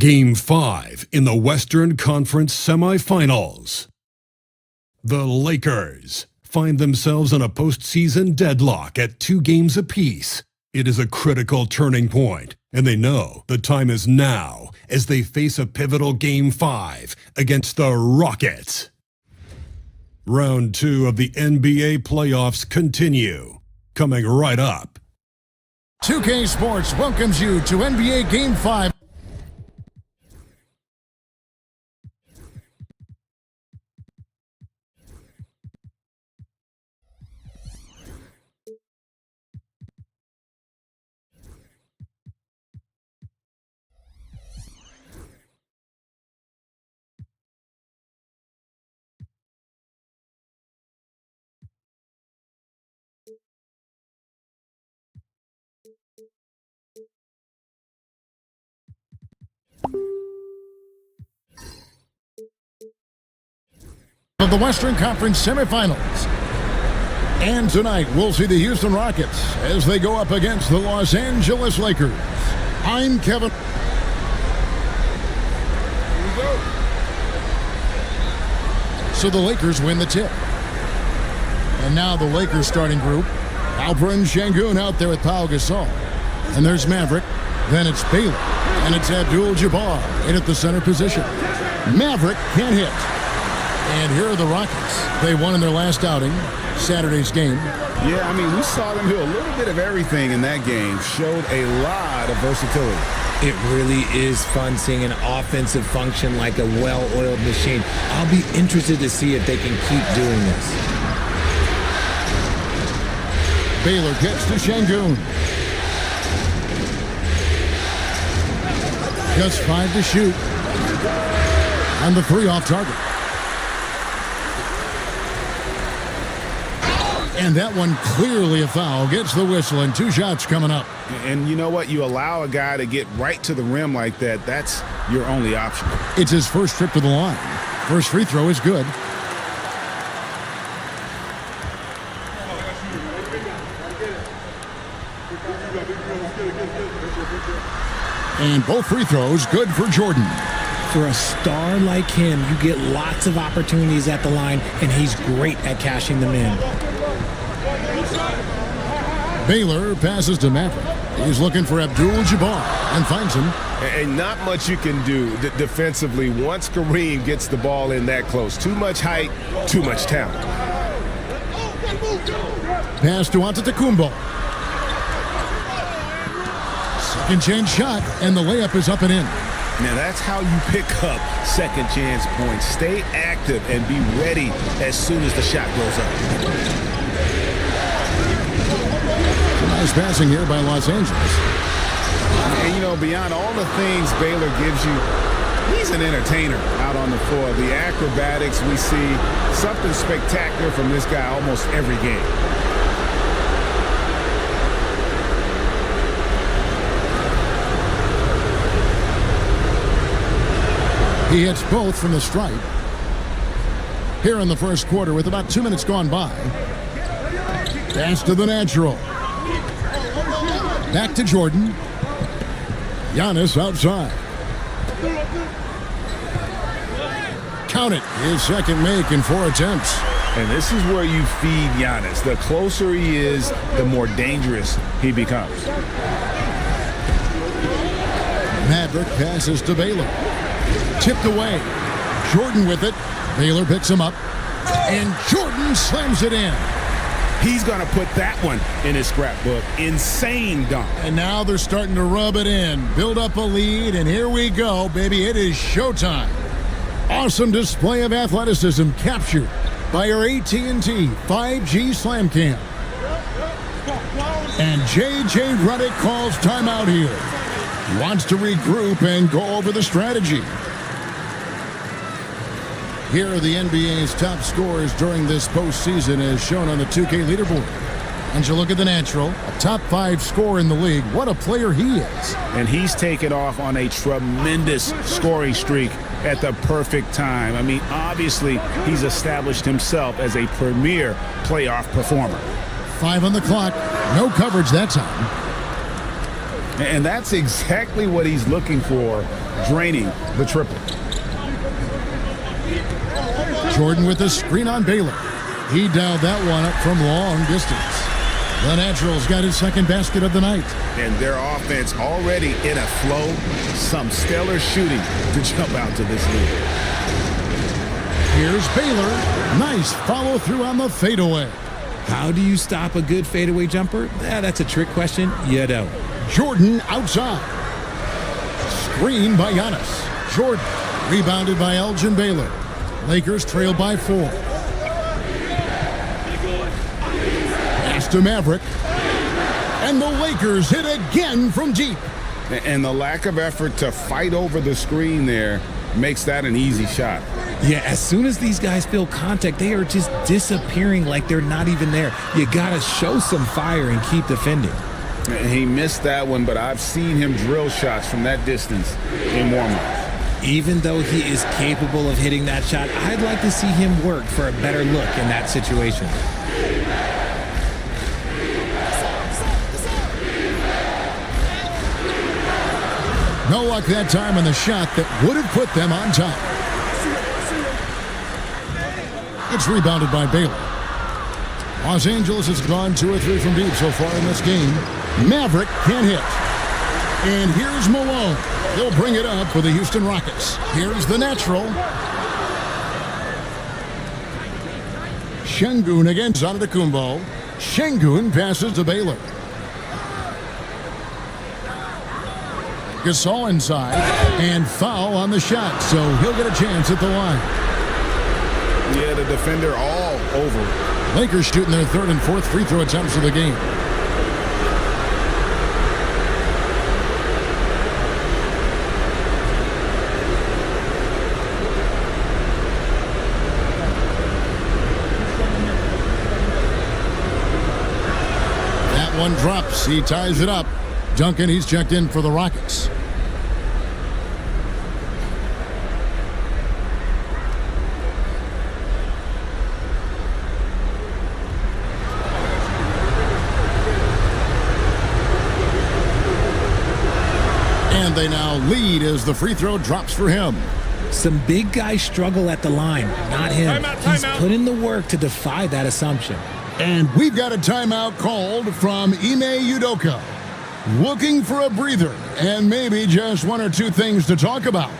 Game 5 in the Western Conference semifinals. The Lakers find themselves in a postseason deadlock at 2 games apiece. It is a critical turning point, and they know the time is now as they face a pivotal Game 5 against the Rockets. Round 2 of the NBA playoffs continue, coming right up. 2K Sports welcomes you to NBA Game 5. of the Western Conference semifinals. And tonight, we'll see the Houston Rockets as they go up against the Los Angeles Lakers. I'm Kevin. So the Lakers win the tip. And now the Lakers starting group. Alperen Şengün out there with Pau Gasol. And there's Maverick. Then it's Baylor. And it's Abdul-Jabbar in at the center position. Maverick can't hit. And here are the Rockets. They won in their last outing, Saturday's game. Yeah, I mean, we saw them do a little bit of everything in that game. Showed a lot of versatility. It really is fun seeing an offensive function like a well-oiled machine. I'll be interested to see if they can keep doing this. Baylor gets to Şengün. Just 5 to shoot. And the 3 off target. And that one clearly a foul. Gets the whistle and 2 shots coming up. And you know what? You allow a guy to get right to the rim like that. That's your only option. It's his first trip to the line. First free throw is good. And both free throws good for Jordan. For a star like him, you get lots of opportunities at the line, and he's great at cashing them in. Baylor passes to Maverick. He's looking for Abdul-Jabbar and finds him. And not much you can do defensively once Kareem gets the ball in that close. Too much height, too much talent. Pass to Antetokounmpo. Second chance shot, and the layup is up and in. Now that's how you pick up second chance points. Stay active and be ready as soon as the shot goes up. Nice passing here by Los Angeles. And you know, beyond all the things Baylor gives you, he's an entertainer out on the floor. The acrobatics we see, something spectacular from this guy almost every game. He hits both from the stripe. Here in the first quarter with about 2 minutes gone by. Pass to the natural. Back to Jordan. Giannis outside. Count it. His second make in 4 attempts. And this is where you feed Giannis. The closer he is, the more dangerous he becomes. Maverick passes to Baylor. Tipped away. Jordan with it. Baylor picks him up. And Jordan slams it in. He's going to put that one in his scrapbook. Insane dunk. And now they're starting to rub it in. Build up a lead, and here we go, baby. It is showtime. Awesome display of athleticism captured by our AT&T 5G Slam Cam. And J.J. Redick calls timeout here. He wants to regroup and go over the strategy. Here are the NBA's top scorers during this postseason as shown on the 2K leaderboard. And you look at the natural, a top 5 scorer in the league. What a player he is. And he's taken off on a tremendous scoring streak at the perfect time. I mean, obviously, he's established himself as a premier playoff performer. 5 on the clock. No coverage that time. And that's exactly what he's looking for, draining the triple. Jordan with the screen on Baylor. He dialed that one up from long distance. The Naturals got his second basket of the night. And their offense already in a flow. Some stellar shooting to jump out to this lead. Here's Baylor. Nice follow through on the fadeaway. How do you stop a good fadeaway jumper? That's a trick question. You don't. Jordan outside. Screen by Giannis. Jordan rebounded by Elgin Baylor. Lakers trail by 4. Pass to Maverick. And the Lakers hit again from deep. And the lack of effort to fight over the screen there makes that an easy shot. Yeah, as soon as these guys feel contact, they are just disappearing like they're not even there. You got to show some fire and keep defending. He missed that one, but I've seen him drill shots from that distance in warm-up. Even though he is capable of hitting that shot, I'd like to see him work for a better look in that situation. No luck that time on the shot that would have put them on top. It's rebounded by Baylor. Los Angeles has gone 2 or 3 from deep so far in this game. Maverick can't hit. And here's Malone. He'll bring it up for the Houston Rockets. Here's the natural. Şengün against Antetokounmpo. Şengün passes to Baylor. Gasol inside, and foul on the shot, so he'll get a chance at the line. Yeah, the defender all over. Lakers shooting their 3rd and 4th free throw attempts of the game. That one drops. He ties it up. Duncan, he's checked in for the Rockets. And they now lead as the free throw drops for him. Some big guys struggle at the line, not him. He's Timeout. put in the work to defy that assumption. And we've got a timeout called from Ime Udoka. Looking for a breather and maybe just 1 or 2 things to talk about.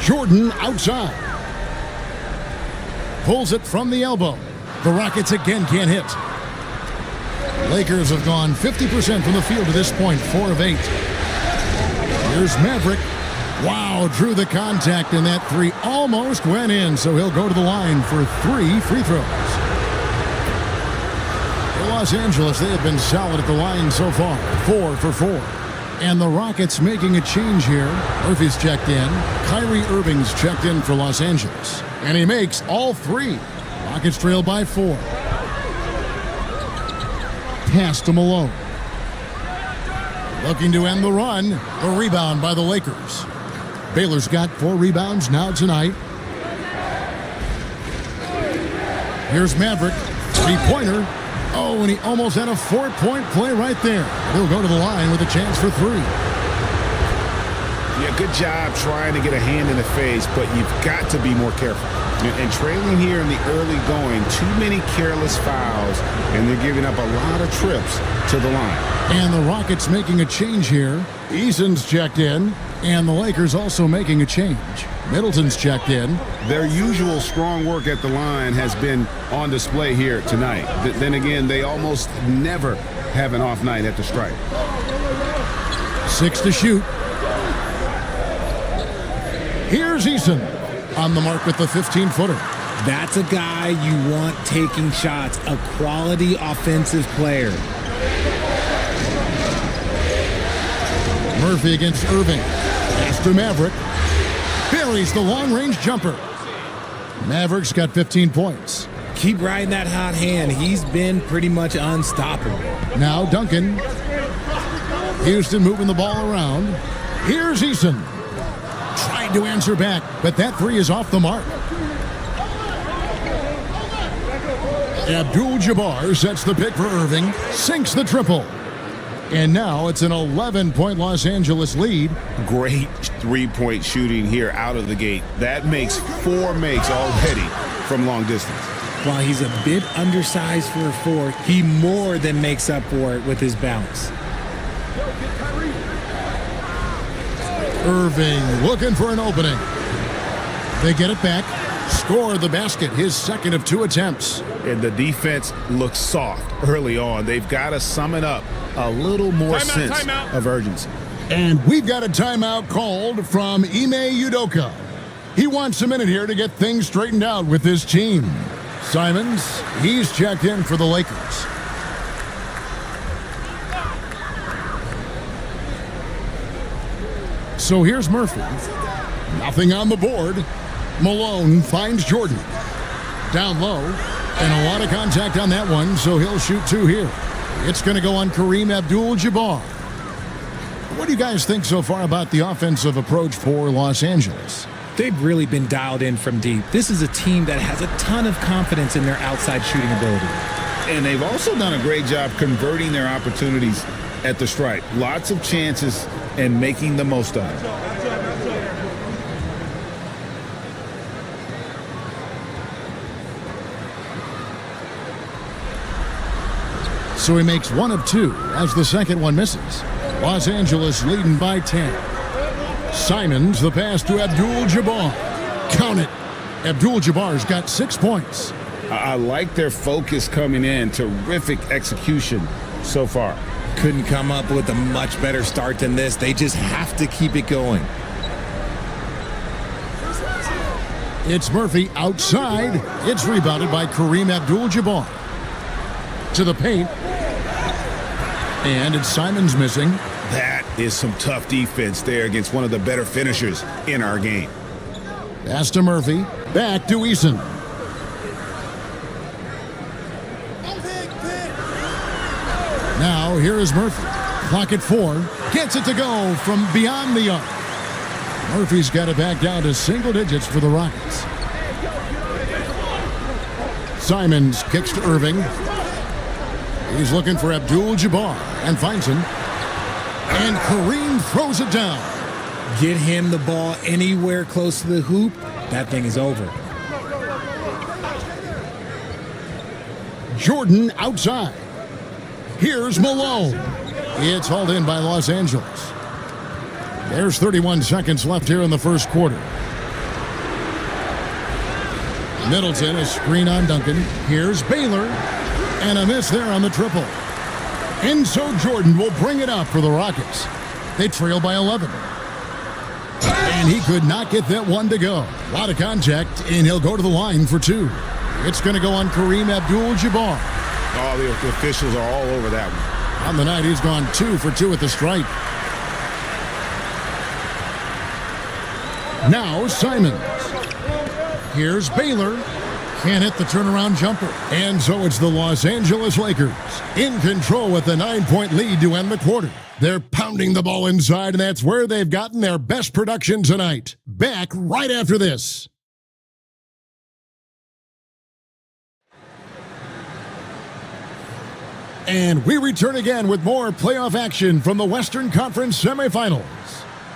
Jordan outside. Pulls it from the elbow. The Rockets again can't hit. Lakers have gone 50% from the field to this point, 4 of 8. Here's Maverick. Wow, drew the contact, and that 3 almost went in, so he'll go to the line for 3 free throws. For Los Angeles, they have been solid at the line so far, 4 for 4. And the Rockets making a change here. Murphy's checked in. Kyrie Irving's checked in for Los Angeles. And he makes all 3. Rockets trail by 4. Pass to Malone. Looking to end the run. A rebound by the Lakers. Baylor's got 4 rebounds now tonight. Here's Maverick. 3-pointer. Oh, and he almost had a 4-point play right there. He'll go to the line with a chance for 3. Yeah, good job trying to get a hand in the face, but you've got to be more careful. And trailing here in the early going, too many careless fouls, and they're giving up a lot of trips to the line. And the Rockets making a change here. Eason's checked in, and the Lakers also making a change. Middleton's checked in. Their usual strong work at the line has been on display here tonight. Then again, they almost never have an off night at the stripe. 6 to shoot. Here's Eason on the mark with the 15-footer. That's a guy you want taking shots, a quality offensive player. Murphy against Irving. Pass to Maverick. Buries the long-range jumper. Maverick's got 15 points. Keep riding that hot hand. He's been pretty much unstoppable. Now Duncan. Houston moving the ball around. Here's Eason. Tried to answer back, but that 3 is off the mark. Abdul-Jabbar sets the pick for Irving. Sinks the triple. And now it's an 11-point Los Angeles lead. Great 3-point shooting here out of the gate. That makes 4 makes already from long distance. While he's a bit undersized for a 4, he more than makes up for it with his bounce. Irving looking for an opening. They get it back. Score the basket, his 2nd of 2 attempts. And the defense looks soft early on. They've got to sum it up a little more sense of urgency. And we've got a timeout called from Ime Udoka. He wants a minute here to get things straightened out with his team. Simons, he's checked in for the Lakers. So here's Murphy. Nothing on the board. Malone finds Jordan. Down low. And a lot of contact on that one, so he'll shoot 2 here. It's going to go on Kareem Abdul-Jabbar. What do you guys think so far about the offensive approach for Los Angeles? They've really been dialed in from deep. This is a team that has a ton of confidence in their outside shooting ability. And they've also done a great job converting their opportunities at the stripe. Lots of chances and making the most of them. So he makes 1 of 2 as the second one misses. Los Angeles leading by 10. Simons, the pass to Abdul-Jabbar. Count it. Abdul-Jabbar's got 6 points. I like their focus coming in. Terrific execution so far. Couldn't come up with a much better start than this. They just have to keep it going. It's Murphy outside. It's rebounded by Kareem Abdul-Jabbar. To the paint. And it's Simons missing. That is some tough defense there against one of the better finishers in our game. Pass to Murphy. Back to Eason. Now here is Murphy. Clock at 4. Gets it to go from beyond the arc. Murphy's got it back down to single digits for the Rockets. Simons kicks to Irving. He's looking for Abdul-Jabbar and finds him. And Kareem throws it down. Get him the ball anywhere close to the hoop. That thing is over. Jordan outside. Here's Malone. It's hauled in by Los Angeles. There's 31 seconds left here in the first quarter. Middleton, a screen on Duncan. Here's Baylor. And a miss there on the triple. And so Jordan will bring it up for the Rockets. They trail by 11. And he could not get that one to go. A lot of contact, and he'll go to the line for 2. It's going to go on Kareem Abdul-Jabbar. Oh, the officials are all over that one. On the night, he's gone 2 for 2 at the stripe. Now Simons. Here's Baylor. Can't hit the turnaround jumper. And so it's the Los Angeles Lakers in control with a 9-point lead to end the quarter. They're pounding the ball inside, and that's where they've gotten their best production tonight. Back right after this. And we return again with more playoff action from the Western Conference semifinals.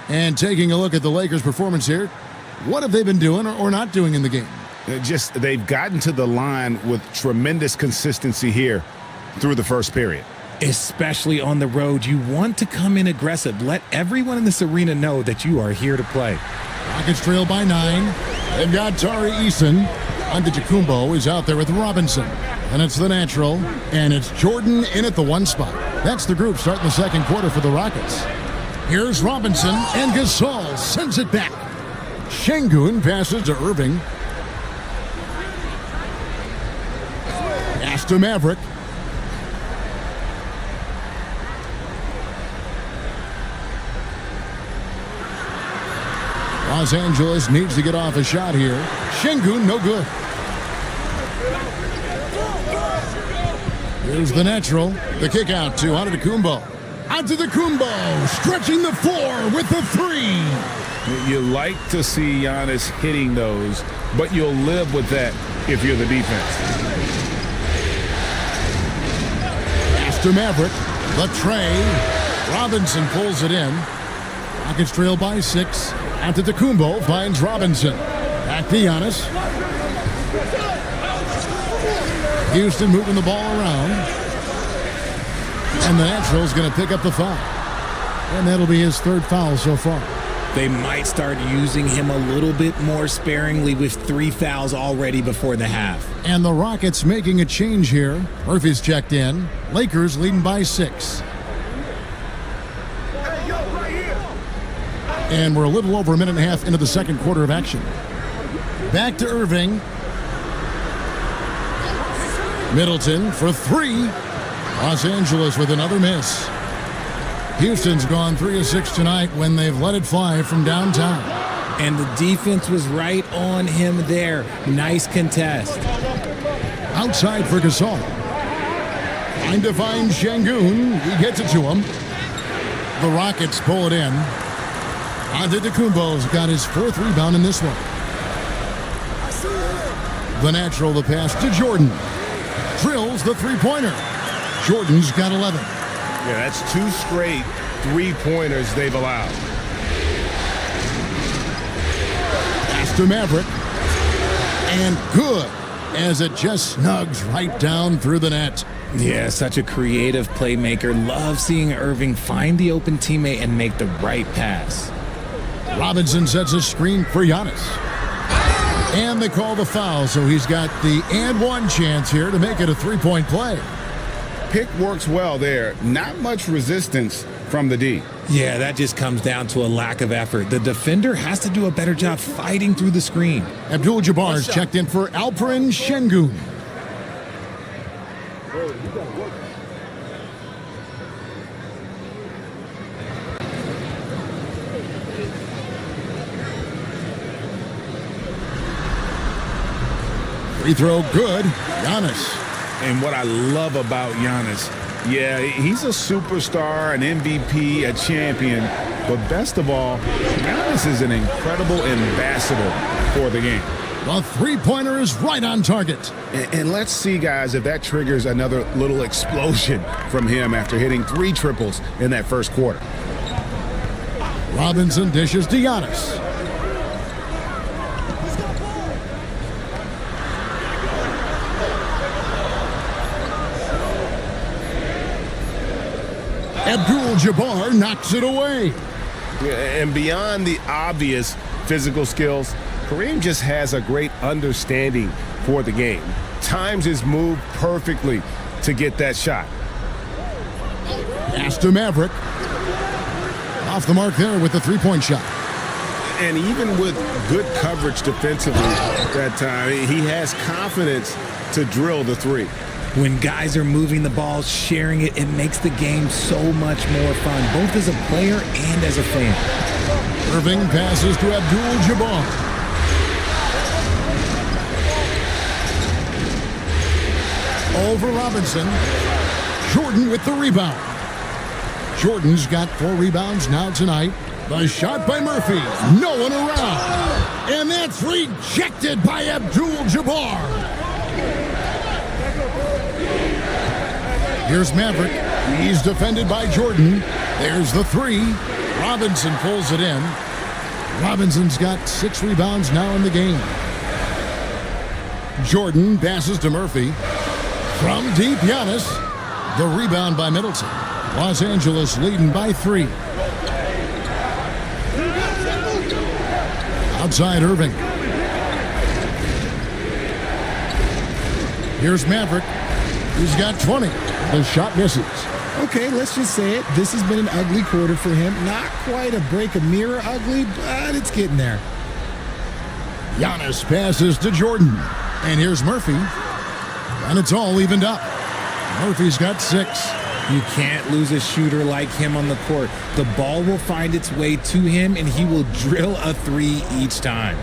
And taking a look at the Lakers' performance here, what have they been doing or not doing in the game? They've gotten to the line with tremendous consistency here through the first period. Especially on the road, you want to come in aggressive. Let everyone in this arena know that you are here to play. Rockets trail by 9. They've got Tari Eason. Antetokounmpo is out there with Robinson. And it's the natural. And it's Jordan in at the 1 spot. That's the group starting the second quarter for the Rockets. Here's Robinson, and Gasol sends it back. Şengün passes to Irving. Pass to Maverick. Los Angeles needs to get off a shot here. Şengün, no good. Here's the natural. The kick out to Antetokounmpo. Antetokounmpo stretching the floor with the 3. You like to see Giannis hitting those, but you'll live with that if you're the defense. Pass to Maverick. The tray. Robinson pulls it in. Rockets trail by 6. Antetokounmpo finds Robinson. Back to Giannis. Houston moving the ball around. And the Natural's going to pick up the foul. And that'll be his 3rd foul so far. They might start using him a little bit more sparingly with 3 fouls already before the half. And the Rockets making a change here. Murphy's checked in. Lakers leading by 6. And we're a little over a minute and a half into the second quarter of action. Back to Irving. Middleton for 3. Los Angeles with another miss. Houston's gone 3 of 6 tonight when they've let it fly from downtown. And the defense was right on him there. Nice contest. Outside for Gasol. Trying to find Şengün. He gets it to him. The Rockets pull it in. Antetokounmpo's got his 4th rebound in this one. The natural, the pass to Jordan. Drills the three-pointer. Jordan's got 11. Yeah, that's 2 straight three-pointers they've allowed. Pass to Maverick. And good, as it just snugs right down through the net. Yeah, such a creative playmaker. Love seeing Irving find the open teammate and make the right pass. Robinson sets a screen for Giannis. And they call the foul, so he's got the and one chance here to make it a three-point play. Pick works well there. Not much resistance from the D. Yeah, that just comes down to a lack of effort. The defender has to do a better job fighting through the screen. Abdul-Jabbar's checked in for Alperen Şengün. Free throw good. Giannis. And what I love about Giannis, yeah, he's a superstar, an MVP, a champion. But best of all, Giannis is an incredible ambassador for the game. The three-pointer is right on target. And let's see, guys, if that triggers another little explosion from him after hitting 3 triples in that first quarter. Robinson dishes to Giannis. Abdul-Jabbar knocks it away. And beyond the obvious physical skills, Kareem just has a great understanding for the game. Times his move perfectly to get that shot. Pass to Maverick. Off the mark there with the three-point shot. And even with good coverage defensively that time, he has confidence to drill the three. When guys are moving the ball, sharing it, it makes the game so much more fun, both as a player and as a fan. Irving passes to Abdul-Jabbar. Over Robinson. Jordan with the rebound. Jordan's got 4 rebounds now tonight. The shot by Murphy. No one around. And that's rejected by Abdul-Jabbar. Here's Maverick. He's defended by Jordan. There's the 3. Robinson pulls it in. Robinson's got 6 rebounds now in the game. Jordan passes to Murphy. From deep, Giannis. The rebound by Middleton. Los Angeles leading by 3. Outside Irving. Here's Maverick. He's got 20. The shot misses. Okay, let's just say it. This has been an ugly quarter for him. Not quite a break a mirror ugly, but it's getting there. Giannis passes to Jordan. And here's Murphy. And it's all evened up. Murphy's got 6. You can't lose a shooter like him on the court. The ball will find its way to him, and he will drill a 3 each time.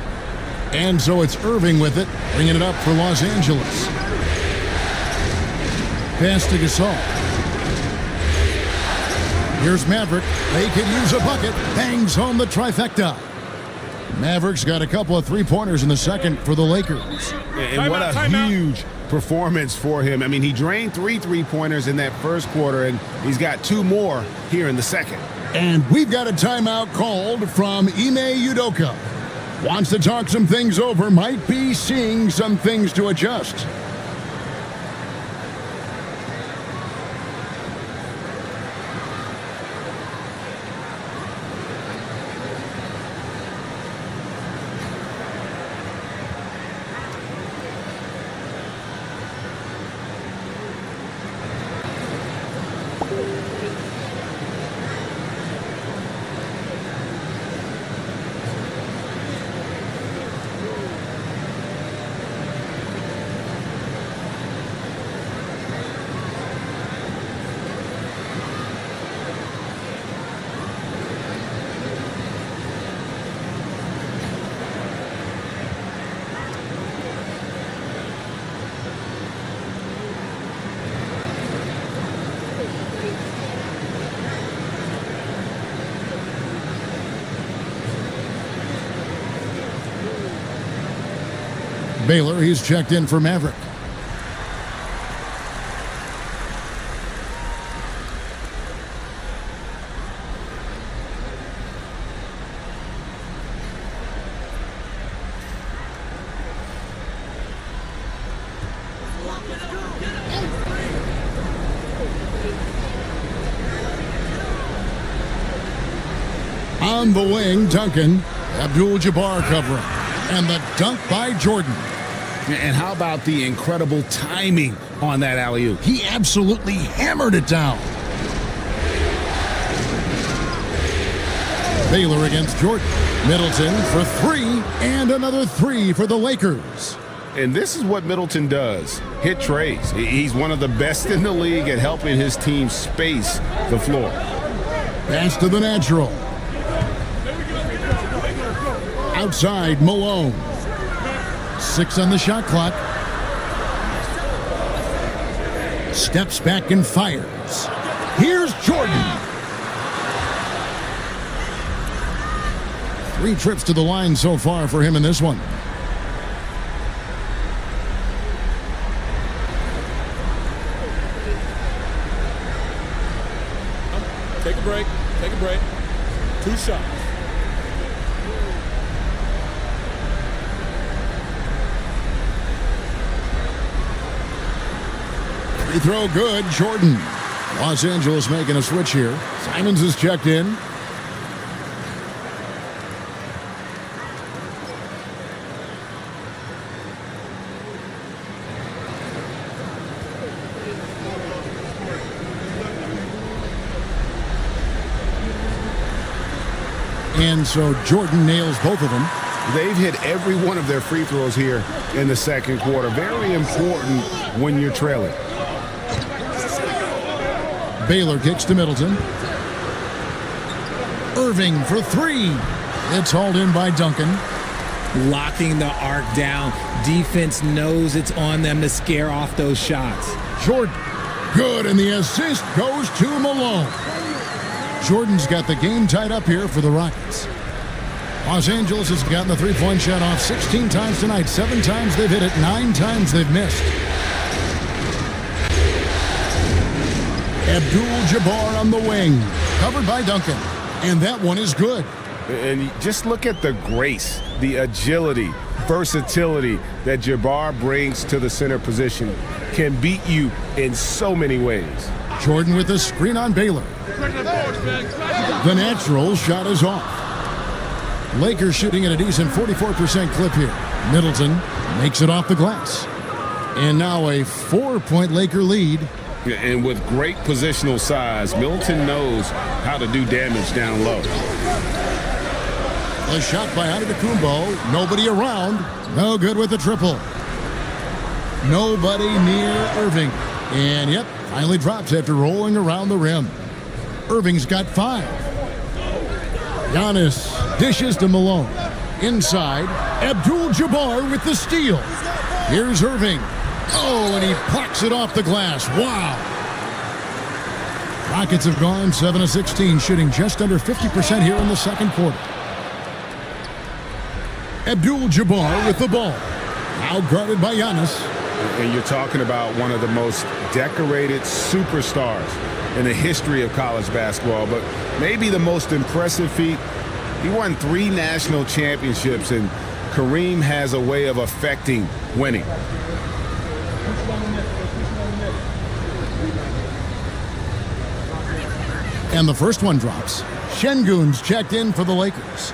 And so it's Irving with it, bringing it up for Los Angeles. Pass to Gasol. Here's Maverick. They could use a bucket. Bangs home the trifecta. Maverick's got a couple of three-pointers in the second for the Lakers. And what a huge performance for him. I mean, he drained 3 three-pointers in that first quarter, and he's got 2 more here in the second. And we've got a timeout called from Ime Udoka. Wants to talk some things over. Might be seeing some things to adjust. Baylor, he's checked in for Maverick. On the wing, Duncan. Abdul-Jabbar covering. And the dunk by Jordan. And how about the incredible timing on that alley-oop? He absolutely hammered it down. Baylor against Jordan. Middleton for three, and another three for the Lakers. And this is what Middleton does. Hit trays. He's one of the best in the league at helping his team space the floor. Pass to the natural. Outside, Malone. 6 on the shot clock. Steps back and fires. Here's Jordan. 3 trips to the line so far for him in this one. Take a break. Take a break. 2 shots. Free throw good, Jordan. Los Angeles making a switch here. Simons is checked in. And so Jordan nails both of them. They've hit every one of their free throws here in the second quarter. Very important when you're trailing. Baylor kicks to Middleton. Irving for 3. It's hauled in by Duncan. Locking the arc down. Defense knows it's on them to scare off those shots. Jordan. Good, and the assist goes to Malone. Jordan's got the game tied up here for the Rockets. Los Angeles has gotten the three-point shot off 16 times tonight. 7 times they've hit it, 9 times they've missed. Abdul-Jabbar on the wing, covered by Duncan, and that one is good. And just look at the grace, the agility, versatility that Jabbar brings to the center position. Can beat you in so many ways. Jordan with the screen on Baylor. The natural shot is off. Lakers shooting at a decent 44% clip here. Middleton makes it off the glass. And now a 4-point Laker lead. And with great positional size, Middleton knows how to do damage down low. A shot by Antetokounmpo. Nobody around. No good with the triple. Nobody near Irving. And yep, finally drops after rolling around the rim. Irving's got 5. Giannis dishes to Malone. Inside, Abdul-Jabbar with the steal. Here's Irving. Oh, and he plucks it off the glass. Wow. Rockets have gone 7 of 16, shooting just under 50% here in the second quarter. Abdul-Jabbar with the ball. Now guarded by Giannis. And you're talking about one of the most decorated superstars in the history of college basketball, but maybe the most impressive feat. He won 3 national championships, and Kareem has a way of affecting winning. And the first one drops. Şengün's checked in for the Lakers.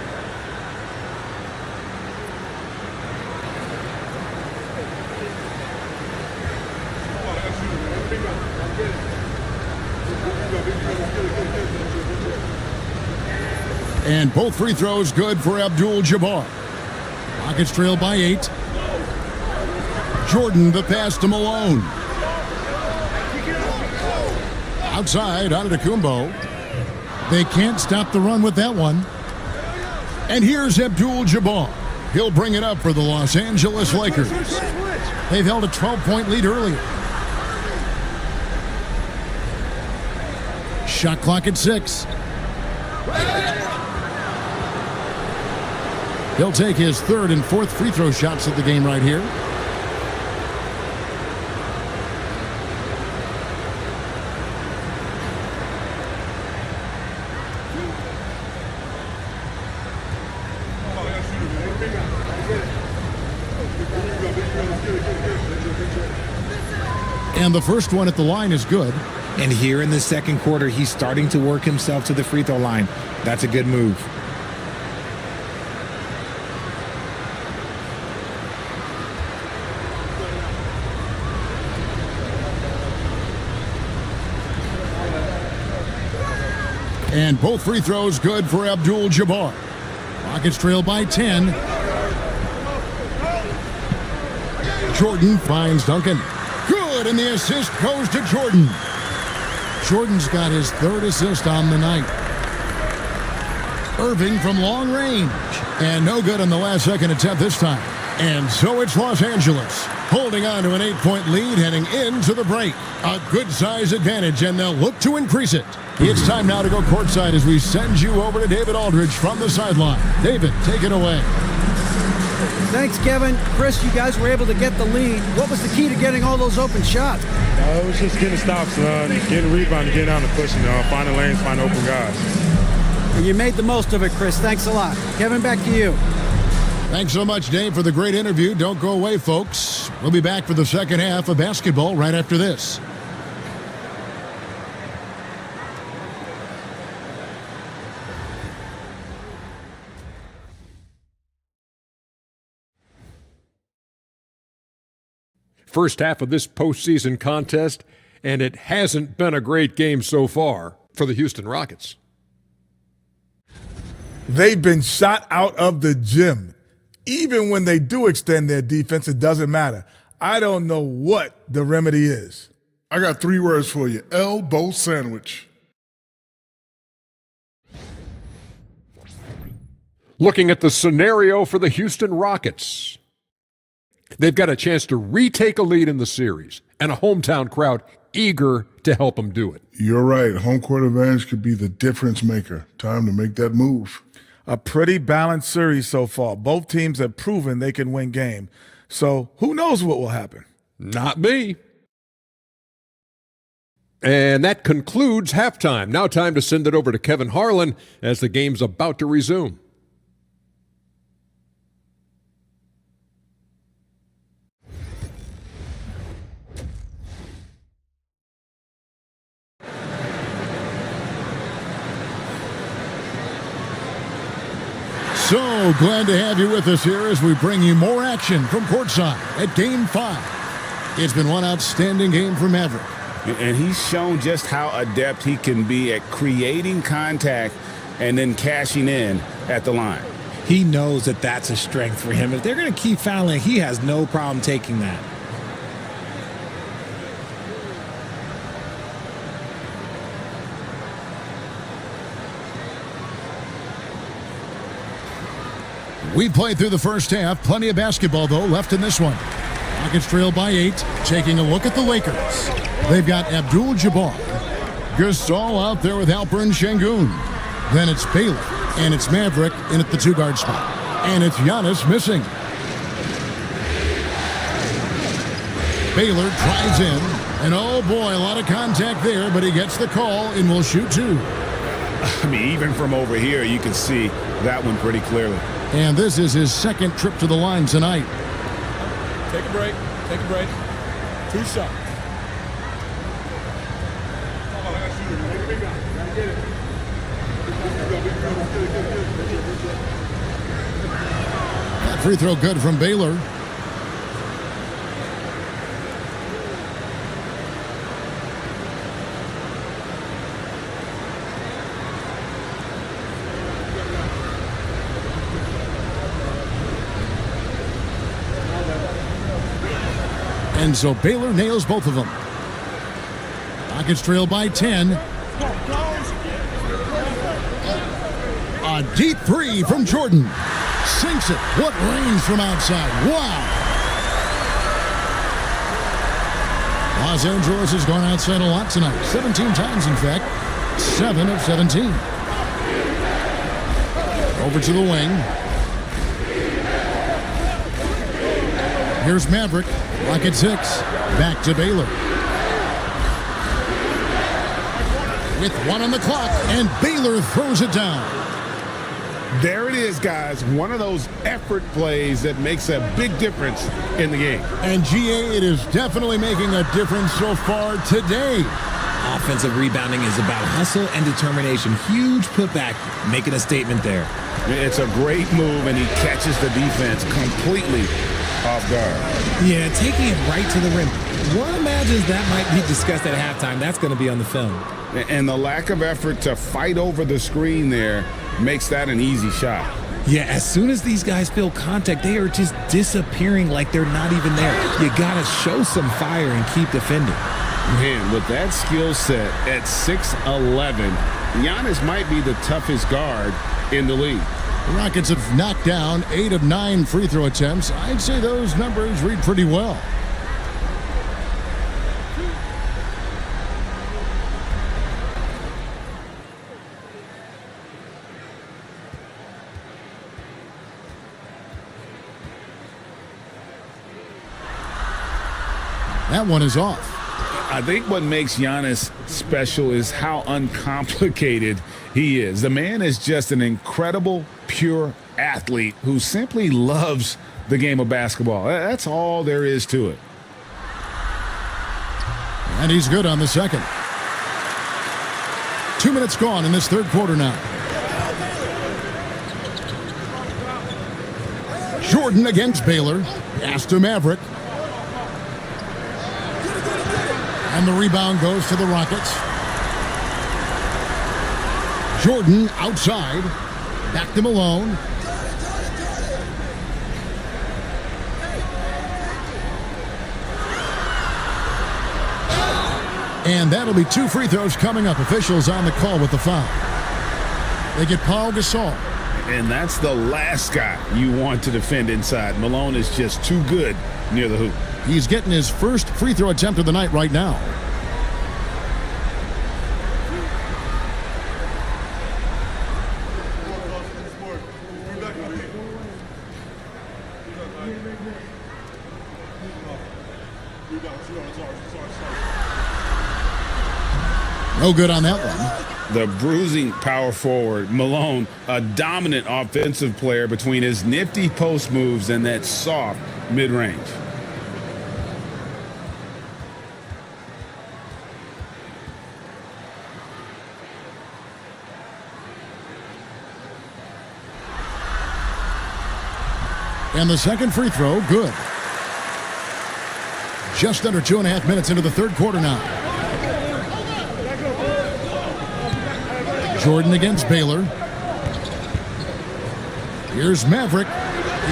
And both free throws good for Abdul-Jabbar. Rockets trail by 8. Jordan the pass to Malone. Outside, Antetokounmpo. They can't stop the run with that one. And here's Abdul-Jabbar. He'll bring it up for the Los Angeles Lakers. They've held a 12-point lead earlier. Shot clock at 6. He'll take his 3rd and 4th free throw shots of the game right here. And the first one at the line is good. And here in the second quarter, he's starting to work himself to the free throw line. That's a good move. And both free throws good for Abdul-Jabbar. Rockets trail by 10. Jordan finds Duncan. Good, and the assist goes to Jordan. Jordan's got his third assist on the night. Irving from long range. And no good on the last second attempt this time. And so it's Los Angeles, holding on to an 8-point lead heading into the break. A good size advantage, and they'll look to increase it. It's time now to go courtside as we send you over to David Aldridge from the sideline. David, take it away. Thanks, Kevin. Chris, you guys were able to get the lead. What was the key to getting all those open shots? It was just getting stops, getting rebounding, getting down and pushing, finding lanes, finding open guys. And you made the most of it, Chris. Thanks a lot. Kevin, back to you. Thanks so much, Dave, for the great interview. Don't go away, folks. We'll be back for the second half of basketball right after this. First half of this postseason contest, and it hasn't been a great game so far for the Houston Rockets. They've been shot out of the gym. Even when they do extend their defense, it doesn't matter. I don't know what the remedy is. I got 3 words for you. Elbow sandwich. Looking at the scenario for the Houston Rockets, they've got a chance to retake a lead in the series and a hometown crowd eager to help them do it. You're right. Home court advantage could be the difference maker. Time to make that move. A pretty balanced series so far. Both teams have proven they can win games. So who knows what will happen? Not me. And that concludes halftime. Now time to send it over to Kevin Harlan as the game's about to resume. So glad to have you with us here as we bring you more action from courtside at Game 5. It's been one outstanding game for Maverick. And he's shown just how adept he can be at creating contact and then cashing in at the line. He knows that that's a strength for him. If they're going to keep fouling, he has no problem taking that. We played through the first half. Plenty of basketball, though, left in this one. Rockets trail by 8. Taking a look at the Lakers. They've got Abdul-Jabbar. Gasol out there with Alperen Şengün. Then it's Baylor, and it's Maverick in at the 2-guard spot. And it's Giannis missing. Baylor drives in. And oh boy, a lot of contact there, but he gets the call and will shoot 2. I mean, even from over here, you can see that one pretty clearly. And this is his second trip to the line tonight. Take a break. Take a break. 2 shots. That free throw good from Baylor. And so Baylor nails both of them. Rockets trail by 10. A deep 3 from Jordan. Sinks it. What range from outside. Wow. Los Angeles has gone outside a lot tonight. 17 times, in fact. 7 of 17. Over to the wing. Here's Maverick. Rocket 6. Back to Baylor. With 1 on the clock, and Baylor throws it down. There it is, guys. One of those effort plays that makes a big difference in the game. And GA, it is definitely making a difference so far today. Offensive rebounding is about hustle and determination. Huge putback, making a statement there. It's a great move, and he catches the defense completely off guard. Yeah, taking it right to the rim. One imagines that might be discussed at halftime. That's going to be on the film. And the lack of effort to fight over the screen there makes that an easy shot. Yeah, as soon as these guys feel contact, they are just disappearing like they're not even there. You got to show some fire and keep defending. Man, with that skill set at 6'11", Giannis might be the toughest guard in the league. The Rockets have knocked down 8 of 9 free throw attempts. I'd say those numbers read pretty well. That one is off. I think what makes Giannis special is how uncomplicated he is. The man is just an incredible, pure athlete who simply loves the game of basketball. That's all there is to it. And he's good on the second. 2 minutes gone in this third quarter now. Jordan against Baylor. Pass to Maverick. And the rebound goes to the Rockets. Jordan outside. Back to Malone. And that'll be 2 free throws coming up. Officials on the call with the foul. They get Paul Gasol. And that's the last guy you want to defend inside. Malone is just too good near the hoop. He's getting his first free throw attempt of the night right now. No good on that one. The bruising power forward, Malone, a dominant offensive player between his nifty post moves and that soft mid-range. And the second free throw, good. Just under 2.5 minutes into the third quarter now. Jordan against Baylor. Here's Maverick.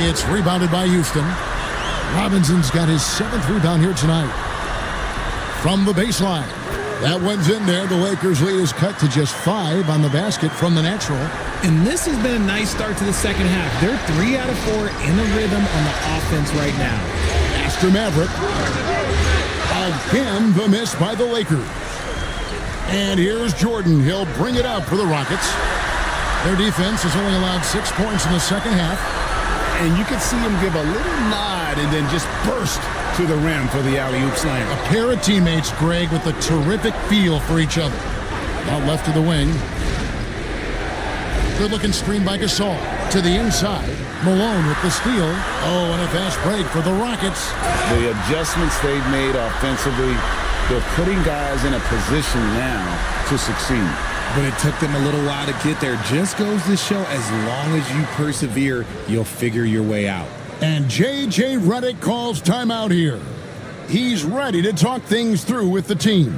It's rebounded by Houston. Robinson's got his 7th rebound here tonight. From the baseline. That one's in there. The Lakers' lead is cut to just 5 on the basket from the natural. And this has been a nice start to the second half. They're 3 out of 4 in a rhythm on the offense right now. After Maverick. Again, the miss by the Lakers. And here's Jordan. He'll bring it up for the Rockets. Their defense has only allowed 6 points in the second half. And you can see him give a little nod and then just burst to the rim for the alley-oop slam. A pair of teammates, Greg, with a terrific feel for each other. Out left of the wing. Good-looking screen by Gasol. To the inside. Malone with the steal. Oh, and a fast break for the Rockets. The adjustments they've made offensively, they're putting guys in a position now to succeed. But it took them a little while to get there. Just goes to show as long as you persevere, you'll figure your way out. And J.J. Redick calls timeout here. He's ready to talk things through with the team.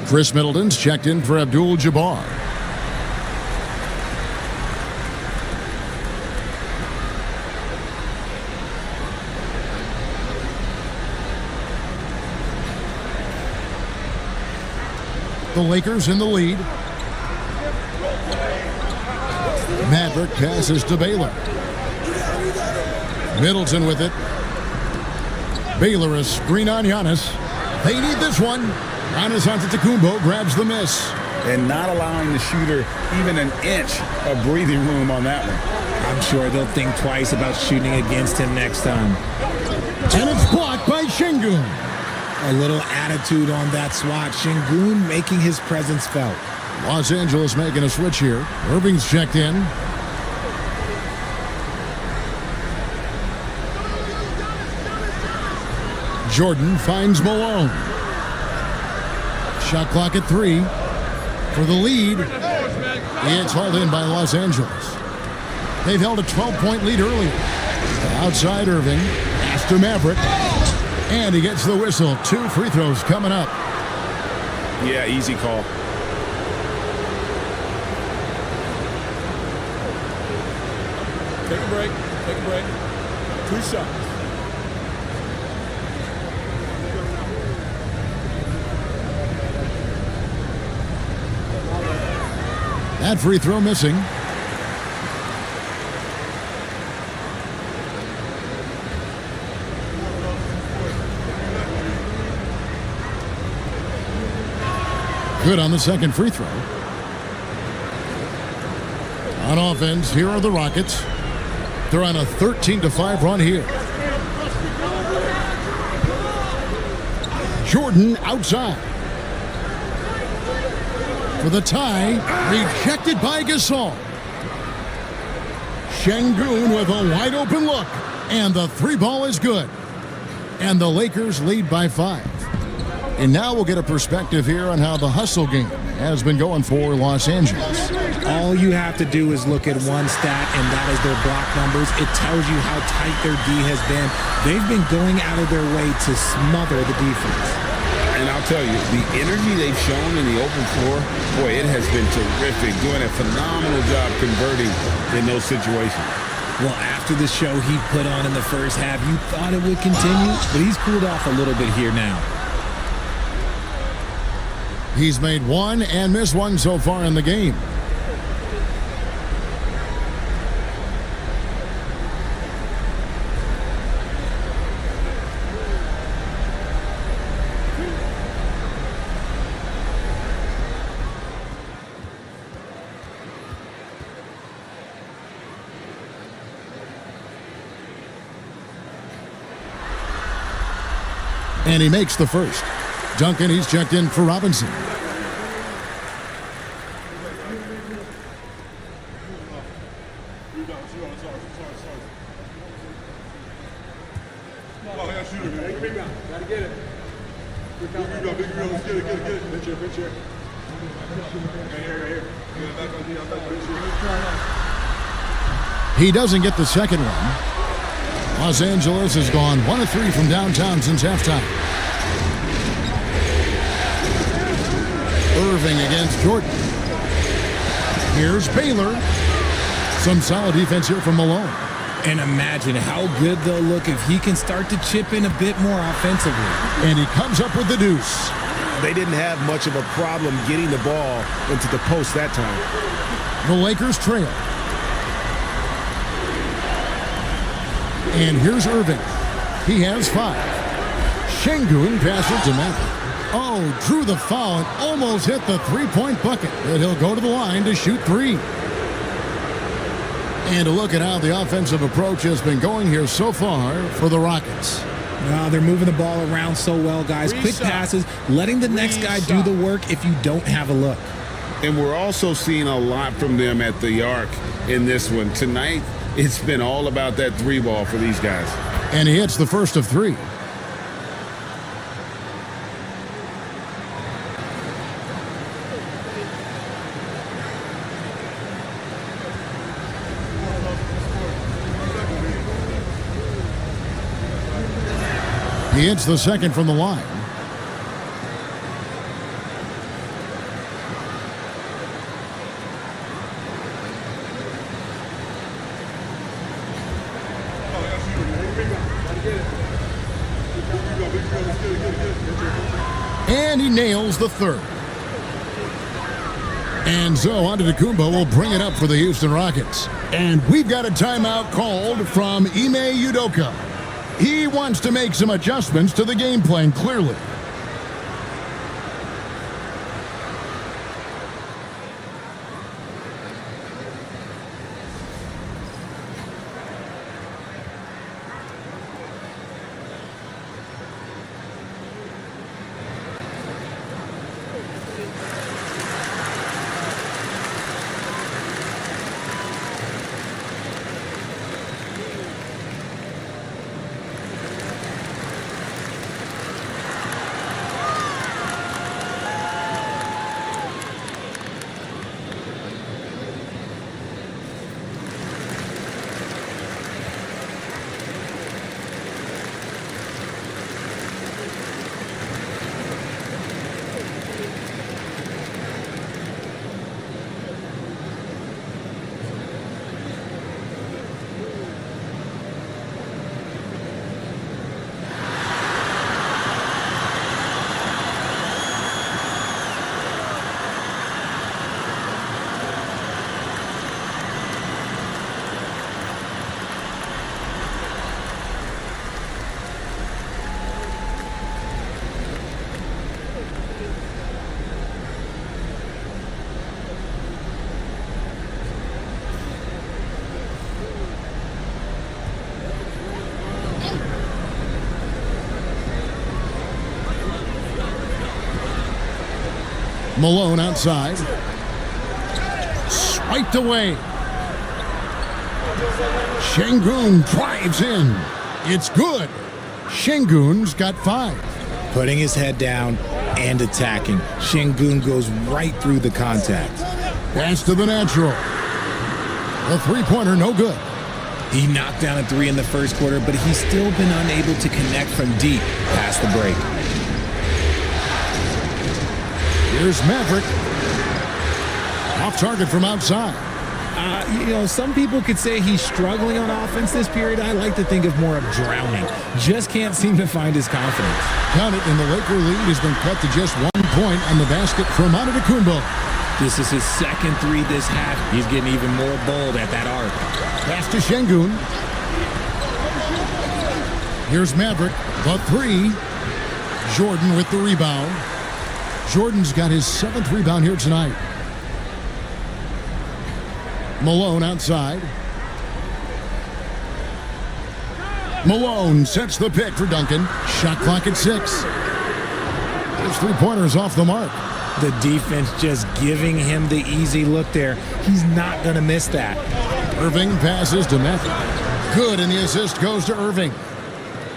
Chris Middleton's checked in for Abdul-Jabbar. The Lakers in the lead. Maverick passes to Baylor. Middleton with it. Baylor a screen on Giannis. They need this one. Giannis Antetokounmpo grabs the miss. And not allowing the shooter even an inch of breathing room on that one. I'm sure they'll think twice about shooting against him next time. And it's blocked by Şengün. A little attitude on that swat. Şengün making his presence felt. Los Angeles making a switch here. Irving's checked in. Jordan finds Malone. Shot clock at 3. For the lead. It's hauled in by Los Angeles. They've held a 12-point lead earlier. Outside Irving. Pass to Maverick. And he gets the whistle. 2 free throws coming up. Yeah, easy call. Take a break. Take a break. 2 shots. That free throw missing. Good on the second free throw. On offense, here are the Rockets. They're on a 13-5 run here. Jordan outside. For the tie, rejected by Gasol. Şengün with a wide open look. And the 3 ball is good. And the Lakers lead by 5. And now we'll get a perspective here on how the hustle game has been going for Los Angeles. All you have to do is look at one stat, and that is their block numbers. It tells you how tight their D has been. They've been going out of their way to smother the defense. And I'll tell you, the energy they've shown in the open floor, boy, it has been terrific. Doing a phenomenal job converting in those situations. Well, after the show he put on in the first half, you thought it would continue, but he's cooled off a little bit here now. He's made 1 and missed 1 so far in the game. And he makes the first. Duncan, he's checked in for Robinson. He doesn't get the second one. Los Angeles has gone 1 of 3 from downtown since halftime. Irving against Jordan. Here's Baylor. Some solid defense here from Malone. And imagine how good they'll look if he can start to chip in a bit more offensively. And he comes up with the deuce. They didn't have much of a problem getting the ball into the post that time. The Lakers trail. And here's Irving. He has 5. Şengün passes to Maverick. Oh, drew the foul and almost hit the 3-point bucket. But he'll go to the line to shoot 3. And to look at how the offensive approach has been going here so far for the Rockets. They're moving the ball around so well, guys. Quick passes, letting the next guy do the work if you don't have a look. And we're also seeing a lot from them at the arc in this one. Tonight, it's been all about that 3 ball for these guys. And he hits the first of 3. He hits the second from the line. And he nails the third. And so Antetokounmpo will bring it up for the Houston Rockets. And we've got a timeout called from Ime Udoka. He wants to make some adjustments to the game plan, clearly. Malone outside. Swiped away. Şengün drives in. It's good. Şengün's got 5. Putting his head down and attacking. Şengün goes right through the contact. Pass to the natural. The three-pointer, no good. He knocked down a 3 in the first quarter, but he's still been unable to connect from deep past the break. Here's Maverick. Off target from outside. Some people could say he's struggling on offense this period. I like to think of more of drowning. Just can't seem to find his confidence. Count it, and the Laker lead has been cut to just 1 point on the basket from Antetokounmpo. This is his second 3 this half. He's getting even more bold at that arc. Pass to Şengün. Here's Maverick, the 3. Jordan with the rebound. Jordan's got his 7th rebound here tonight. Malone outside. Malone sets the pick for Duncan. Shot clock at 6. His three-pointer's off the mark. The defense just giving him the easy look there. He's not going to miss that. Irving passes to Maverick. Good, and the assist goes to Irving.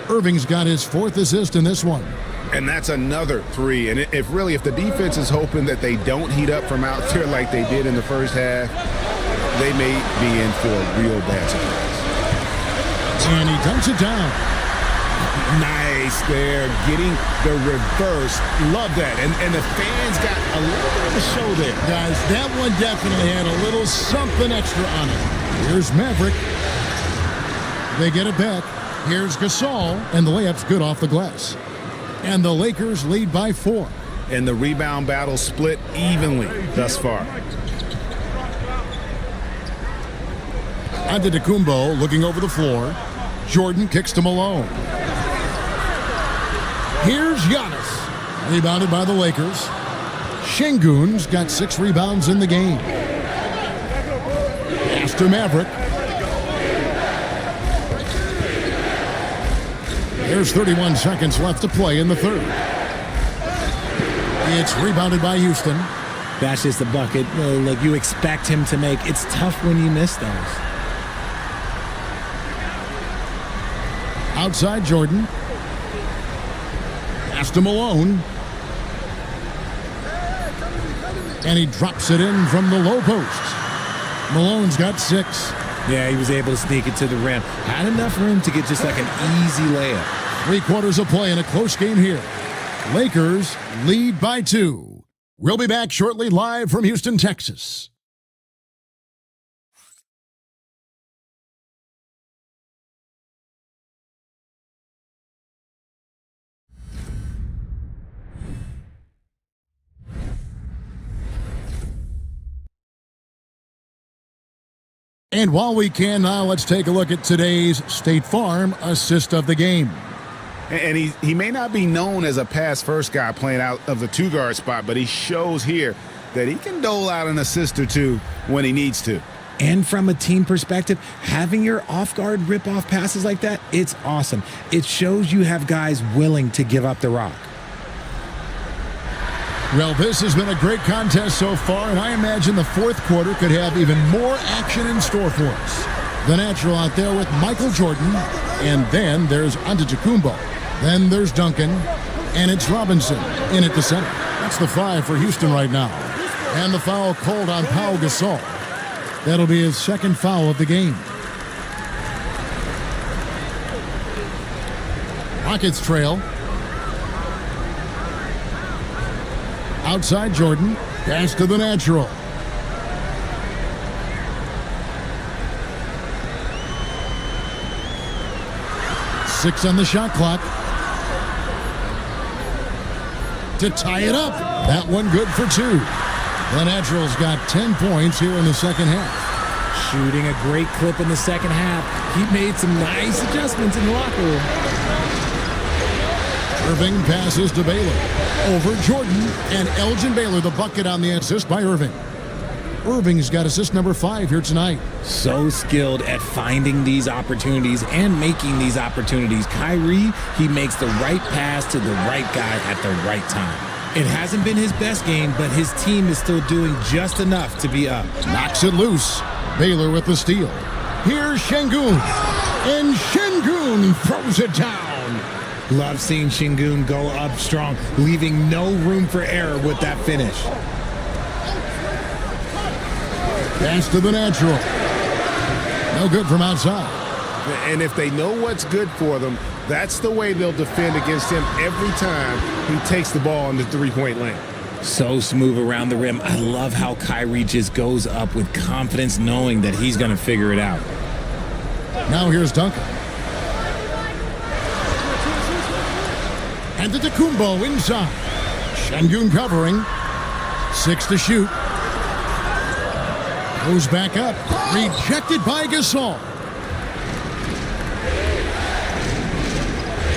Irving's got his 4th assist in this one. And that's another 3. And if the defense is hoping that they don't heat up from out there like they did in the first half, they may be in for a real bad surprise. And he dunks it down. Nice there, getting the reverse. Love that. And the fans got a little bit of a show there. Guys, that one definitely had a little something extra on it. Here's Maverick. They get it back. Here's Gasol, and the layup's good off the glass. And the Lakers lead by 4. And the rebound battle split evenly thus far. Antetokounmpo looking over the floor. Jordan kicks to Malone. Here's Giannis. Rebounded by the Lakers. Şengün's got 6 rebounds in the game. Pass to Maverick. There's 31 seconds left to play in the third. It's rebounded by Houston. That's just a bucket. Like you expect him to make. It's tough when you miss those. Outside Jordan. Pass to Malone. And he drops it in from the low post. Malone's got 6. Yeah, he was able to sneak it to the rim. Had enough room to get just like an easy layup. 3 quarters of play in a close game here. Lakers lead by 2. We'll be back shortly live from Houston, Texas. And while we can now, let's take a look at today's State Farm assist of the game. And he may not be known as a pass-first guy playing out of the two-guard spot, but he shows here that he can dole out an assist or two when he needs to. And from a team perspective, having your off-guard rip-off passes like that, it's awesome. It shows you have guys willing to give up the rock. Well, this has been a great contest so far, and I imagine the fourth quarter could have even more action in store for us. The natural out there with Michael Jordan, and then there's Antetokounmpo. Then there's Duncan, and it's Robinson in at the center. That's the 5 for Houston right now. And the foul called on Pau Gasol. That'll be his second foul of the game. Rockets trail. Outside Jordan. Pass to the natural. Six on the shot clock. To tie it up. That one good for 2. The Natural's got 10 points here in the second half. Shooting a great clip in the second half. He made some nice adjustments in the locker room. Irving passes to Baylor. Over Jordan, and Elgin Baylor the bucket on the assist by Irving. Irving's got assist number 5 here tonight. So skilled at finding these opportunities and making these opportunities. Kyrie, he makes the right pass to the right guy at the right time. It hasn't been his best game, but his team is still doing just enough to be up. Knocks it loose. Baylor with the steal. Here's Şengün. And Şengün throws it down. Love seeing Şengün go up strong, leaving no room for error with that finish. Pass to the natural. No good from outside. And if they know what's good for them, that's the way they'll defend against him every time he takes the ball in the three-point lane. So smooth around the rim. I love how Kyrie just goes up with confidence, knowing that he's going to figure it out. Now here's Duncan. And Antetokounmpo inside. Şengün covering. 6 to shoot. Goes back up. Rejected by Gasol.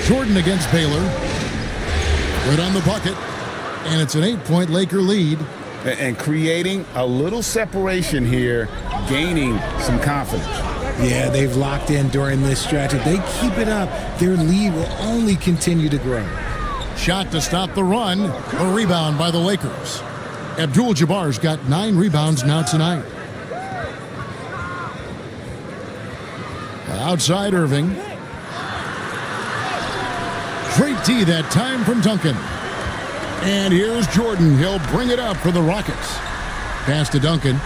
Jordan against Baylor. Right on the bucket. And it's an 8-point Laker lead. And creating a little separation here, gaining some confidence. Yeah, they've locked in during this stretch. If they keep it up, their lead will only continue to grow. Shot to stop the run. A rebound by the Lakers. Abdul-Jabbar's got 9 rebounds now tonight. Outside Irving. Great D that time from Duncan. And here's Jordan. He'll bring it up for the Rockets. Pass to Duncan.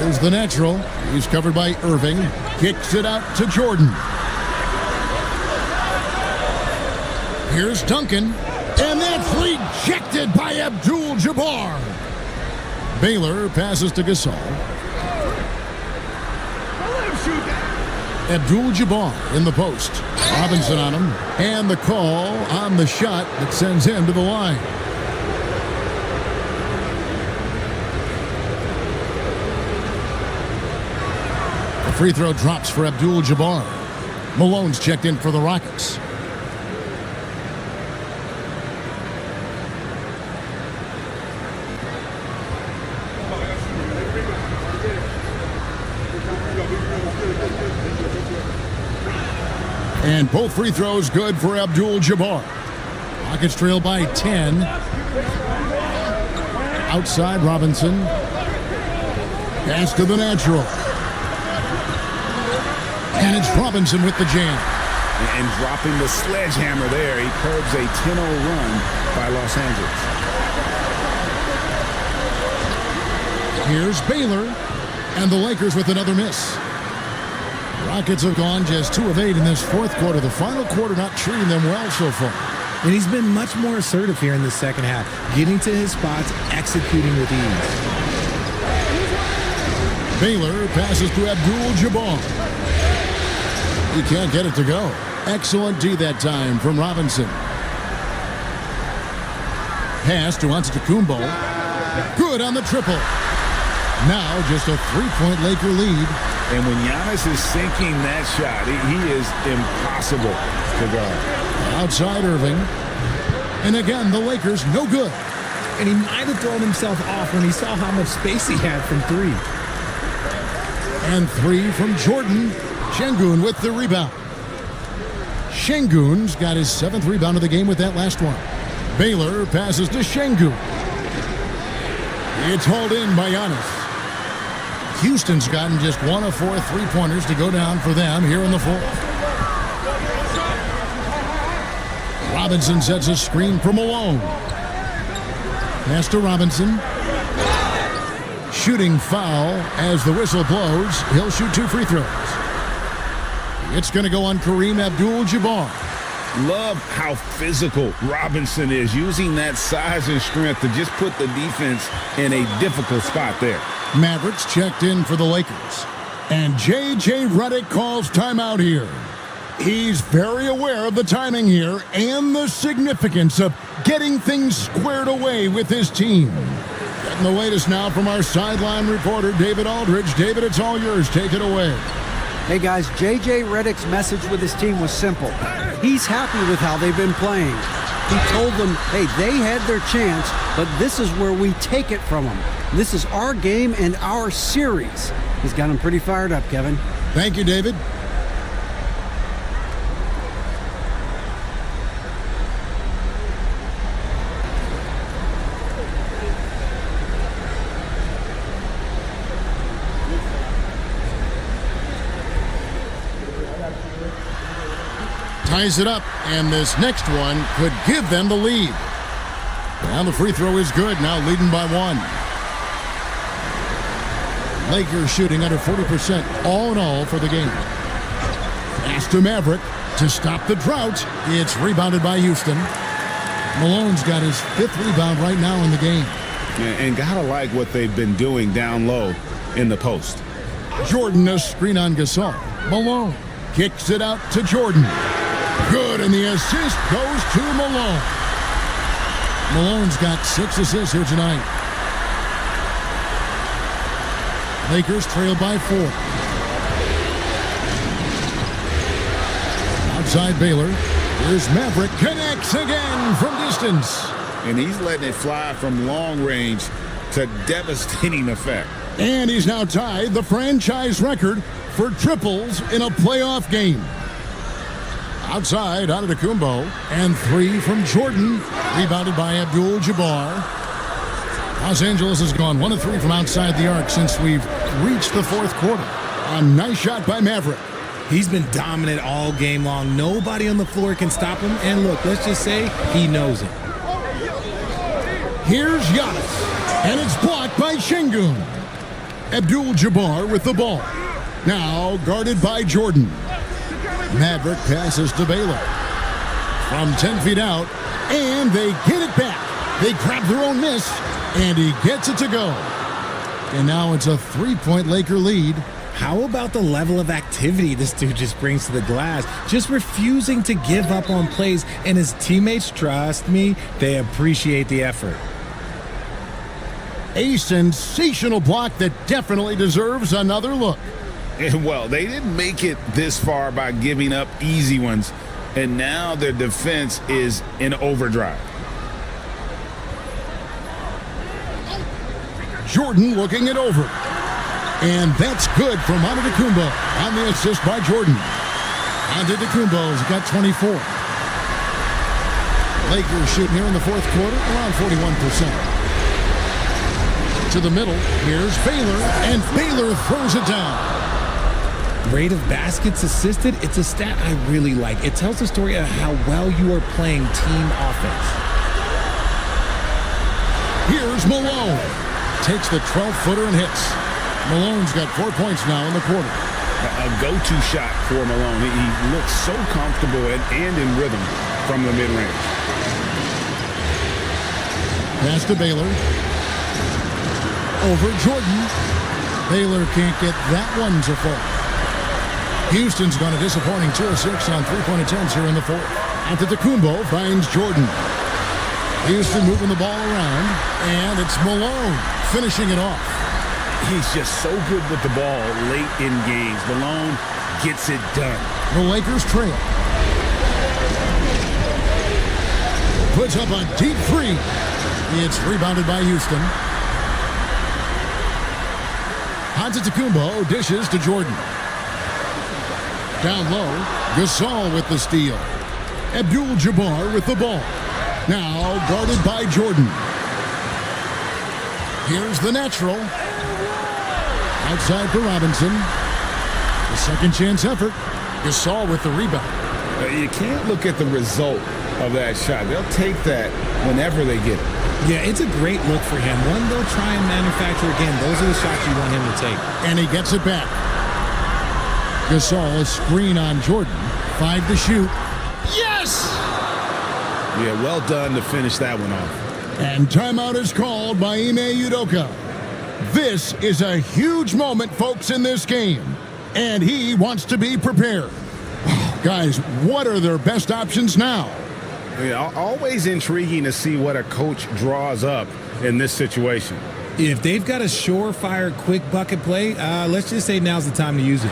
Here's the natural. He's covered by Irving. Kicks it out to Jordan. Here's Duncan. And that's rejected by Abdul-Jabbar. Baylor passes to Gasol. Abdul-Jabbar in the post. Robinson on him. And the call on the shot that sends him to the line. The free throw drops for Abdul-Jabbar. Malone's checked in for the Rockets. And both free throws good for Abdul-Jabbar. Rockets trail by 10. Outside Robinson. Pass to the natural. And it's Robinson with the jam. And dropping the sledgehammer there, he curbs a 10-0 run by Los Angeles. Here's Baylor. And the Lakers with another miss. Rockets have gone just 2 of 8 in this fourth quarter. The final quarter not treating them well so far. And he's been much more assertive here in the second half, getting to his spots, executing with ease. Baylor passes to Abdul-Jabbar. He can't get it to go. Excellent D that time from Robinson. Pass to Antetokounmpo. Good on the triple. Now just a 3-point Laker lead. And when Giannis is sinking that shot, he is impossible to guard. Outside Irving. And again, the Lakers no good. And he might have thrown himself off when he saw how much space he had from three. And three from Jordan. Şengün with the rebound. Şengün's got his 7th rebound of the game with that last one. Baylor passes to Şengün. It's hauled in by Giannis. Houston's gotten just 1 of 4 3-pointers to go down for them here in the fourth. Robinson sets a screen for Malone. Pass to Robinson. Shooting foul as the whistle blows. He'll shoot 2 free throws. It's going to go on Kareem Abdul-Jabbar. Love how physical Robinson is, using that size and strength to just put the defense in a difficult spot there. Mavericks checked in for the Lakers. And J.J. Redick calls timeout here. He's very aware of the timing here and the significance of getting things squared away with his team. Getting the latest now from our sideline reporter, David Aldridge. David, it's all yours. Take it away. Hey, guys, J.J. Redick's message with his team was simple. He's happy with how they've been playing. He told them, hey, they had their chance, but this is where we take it from them. This is our game and our series. He's got them pretty fired up, Kevin. Thank you, David. Ties it up, and this next one could give them the lead. Now the free throw is good, now leading by 1. Lakers shooting under 40% all in all for the game. Pass to Maverick to stop the drought. It's rebounded by Houston. Malone's got his 5th rebound right now in the game. And gotta like what they've been doing down low in the post. Jordan, a screen on Gasol. Malone kicks it out to Jordan. Good, and the assist goes to Malone. Malone's got 6 assists here tonight. Lakers trail by 4. Outside Baylor. Here's Maverick. Connects again from distance. And he's letting it fly from long range to devastating effect. And he's now tied the franchise record for triples in a playoff game. Outside, Antetokounmpo, and 3 from Jordan, rebounded by Abdul-Jabbar. Los Angeles has gone 1 of 3 from outside the arc since we've reached the 4th quarter. A nice shot by Maverick. He's been dominant all game long. Nobody on the floor can stop him. And look, let's just say he knows it. Here's Giannis, and it's blocked by Şengün. Abdul-Jabbar with the ball. Now guarded by Jordan. Maverick passes to Baylor. From 10 feet out, and they get it back. They grab their own miss, and he gets it to go. And now it's a 3-point Laker lead. How about the level of activity this dude just brings to the glass? Just refusing to give up on plays, and his teammates, trust me, they appreciate the effort. A sensational block that definitely deserves another look. And well, they didn't make it this far by giving up easy ones, and now their defense is in overdrive. Jordan looking it over. And that's good from Antetokounmpo on the assist by Jordan. Antetokounmpo's got 24. Lakers shooting here in the 4th quarter around 41%. To the middle, here's Baylor, and Baylor throws it down. Rate of baskets assisted, it's a stat I really like. It tells the story of how well you are playing team offense. Here's Malone. Takes the 12-footer and hits. Malone's got 4 points now in the quarter. A go-to shot for Malone. He looks so comfortable and in rhythm from the mid-range. Pass to Baylor. Over Jordan. Baylor can't get that one to fall. Houston's gone a disappointing 2 of 6 on 3-point attempts here in the 4th. Antetokounmpo finds Jordan. Houston moving the ball around, and it's Malone finishing it off. He's just so good with the ball late in games. Malone gets it done. The Lakers trail. Puts up a deep three. It's rebounded by Houston. Antetokounmpo dishes to Jordan. Down low, Gasol with the steal. Abdul-Jabbar with the ball. Now guarded by Jordan. Here's the natural. Outside for Robinson. The second chance effort. Gasol with the rebound. You can't look at the result of that shot. They'll take that whenever they get it. Yeah, it's a great look for him. One they'll try and manufacture again. Those are the shots you want him to take. And he gets it back. Gasol, a screen on Jordan. 5 to shoot. Yes! Yeah, well done to finish that one off. And timeout is called by Ime Udoka. This is a huge moment, folks, in this game. And he wants to be prepared. Guys, what are their best options now? Yeah, always intriguing to see what a coach draws up in this situation. If they've got a surefire, quick bucket play, let's just say now's the time to use it.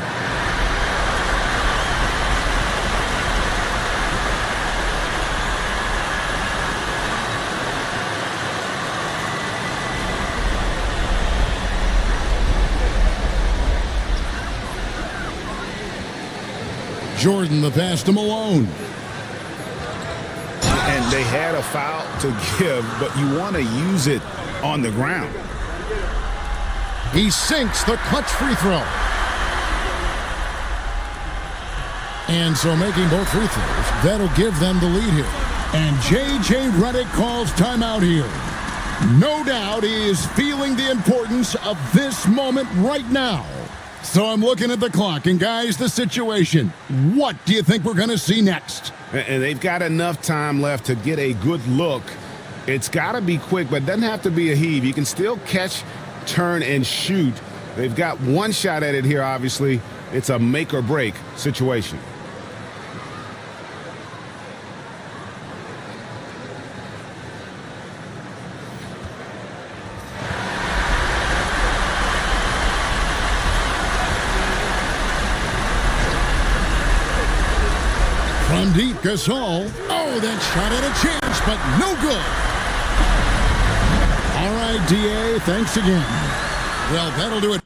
Jordan, the pass to Malone. And they had a foul to give, but you want to use it on the ground. He sinks the clutch free throw. And so making both free throws, that'll give them the lead here. And J.J. Redick calls timeout here. No doubt he is feeling the importance of this moment right now. So I'm looking at the clock, and guys, the situation. What do you think we're going to see next? And they've got enough time left to get a good look. It's got to be quick, but it doesn't have to be a heave. You can still catch, turn, and shoot. They've got one shot at it here, obviously. It's a make-or-break situation. From deep, Gasol. Oh, that shot had a chance, but no good. All right, D.A., thanks again. Well, that'll do it.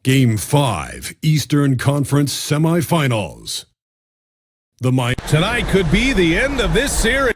Game 5, Eastern Conference Semifinals. Tonight could be the end of this series.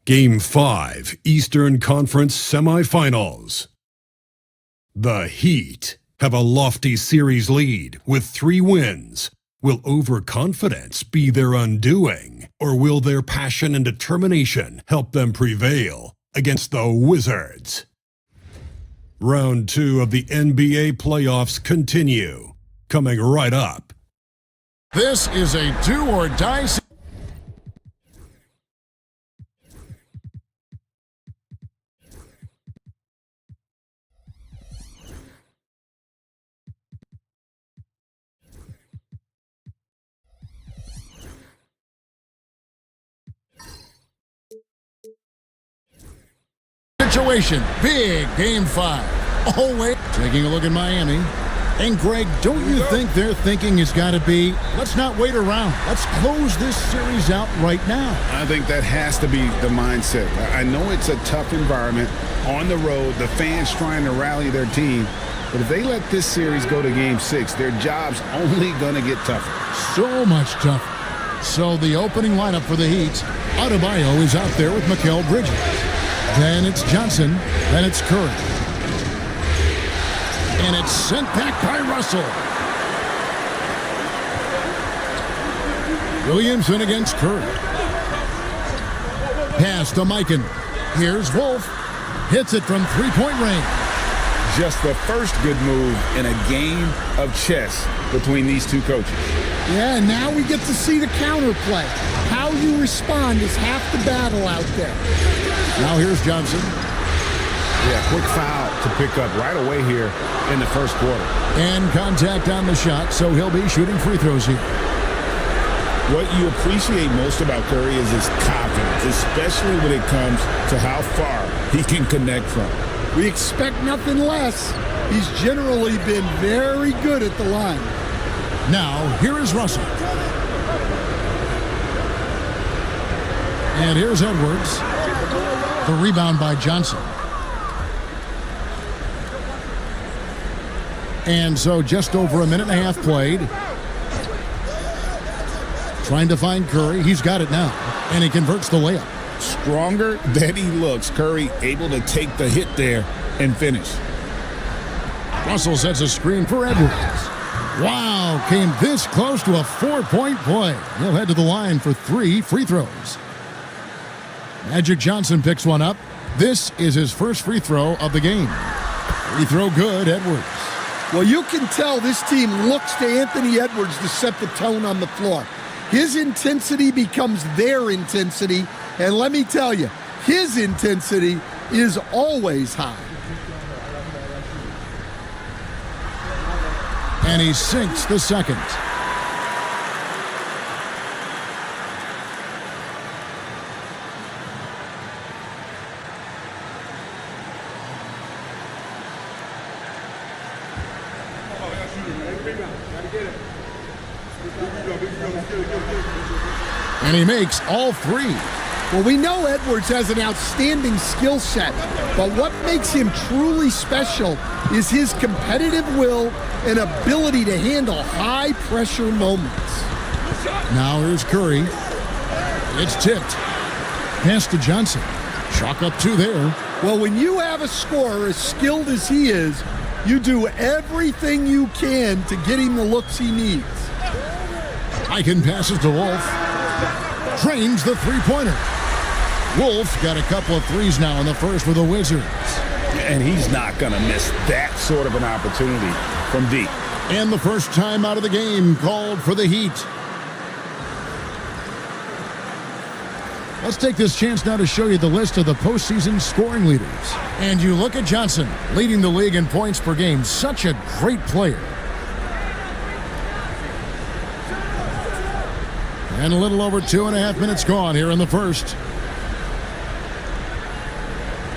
Game 5, Eastern Conference Semifinals. The Heat have a lofty series lead with 3 wins. Will overconfidence be their undoing, or will their passion and determination help them prevail against the Wizards? Round 2 of the NBA playoffs continue, coming right up. This is a do-or-die situation. Big Game 5. Oh, wait. Taking a look at Miami. And, Greg, don't you think their thinking has got to be, let's not wait around. Let's close this series out right now? I think that has to be the mindset. I know it's a tough environment on the road, the fans trying to rally their team. But if they let this series go to Game 6, their job's only going to get tougher. So much tougher. So the opening lineup for the Heat, Adebayo is out there with Mikal Bridges. Then it's Johnson. Then it's Curry. And it's sent back by Russell. Williamson against Curry. Pass to Mikan. Here's Wolf. Hits it from three-point range. Just the first good move in a game of chess between these two coaches. Yeah, and now we get to see the counterplay. How you respond is half the battle out there. Now here's Johnson. Yeah, quick foul to pick up right away here in the first quarter. And contact on the shot, so he'll be shooting free throws here. What you appreciate most about Curry is his confidence, especially when it comes to how far he can connect from. We expect nothing less. He's generally been very good at the line. Now, here is Russell. And here's Edwards. The rebound by Johnson. And so just over a minute and a half played. Trying to find Curry. He's got it now. And he converts the layup. Stronger than he looks. Curry able to take the hit there and finish. Russell sets a screen for Edwards. Wow, came this close to a 4-point play. He'll head to the line for 3 free throws. Magic Johnson picks one up. This is his first free throw of the game. Free throw good, Edwards. Well, you can tell this team looks to Anthony Edwards to set the tone on the floor. His intensity becomes their intensity, and let me tell you, his intensity is always high. And he sinks the second. And he makes all 3. Well, we know Edwards has an outstanding skill set, but what makes him truly special is his competitive will and ability to handle high-pressure moments. Now here's Curry. It's tipped. Pass to Johnson. Chalk up 2 there. Well, when you have a scorer as skilled as he is, you do everything you can to get him the looks he needs. Eichen passes to Wolf. Drains the three-pointer. Wolf got a couple of threes now in the first for the Wizards. And he's not going to miss that sort of an opportunity from deep. And the first time out of the game called for the Heat. Let's take this chance now to show you the list of the postseason scoring leaders. And you look at Johnson, leading the league in points per game. Such a great player. And a little over 2.5 minutes gone here in the first.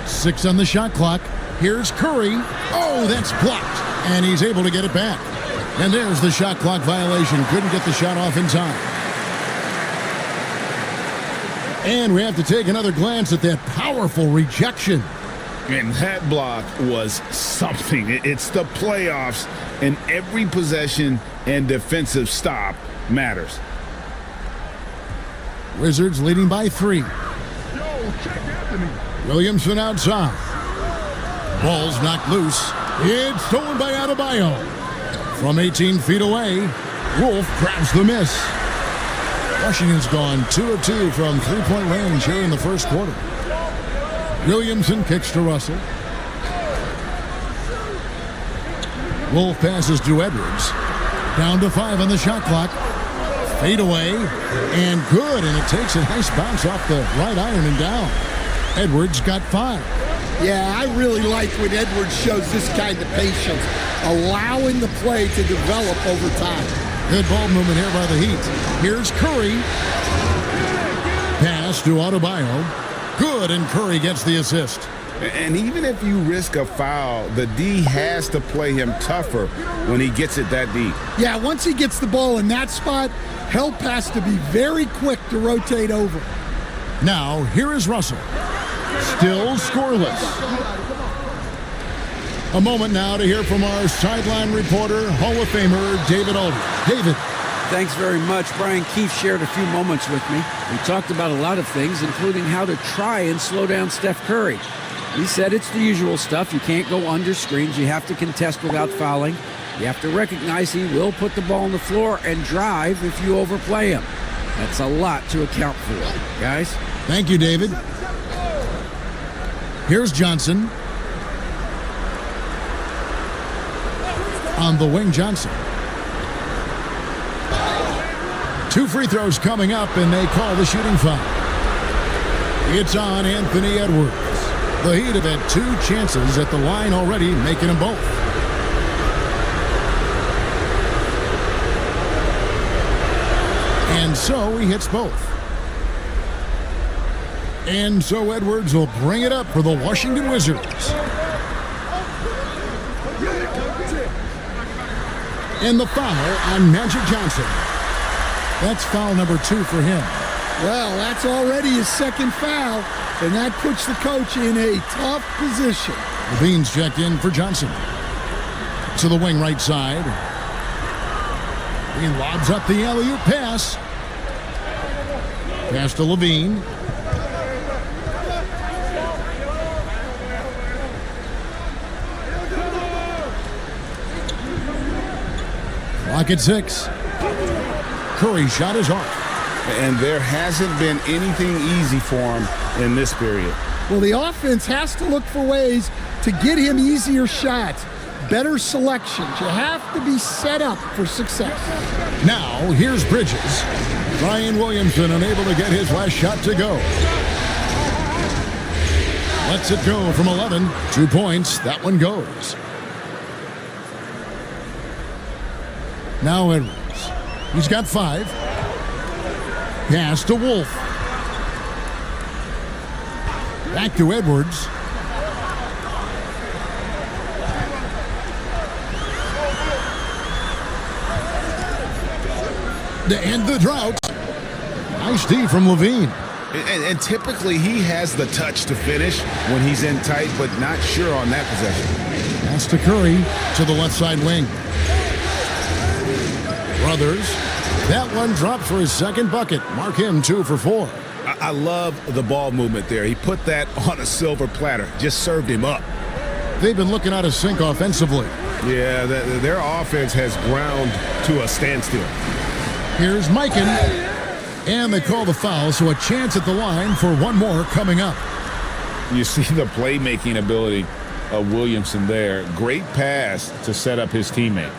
6 on the shot clock. Here's Curry. Oh, that's blocked. And he's able to get it back. And there's the shot clock violation. Couldn't get the shot off in time. And we have to take another glance at that powerful rejection. And that block was something. It's the playoffs, and every possession and defensive stop matters. Wizards leading by 3. Williamson outside. Ball's knocked loose. It's stolen by Adebayo. From 18 feet away, Wolf grabs the miss. Washington's gone 2 of 2 from three-point range here in the first quarter. Williamson kicks to Russell. Wolf passes to Edwards. Down to 5 on the shot clock. Fade away, and good, and it takes a nice bounce off the right iron and down. Edwards got 5. Yeah, I really like when Edwards shows this kind of patience, allowing the play to develop over time. Good ball movement here by the Heat. Here's Curry. Pass to Adebayo. Good, and Curry gets the assist. And even if you risk a foul, the D has to play him tougher when he gets it that deep. Yeah, once he gets the ball in that spot, help has to be very quick to rotate over. Now, here is Russell. Still scoreless. A moment now to hear from our sideline reporter, Hall of Famer David Aldridge. David. Thanks very much. Brian Keefe shared a few moments with me. We talked about a lot of things, including how to try and slow down Steph Curry. He said it's the usual stuff. You can't go under screens. You have to contest without fouling. You have to recognize he will put the ball on the floor and drive if you overplay him. That's a lot to account for, guys. Thank you, David. Here's Johnson. On the wing, Johnson. 2 free throws coming up, and they call the shooting foul. It's on Anthony Edwards. The Heat have had 2 chances at the line already, making them both. And so he hits both. And so Edwards will bring it up for the Washington Wizards. And the foul on Magic Johnson. That's foul number 2 for him. Well, that's already his second foul, and that puts the coach in a tough position. Levine's checked in for Johnson. To the wing right side. He lobs up the alley-oop pass. Pass to Levine. Clock at 6. Curry's shot is off. And there hasn't been anything easy for him in this period. Well, the offense has to look for ways to get him easier shots, better selections. You have to be set up for success. Now, here's Bridges. Ryan Williamson unable to get his last shot to go. Lets it go from 11. 2 points. That one goes. Now Edwards. He's got 5. Pass to Wolf. Back to Edwards. To end the drought. Nice D from Levine. And typically he has the touch to finish when he's in tight, but not sure on that possession. Pass to Curry to the left side wing. Brothers. That one dropped for his second bucket. Mark him 2 for 4. I love the ball movement there. He put that on a silver platter. Just served him up. They've been looking out of sync offensively. Yeah, their offense has ground to a standstill. Here's Mikan. And they call the foul, so a chance at the line for one more coming up. You see the playmaking ability of Williamson there. Great pass to set up his teammate.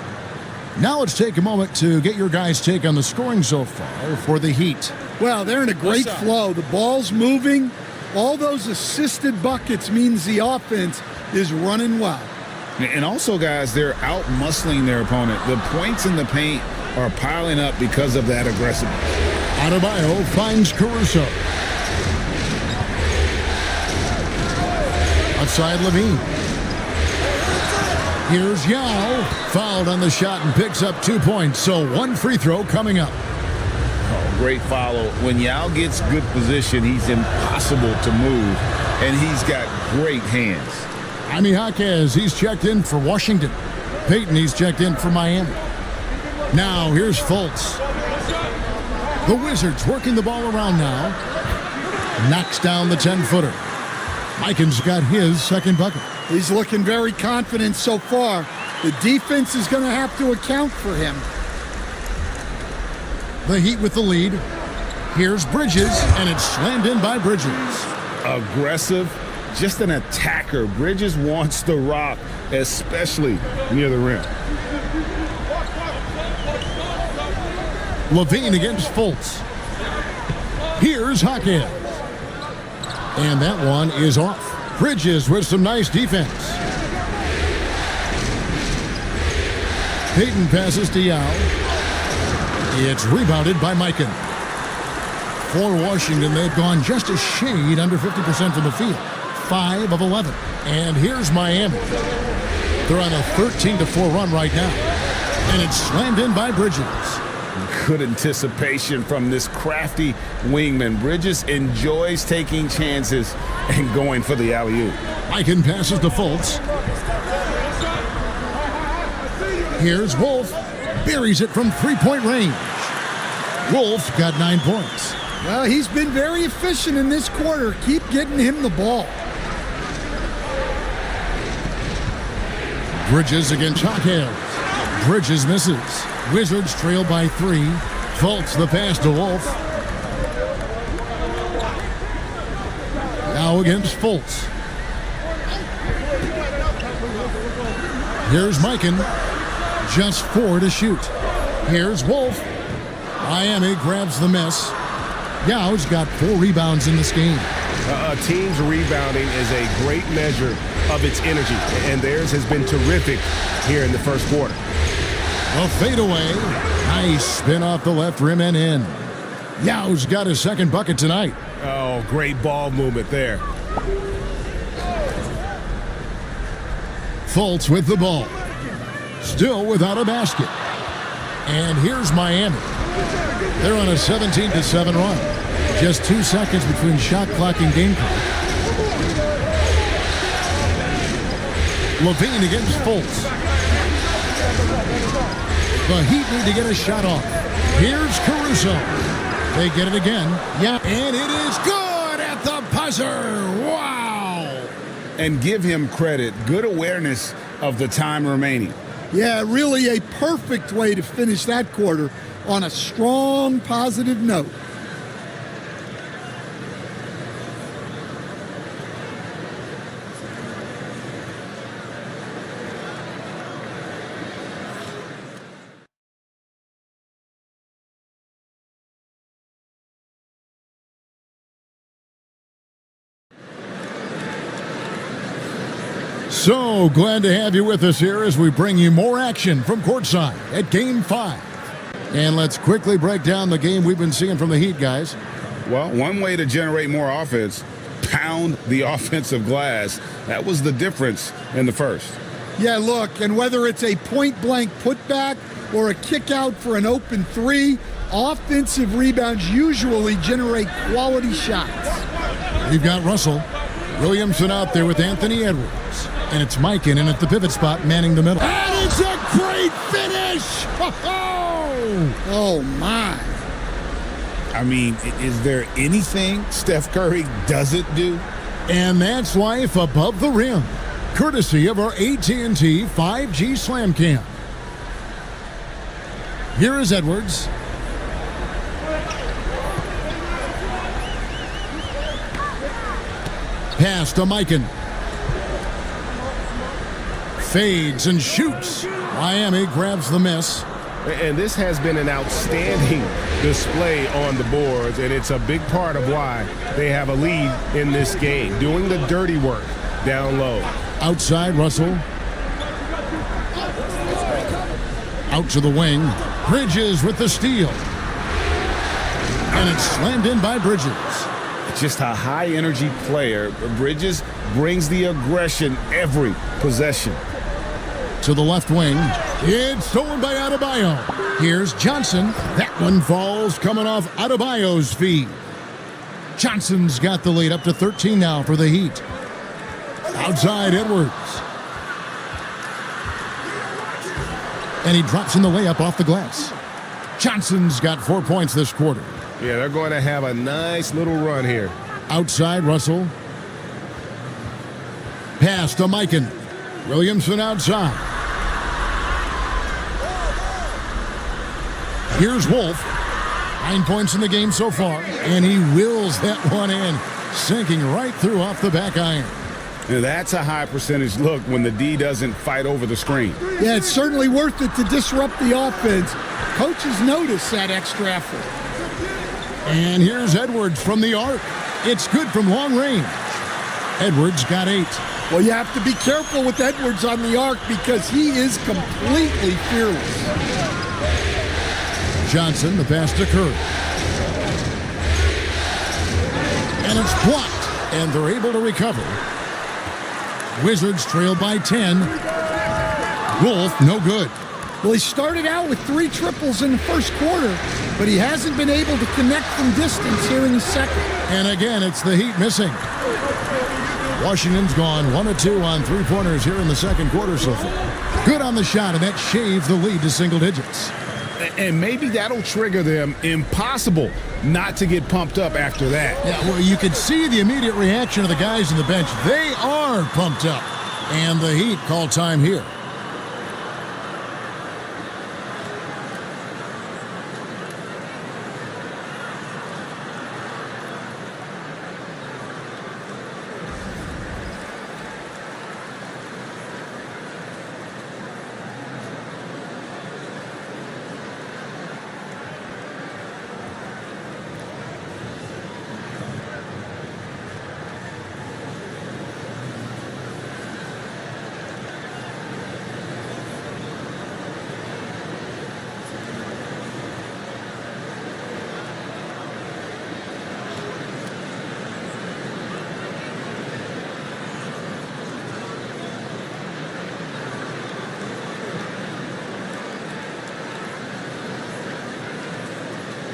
Now let's take a moment to get your guys' take on the scoring so far for the Heat. Well, they're in a great flow. The ball's moving. All those assisted buckets means the offense is running well. And also, guys, they're out-muscling their opponent. The points in the paint are piling up because of that aggressiveness. Adebayo finds Caruso. Outside Levine. Here's Yao. Fouled on the shot and picks up 2 points. So 1 free throw coming up. Oh, great follow. When Yao gets good position, he's impossible to move. And he's got great hands. Jaime Jaquez, he's checked in for Washington. Peyton, he's checked in for Miami. Now here's Fultz. The Wizards working the ball around now. Knocks down the 10-footer. Mikan's got his second bucket. He's looking very confident so far. The defense is going to have to account for him. The Heat with the lead. Here's Bridges, and it's slammed in by Bridges. Aggressive, just an attacker. Bridges wants the rock, especially near the rim. Levine against Fultz. Here's Jaquez. And that one is off. Bridges with some nice defense. Peyton passes to Yao. It's rebounded by Mikan. For Washington, they've gone just a shade under 50% from the field. 5 of 11. And here's Miami. They're on a 13-4 run right now. And it's slammed in by Bridges. Good anticipation from this crafty wingman. Bridges enjoys taking chances and going for the alley-oop. Mikan passes to Fultz. Here's Wolf. Buries it from three-point range. Wolf got 9 points. Well, he's been very efficient in this quarter. Keep getting him the ball. Bridges against Jaquez. Bridges misses. Wizards trail by 3. Fultz the pass to Wolf. Now against Fultz. Here's Mikan. Just 4 to shoot. Here's Wolf. Miami grabs the miss. Yao's got 4 rebounds in this game. A team's rebounding is a great measure of its energy, and theirs has been terrific here in the first quarter. A fadeaway. Nice spin off the left rim and in. Yao's got his second bucket tonight. Oh, great ball movement there. Fultz with the ball. Still without a basket. And here's Miami. They're on a 17-7 run. Just 2 seconds between shot clock and game clock. Levine against Fultz. The Heat need to get a shot off. Here's Caruso. They get it again. Yeah, and it is good at the buzzer. Wow. And give him credit. Good awareness of the time remaining. Yeah, really a perfect way to finish that quarter on a strong, positive note. So glad to have you with us here as we bring you more action from courtside at Game 5. And let's quickly break down the game we've been seeing from the Heat, guys. Well, one way to generate more offense, pound the offensive glass. That was the difference in the first. Yeah, look, and whether it's a point-blank putback or a kick out for an open three, offensive rebounds usually generate quality shots. We've got Russell Williamson out there with Anthony Edwards. And it's Mikan in at the pivot spot, manning the middle. And it's a great finish! Oh, my. I mean, is there anything Steph Curry doesn't do? And that's life above the rim, courtesy of our AT&T 5G Slam Cam. Here is Edwards. Pass to Mikan. Fades and shoots. Miami grabs the miss. And this has been an outstanding display on the boards, and it's a big part of why they have a lead in this game, doing the dirty work down low. Outside, Russell. Out to the wing. Bridges with the steal. And it's slammed in by Bridges. Just a high-energy player. Bridges brings the aggression every possession. To the left wing. It's stolen by Adebayo. Here's Johnson. That one falls coming off Adebayo's feet. Johnson's got the lead up to 13 now for the Heat. Outside Edwards. And he drops in the layup off the glass. Johnson's got 4 points this quarter. Yeah, they're going to have a nice little run here. Outside Russell. Pass to Mikan. Williamson outside. Here's Wolf. 9 points in the game so far. And he wills that one in. Sinking right through off the back iron. Now that's a high percentage look when the D doesn't fight over the screen. Yeah, it's certainly worth it to disrupt the offense. Coaches notice that extra effort. And here's Edwards from the arc. It's good from long range. Edwards got 8. Well, you have to be careful with Edwards on the arc because he is completely fearless. Johnson, the pass to Curry. And it's blocked, and they're able to recover. Wizards trail by 10. Wolf, no good. Well, he started out with 3 triples in the first quarter, but he hasn't been able to connect from distance here in the second. And again, it's the Heat missing. Washington's gone 1 of 2 on 3-pointers here in the second quarter so far. Good on the shot, and that shaves the lead to single digits. And maybe that'll trigger them. Impossible not to get pumped up after that. Yeah, well, you can see the immediate reaction of the guys on the bench. They are pumped up. And the Heat call time here.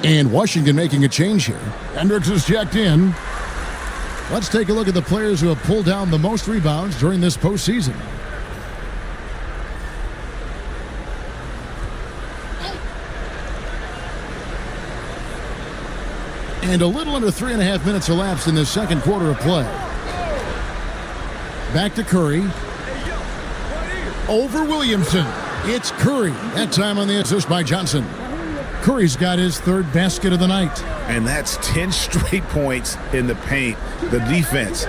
And Washington making a change here. Hendricks is checked in. Let's take a look at the players who have pulled down the most rebounds during this postseason. And a little under 3.5 minutes elapsed in the second quarter of play. Back to Curry. Over Williamson. It's Curry. That time on the assist by Johnson. Curry's got his third basket of the night. And that's 10 straight points in the paint. The defense,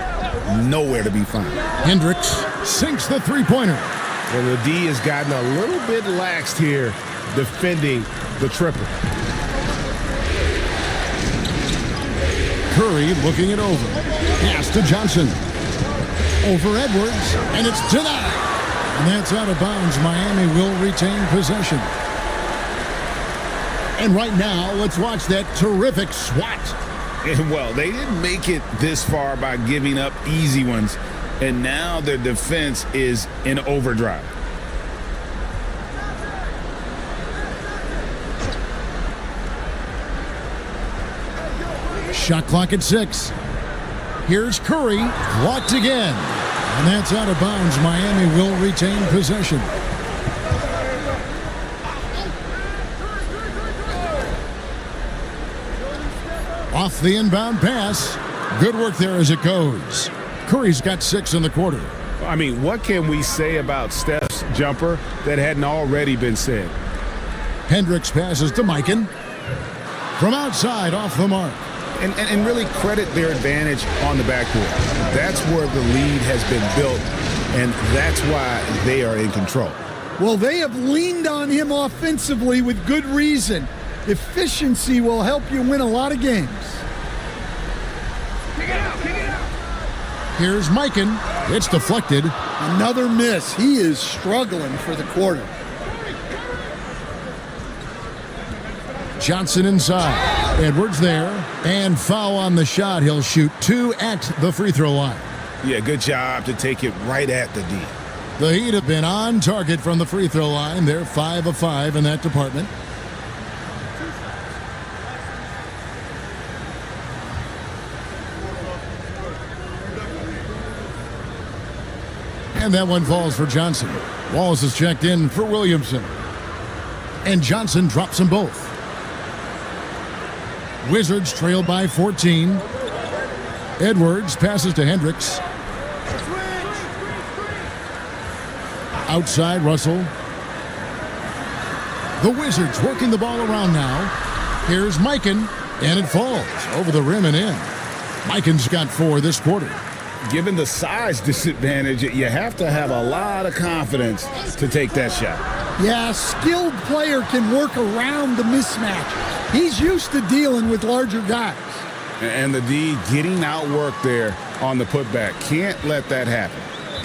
nowhere to be found. Hendricks sinks the three-pointer. And the D has gotten a little bit laxed here defending the triple. Curry looking it over. Pass to Johnson. Over Edwards, and it's denied. And that's out of bounds. Miami will retain possession. And right now, let's watch that terrific swat. And well, they didn't make it this far by giving up easy ones. And now their defense is in overdrive. Shot clock at 6. Here's Curry, blocked again. And that's out of bounds. Miami will retain possession. Off the inbound pass. Good work there as it goes. Curry's got 6 in the quarter. I mean, what can we say about Steph's jumper that hadn't already been said? Hendricks passes to Mikan. From outside, off the mark. And really credit their advantage on the backboard. That's where the lead has been built, and that's why they are in control. Well, they have leaned on him offensively with good reason. Efficiency will help you win a lot of games. Here's Mikan. It's deflected. Another miss. He is struggling for the quarter. Johnson inside. Edwards there. And foul on the shot. He'll shoot 2 at the free throw line. Yeah, good job to take it right at the D. The Heat have been on target from the free throw line. They're 5 of 5 in that department. And that one falls for Johnson. Wallace is checked in for Williamson. And Johnson drops them both. Wizards trail by 14. Edwards passes to Hendricks. Outside, Russell. The Wizards working the ball around now. Here's Mikan, and it falls over the rim and in. Mikan's got 4 this quarter. Given the size disadvantage, you have to have a lot of confidence to take that shot. Yeah, a skilled player can work around the mismatch. He's used to dealing with larger guys. And the D getting outworked there on the putback. Can't let that happen.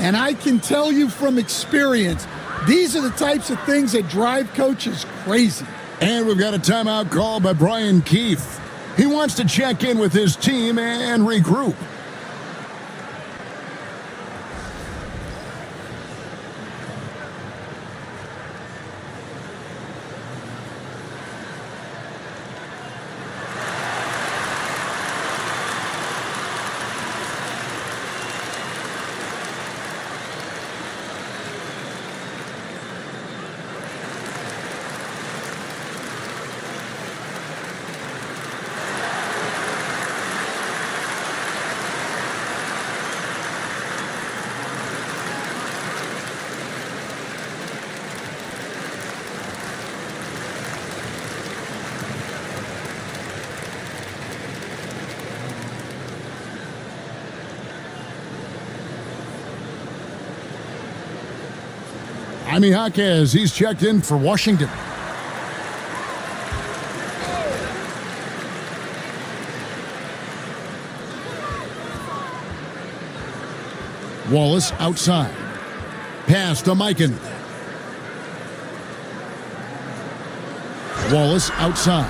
And I can tell you from experience, these are the types of things that drive coaches crazy. And we've got a timeout call by Brian Keefe. He wants to check in with his team and regroup. Jaime Jaquez, he's checked in for Washington. Wallace outside. Pass to Mikan. Wallace outside.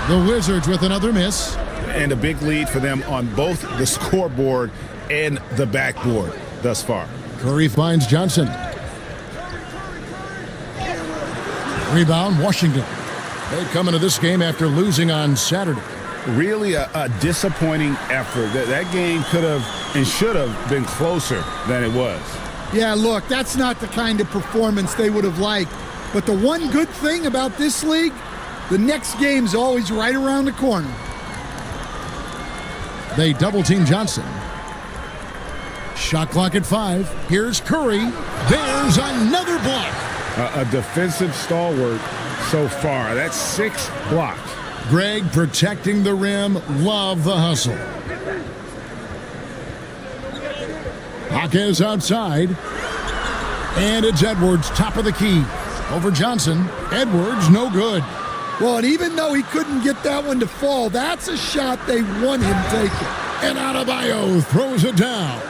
The Wizards with another miss. And a big lead for them on both the scoreboard and the backboard thus far. Curry finds Johnson. Rebound, Washington. They come into this game after losing on Saturday. Really a disappointing effort. That game could have and should have been closer than it was. Yeah, look, that's not the kind of performance they would have liked. But the one good thing about this league, the next game's always right around the corner. They double-team Johnson. Shot clock at 5. Here's Curry. There's another block. A defensive stalwart so far. That's 6 blocks. Greg protecting the rim. Love the hustle. Jaquez outside. And it's Edwards, top of the key. Over Johnson. Edwards, no good. Well, and even though he couldn't get that one to fall, that's a shot they want him taking. And Adebayo throws it down.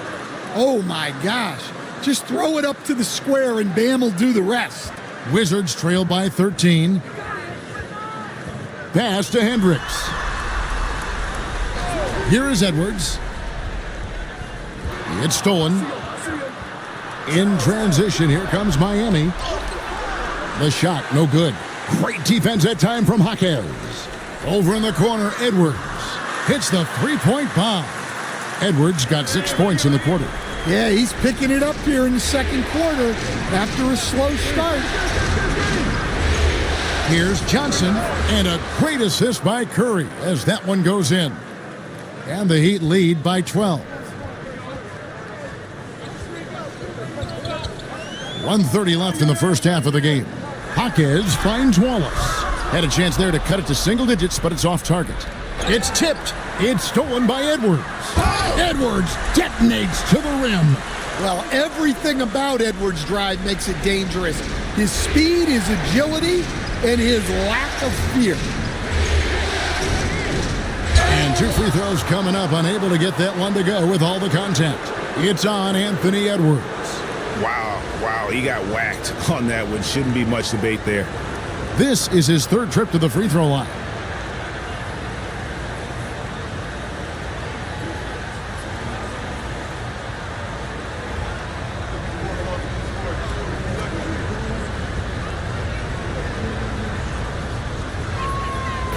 Oh, my gosh. Just throw it up to the square and Bam will do the rest. Wizards trail by 13. Pass to Hendricks. Here is Edwards. It's stolen. In transition, here comes Miami. The shot, no good. Great defense that time from Jaquez. Over in the corner, Edwards hits the three-point bomb. Edwards got 6 points in the quarter. Yeah, he's picking it up here in the second quarter after a slow start. Here's Johnson, and a great assist by Curry as that one goes in. And the Heat lead by 12. 1:30 left in the first half of the game. Jaquez finds Wallace. Had a chance there to cut it to single digits, but it's off target. It's tipped. It's stolen by Edwards. Edwards detonates to the rim. Well, everything about Edwards' drive makes it dangerous. His speed, his agility, and his lack of fear. And 2 free throws coming up, unable to get that one to go with all the contact. It's on Anthony Edwards. Wow, he got whacked on that one. Shouldn't be much debate there. This is his 3rd trip to the free throw line.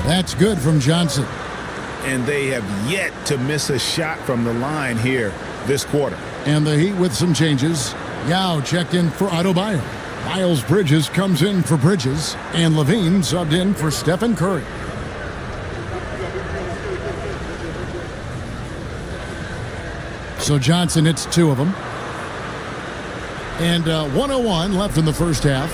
That's good from Johnson. And they have yet to miss a shot from the line here this quarter. And the Heat with some changes. Yao checked in for Adebayo. Miles Bridges comes in for Bridges. And Levine subbed in for Stephen Curry. So Johnson hits 2 of them. And 1:01 left in the first half.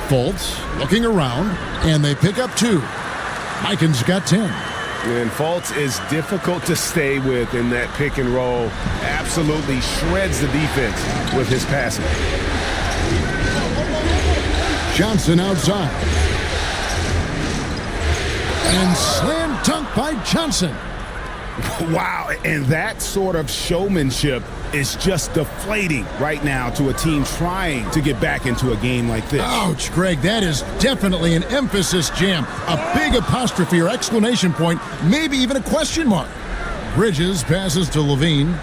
Fultz looking around, and they pick up 2. Mikan's got 10. And Fultz is difficult to stay with in that pick and roll. Absolutely shreds the defense with his passing. Johnson outside. And slam dunk by Johnson. Wow, and that sort of showmanship is just deflating right now to a team trying to get back into a game like this. Ouch, Greg, that is definitely an emphasis jam. A big apostrophe or exclamation point, maybe even a question mark. Bridges passes to Levine.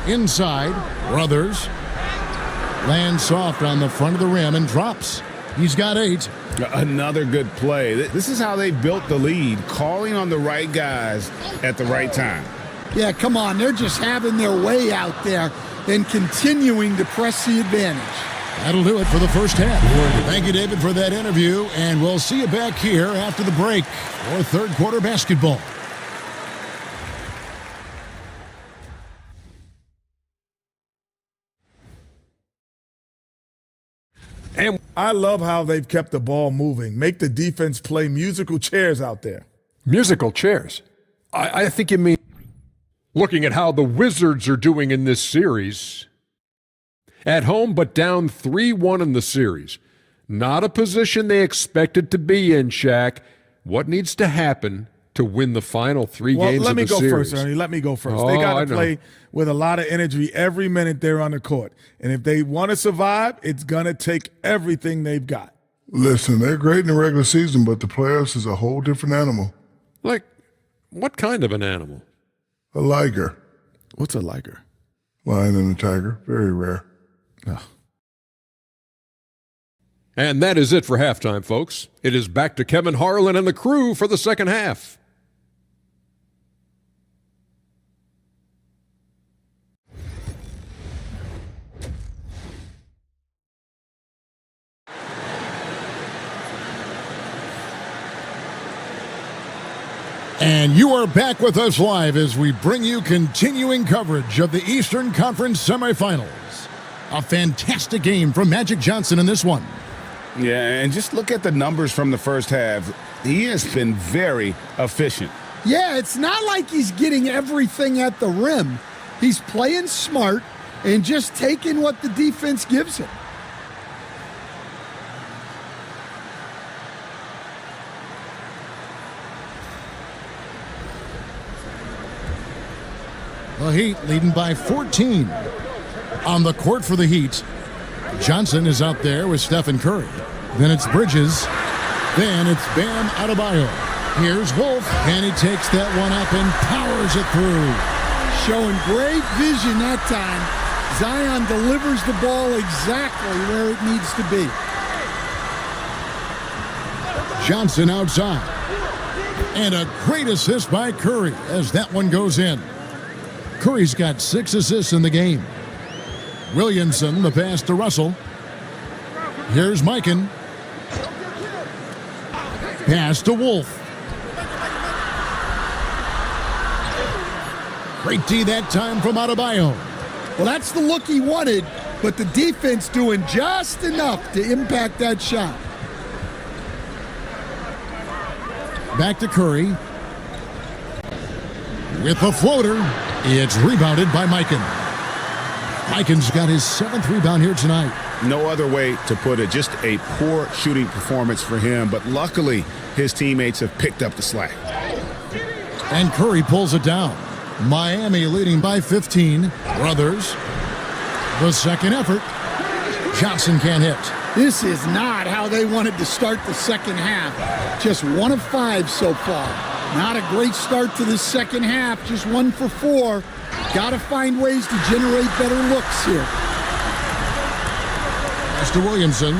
Inside, Brothers lands soft on the front of the rim and drops. He's got 8. Another good play. This is how they built the lead, calling on the right guys at the right time. Yeah, come on. They're just having their way out there and continuing to press the advantage. That'll do it for the first half. Thank you, David, for that interview, and we'll see you back here after the break for 3rd quarter basketball. And I love how they've kept the ball moving. Make the defense play musical chairs out there. Musical chairs? I think you mean looking at how the Wizards are doing in this series. At home, but down 3-1 in the series. Not a position they expected to be in, Shaq. What needs to happen to win the final 3 games of the series? Let me go first, Ernie. Let me go first. They got to play with a lot of energy every minute they're on the court. And if they want to survive, it's going to take everything they've got. Listen, they're great in the regular season, but the playoffs is a whole different animal. Like, what kind of an animal? A liger. What's a liger? Lion and a tiger. Very rare. Oh. And that is it for halftime, folks. It is back to Kevin Harlan and the crew for the second half. And you are back with us live as we bring you continuing coverage of the Eastern Conference semifinals. A fantastic game from Magic Johnson in this one. Yeah, and just look at the numbers from the first half. He has been very efficient. Yeah, it's not like he's getting everything at the rim. He's playing smart and just taking what the defense gives him. The Heat leading by 14. On the court for the Heat, Johnson is out there with Stephen Curry. Then it's Bridges. Then it's Bam Adebayo. Here's Wolf, and he takes that one up and powers it through. Showing great vision that time. Zion delivers the ball exactly where it needs to be. Johnson outside. And a great assist by Curry as that one goes in. Curry's got 6 assists in the game. Williamson, the pass to Russell. Here's Mikan. Pass to Wolf. Great D that time from Adebayo. Well, that's the look he wanted, but the defense doing just enough to impact that shot. Back to Curry. With a floater. It's rebounded by Mikan. Mikan's got his 7th rebound here tonight. No other way to put it. Just a poor shooting performance for him, but luckily his teammates have picked up the slack. And Curry pulls it down. Miami leading by 15. Brothers. The second effort. Johnson can't hit. This is not how they wanted to start the second half. Just 1 of 5 so far. Not a great start to the second half. Just 1 for 4. Got to find ways to generate better looks here. Mr. Williamson.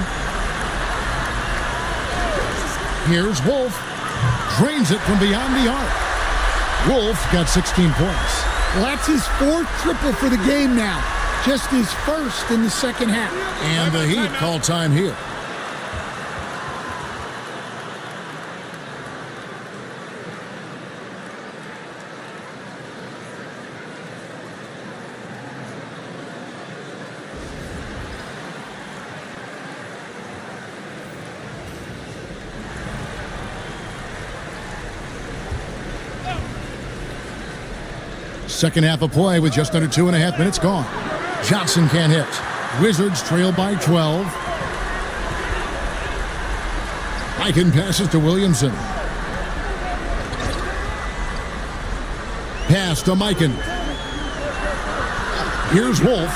Here's Wolf. Drains it from beyond the arc. Wolf got 16 points. Well, that's his 4th triple for the game now. Just his 1st in the second half. And the Heat call time here. Second half of play with just under 2.5 minutes gone. Johnson can't hit. Wizards trail by 12. Mikan passes to Williamson. Pass to Mikan. Here's Wolf.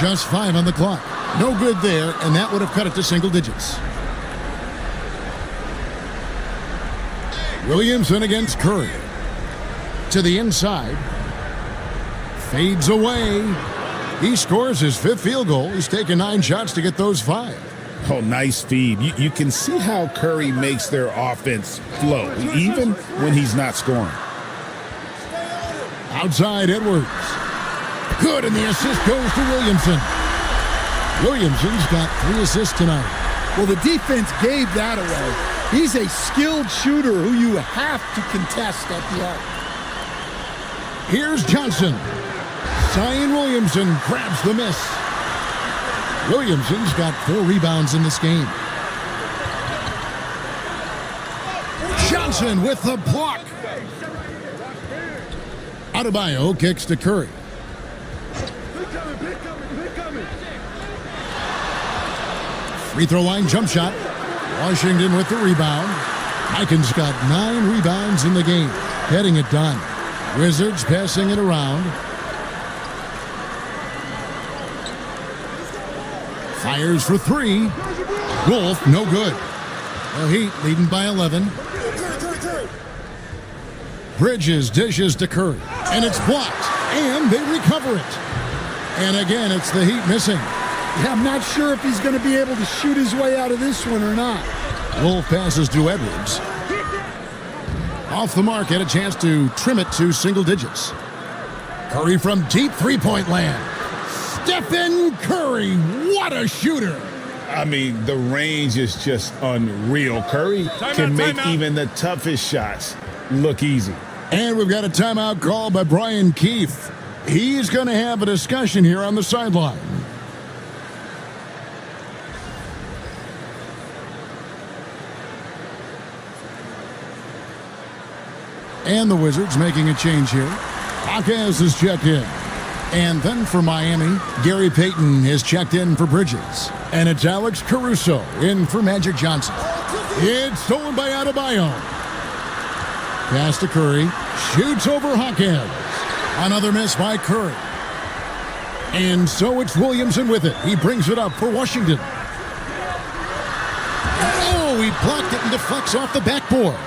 Just 5 on the clock. No good there, and that would have cut it to single digits. Williamson against Curry. To the inside. Fades away. He scores his 5th field goal. He's taken 9 shots to get those 5. Oh, nice feed. You can see how Curry makes their offense flow, even when he's not scoring. Outside Edwards. Good, and the assist goes to Williamson. Williamson's got 3 assists tonight. Well, the defense gave that away. He's a skilled shooter who you have to contest at the arc. Here's Johnson. Zion Williamson grabs the miss. Williamson's got 4 rebounds in this game. Johnson with the block. Adebayo kicks to Curry. Free throw line jump shot. Washington with the rebound. Mikan's got 9 rebounds in the game. Getting it done. Wizards passing it around. Fires for 3. Wolf, no good. The Heat leading by 11. Bridges dishes to Curry. And it's blocked. And they recover it. And again, it's the Heat missing. Yeah, I'm not sure if he's going to be able to shoot his way out of this one or not. Wolf passes to Edwards. Off the mark, had a chance to trim it to single digits. Curry from deep three-point land. Stephen Curry, what a shooter. I mean, the range is just unreal. Curry can make even the toughest shots look easy. And we've got a timeout call by Brian Keefe. He's going to have a discussion here on the sideline. And the Wizards making a change here. Hawkins is checked in. And then for Miami, Gary Payton is checked in for Bridges. And it's Alex Caruso in for Magic Johnson. It's stolen by Adebayo. Pass to Curry. Shoots over Hawkins. Another miss by Curry. And so it's Williamson with it. He brings it up for Washington. Oh, he blocked it and deflects off the backboard.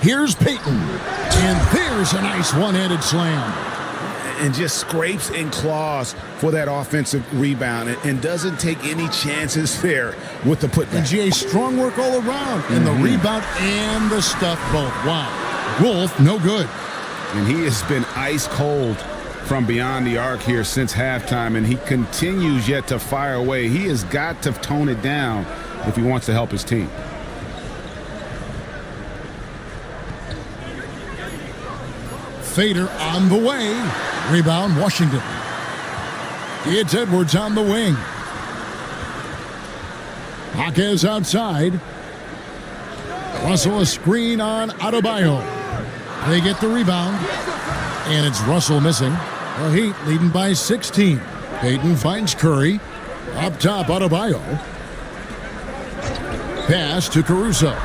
Here's Payton. And there's a nice one-handed slam. And just scrapes and claws for that offensive rebound and doesn't take any chances there with the putback. And GA, strong work all around. And the rebound and the stuff both. Wow. Wolf, no good. And he has been ice cold from beyond the arc here since halftime, and he continues yet to fire away. He has got to tone it down if he wants to help his team. Fader on the way. Rebound, Washington. It's Edwards on the wing. Hawkins outside. Russell a screen on Adebayo. They get the rebound. And it's Russell missing. The Heat leading by 16. Payton finds Curry. Up top, Adebayo. Pass to Caruso.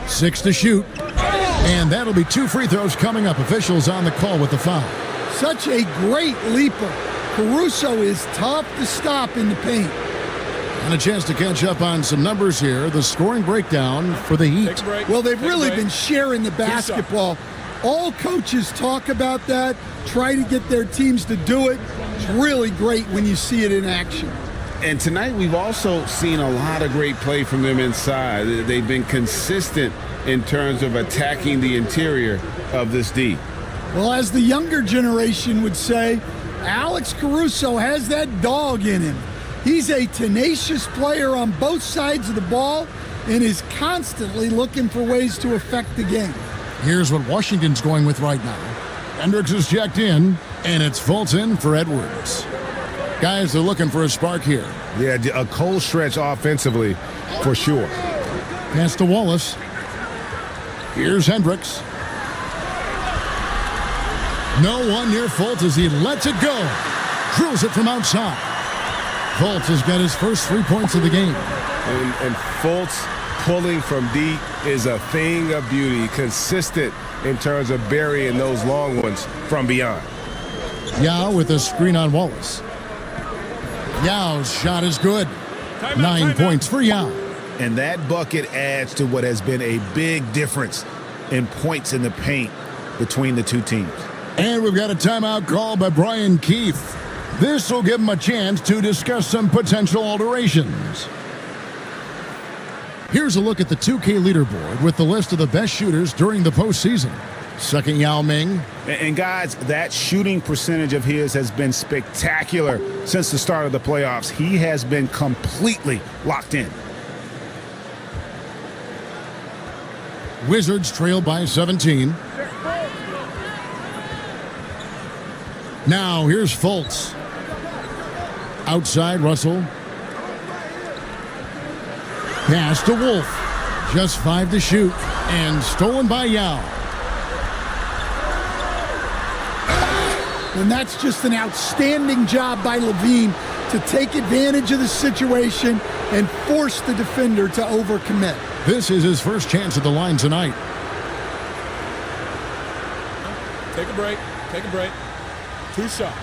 6 to shoot. And that'll be 2 free throws coming up. Officials on the call with the foul. Such a great leaper. Caruso is tough to stop in the paint. And a chance to catch up on some numbers here. The scoring breakdown for the Heat. Well, they've really been sharing the basketball. All coaches talk about that, try to get their teams to do it. It's really great when you see it in action. And tonight we've also seen a lot of great play from them inside. They've been consistent in terms of attacking the interior of this D. Well, as the younger generation would say, Alex Caruso has that dog in him. He's a tenacious player on both sides of the ball and is constantly looking for ways to affect the game. Here's what Washington's going with right now. Hendricks is checked in, and it's Fulton for Edwards. Guys, they're looking for a spark here. Yeah, a cold stretch offensively, for sure. Pass to Wallace. Here's Hendricks. No one near Fultz as he lets it go. Drills it from outside. Fultz has got his first 3 points of the game. And Fultz pulling from deep is a thing of beauty. Consistent in terms of burying those long ones from beyond. Yao with a screen on Wallace. Yao's shot is good. 9 points for Yao. And that bucket adds to what has been a big difference in points in the paint between the two teams. And we've got a timeout call by Brian Keefe. This will give him a chance to discuss some potential alterations. Here's a look at the 2K leaderboard with the list of the best shooters during the postseason. Second, Yao Ming. And guys, that shooting percentage of his has been spectacular since the start of the playoffs. He has been completely locked in. Wizards trail by 17. Now here's Fultz. Outside, Russell. Pass to Wolf. Just 5 to shoot. And stolen by Yao. And that's just an outstanding job by Levine to take advantage of the situation and force the defender to overcommit. This is his first chance at the line tonight. Take a break. Take a break. 2 shots.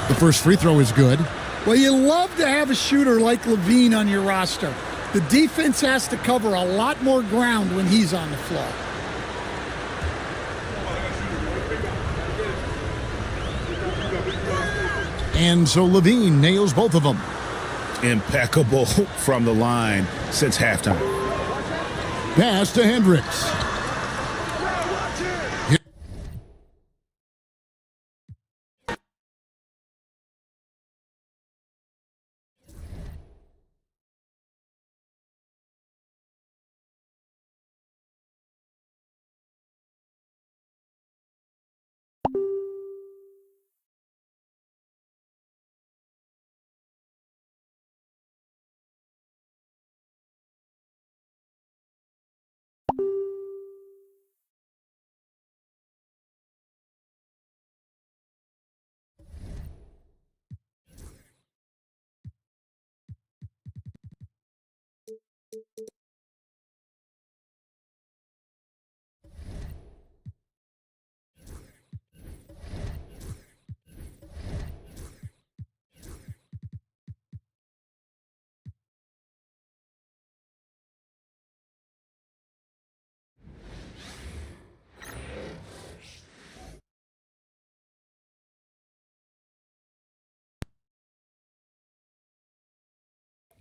The first free throw is good. Well, you love to have a shooter like Levine on your roster. The defense has to cover a lot more ground when he's on the floor. And so Levine nails both of them. Impeccable from the line since halftime. Pass to Hendricks.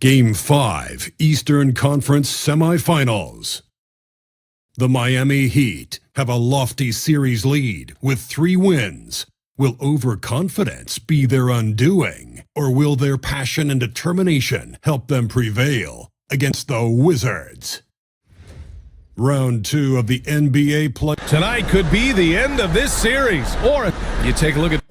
Game 5, Eastern Conference Semifinals. The Miami Heat have a lofty series lead with 3 wins. Will overconfidence be their undoing, or will their passion and determination help them prevail against the Wizards? Round 2 of the NBA play. Tonight could be the end of this series. Or you take a look at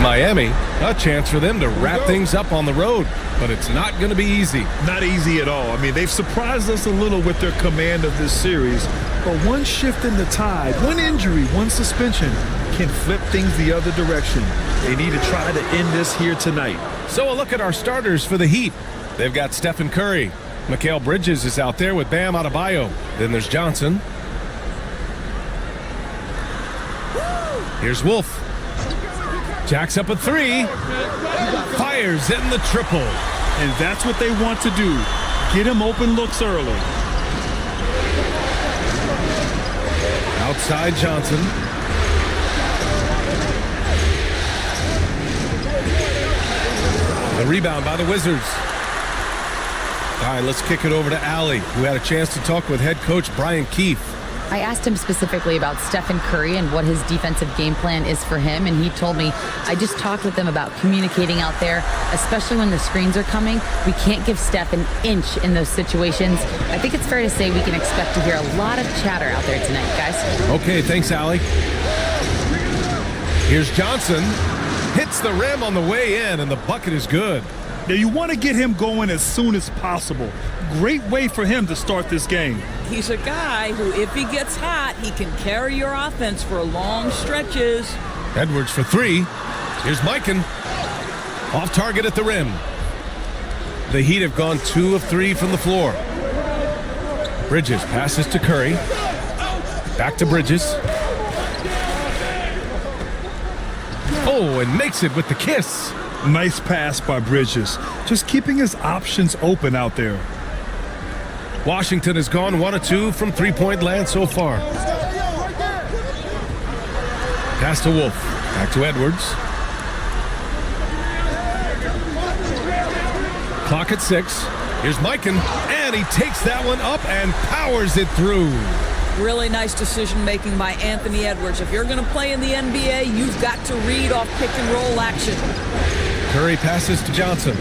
Miami, a chance for them to wrap things up on the road, but it's not going to be easy. Not easy at all. I mean, they've surprised us a little with their command of this series, but one shift in the tide, one injury, one suspension can flip things the other direction. They need to try to end this here tonight. So a look at our starters for the Heat. They've got Stephen Curry. Mikal Bridges is out there with Bam Adebayo. Then there's Johnson. Here's Wolf. Jacks up a 3. Fires in the triple. And that's what they want to do. Get him open looks early. Outside Johnson. The rebound by the Wizards. All right, let's kick it over to Allie, who had a chance to talk with head coach Brian Keefe. I asked him specifically about Stephen Curry and what his defensive game plan is for him, and he told me, I just talked with them about communicating out there, especially when the screens are coming. We can't give Steph an inch in those situations. I think it's fair to say we can expect to hear a lot of chatter out there tonight, guys. Okay, thanks, Allie. Here's Johnson. Hits the rim on the way in, and the bucket is good. Now, you want to get him going as soon as possible. Great way for him to start this game. He's a guy who, if he gets hot, he can carry your offense for long stretches. Edwards for 3. Here's Mikan. Off target at the rim. The Heat have gone 2 of 3 from the floor. Bridges passes to Curry. Back to Bridges. Oh, and makes it with the kiss. Nice pass by Bridges. Just keeping his options open out there. Washington has gone 1 of 2 from three-point land so far. Pass to Wolf. Back to Edwards. Clock at 6. Here's Mikan, and he takes that one up and powers it through. Really nice decision-making by Anthony Edwards. If you're going to play in the NBA, you've got to read off pick-and-roll action. Curry passes to Johnson.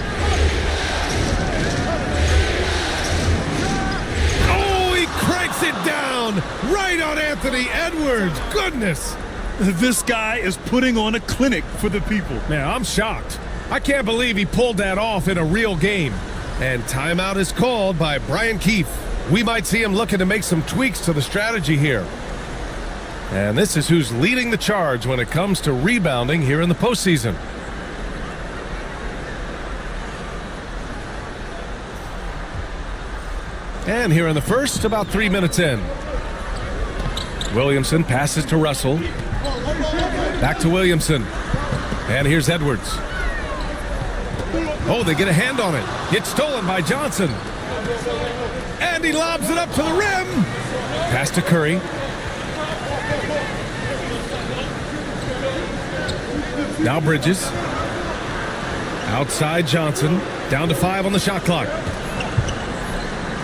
Oh, he cranks it down right on Anthony Edwards. Goodness. This guy is putting on a clinic for the people. Man, I'm shocked. I can't believe he pulled that off in a real game. And timeout is called by Brian Keefe. We might see him looking to make some tweaks to the strategy here. And this is who's leading the charge when it comes to rebounding here in the postseason. And here in the first, about 3 minutes in. Williamson passes to Russell. Back to Williamson. And here's Edwards. Oh, they get a hand on it. It's stolen by Johnson. And he lobs it up to the rim. Pass to Curry. Now Bridges. Outside Johnson. Down to 5 on the shot clock.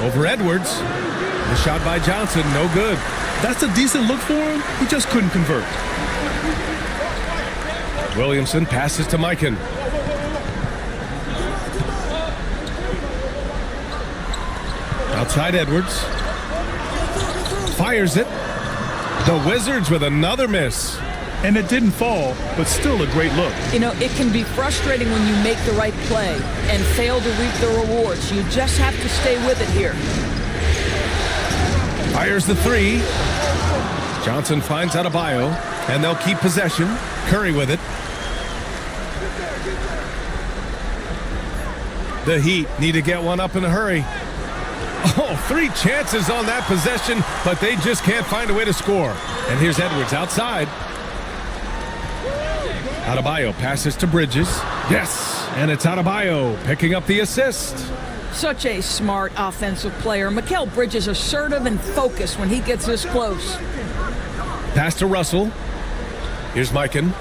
Over Edwards. The shot by Johnson, no good. That's a decent look for him. He just couldn't convert. Williamson passes to Mikan. Outside Edwards. Fires it. The Wizards with another miss. And it didn't fall, but still a great look. You know, it can be frustrating when you make the right play and fail to reap the rewards. You just have to stay with it here. Fires the three. Johnson finds Adebayo, and they'll keep possession. Curry with it. The Heat need to get one up in a hurry. Oh, 3 chances on that possession, but they just can't find a way to score. And here's Edwards outside. Adebayo passes to Bridges. Yes, and it's Adebayo picking up the assist. Such a smart offensive player. Mikal Bridges assertive and focused when he gets this close. Pass to Russell. Here's Mikan.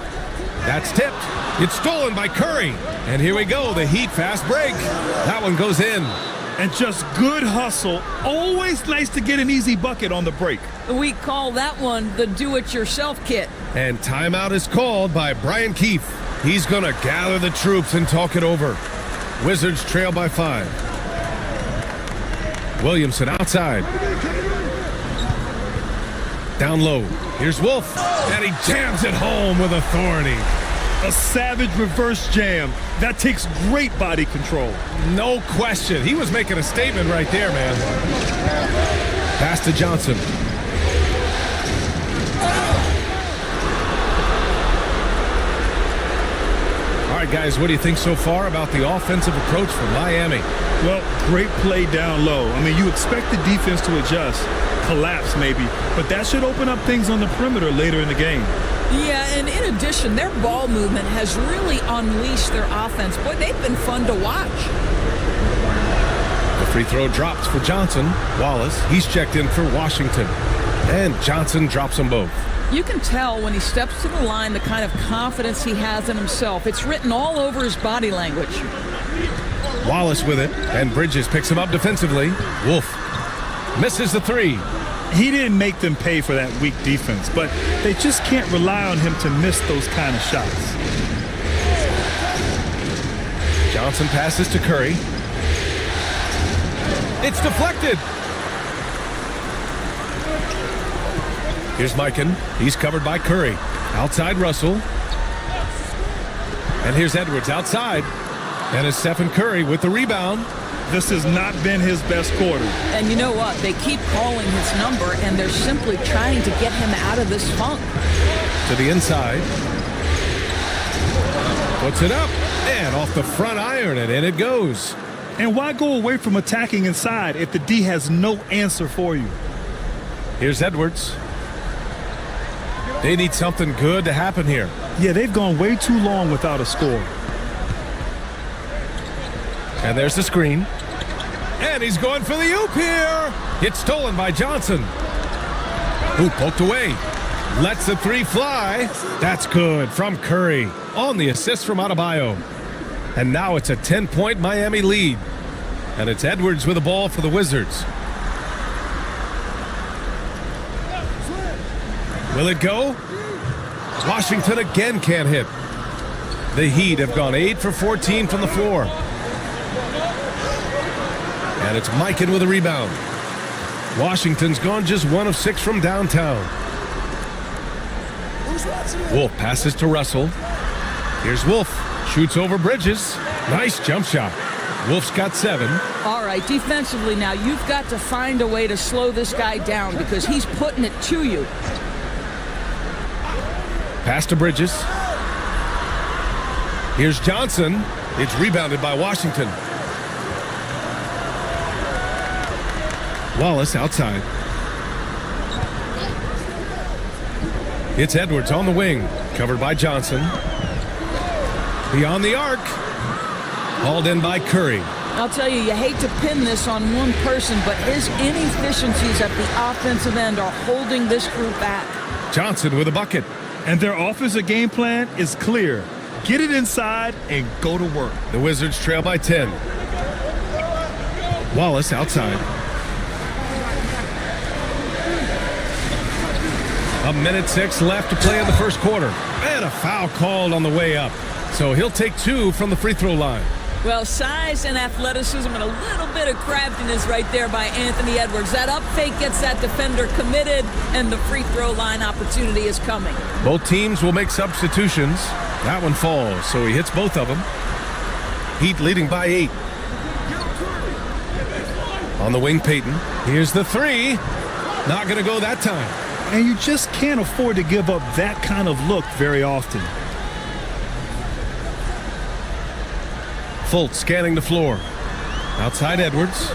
That's tipped. It's stolen by Curry. And here we go, the Heat fast break. That one goes in. And just good hustle. Always nice to get an easy bucket on the break. We call that one the do-it-yourself kit. And timeout is called by Brian Keefe. He's going to gather the troops and talk it over. Wizards trail by 5. Williamson outside. Down low. Here's Wolf. And he jams it home with authority. A savage reverse jam. That takes great body control. No question. He was making a statement right there, man. Pass to Johnson. All right, guys, what do you think so far about the offensive approach from Miami? Well, great play down low. I mean, you expect the defense to adjust, collapse maybe, but that should open up things on the perimeter later in the game. Yeah, and in addition, their ball movement has really unleashed their offense. Boy, they've been fun to watch. The free throw drops for Johnson. Wallace, he's checked in for Washington. And Johnson drops them both. You can tell when he steps to the line the kind of confidence he has in himself. It's written all over his body language. Wallace with it, and Bridges picks him up defensively. Wolf misses the three. He didn't make them pay for that weak defense, but they just can't rely on him to miss those kind of shots. Johnson passes to Curry. It's deflected. Here's Mikan. He's covered by Curry. Outside Russell. And here's Edwards outside. And it's Stephen Curry with the rebound. This has not been his best quarter. And you know what? They keep calling his number, and they're simply trying to get him out of this funk. To the inside. Puts it up. And off the front iron, and in it goes. And why go away from attacking inside if the D has no answer for you? Here's Edwards. They need something good to happen here. Yeah, they've gone way too long without a score. And there's the screen. And he's going for the oop here. It's stolen by Johnson. Who poked away. Lets the three fly. That's good from Curry. On the assist from Adebayo. And now it's a 10-point Miami lead. And it's Edwards with the ball for the Wizards. Will it go? Washington again can't hit. The Heat have gone 8 for 14 from the floor. And it's Mikan with a rebound. Washington's gone just 1 of 6 from downtown. Wolf passes to Russell. Here's Wolf. Shoots over Bridges. Nice jump shot. Wolf's got 7. All right, defensively now, you've got to find a way to slow this guy down because he's putting it to you. Pass to Bridges. Here's Johnson. It's rebounded by Washington. Wallace outside. It's Edwards on the wing. Covered by Johnson. Beyond the arc. Hauled in by Curry. I'll tell you, you hate to pin this on one person, but his inefficiencies at the offensive end are holding this group back. Johnson with a bucket. And their offensive game plan is clear. Get it inside and go to work. The Wizards trail by 10. Wallace outside. A minute 6 left to play in the first quarter. And a foul called on the way up. So he'll take 2 from the free throw line. Well, size and athleticism and a little bit of craftiness right there by Anthony Edwards. That up fake gets that defender committed, and the free throw line opportunity is coming. Both teams will make substitutions. That one falls, so he hits both of them. Heat leading by 8. On the wing, Payton. Here's the 3. Not going to go that time. And you just can't afford to give up that kind of look very often. Fultz scanning the floor. Outside Edwards.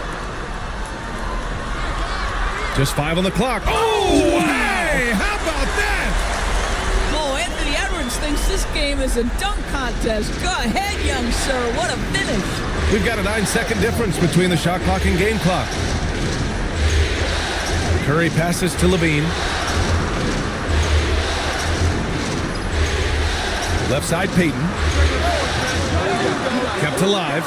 Just 5 on the clock. Oh, hey! How about that? Oh, Anthony Edwards thinks this game is a dunk contest. Go ahead, young sir. What a finish. We've got a 9-second difference between the shot clock and game clock. Curry passes to Levine. Left side, Payton. Kept alive.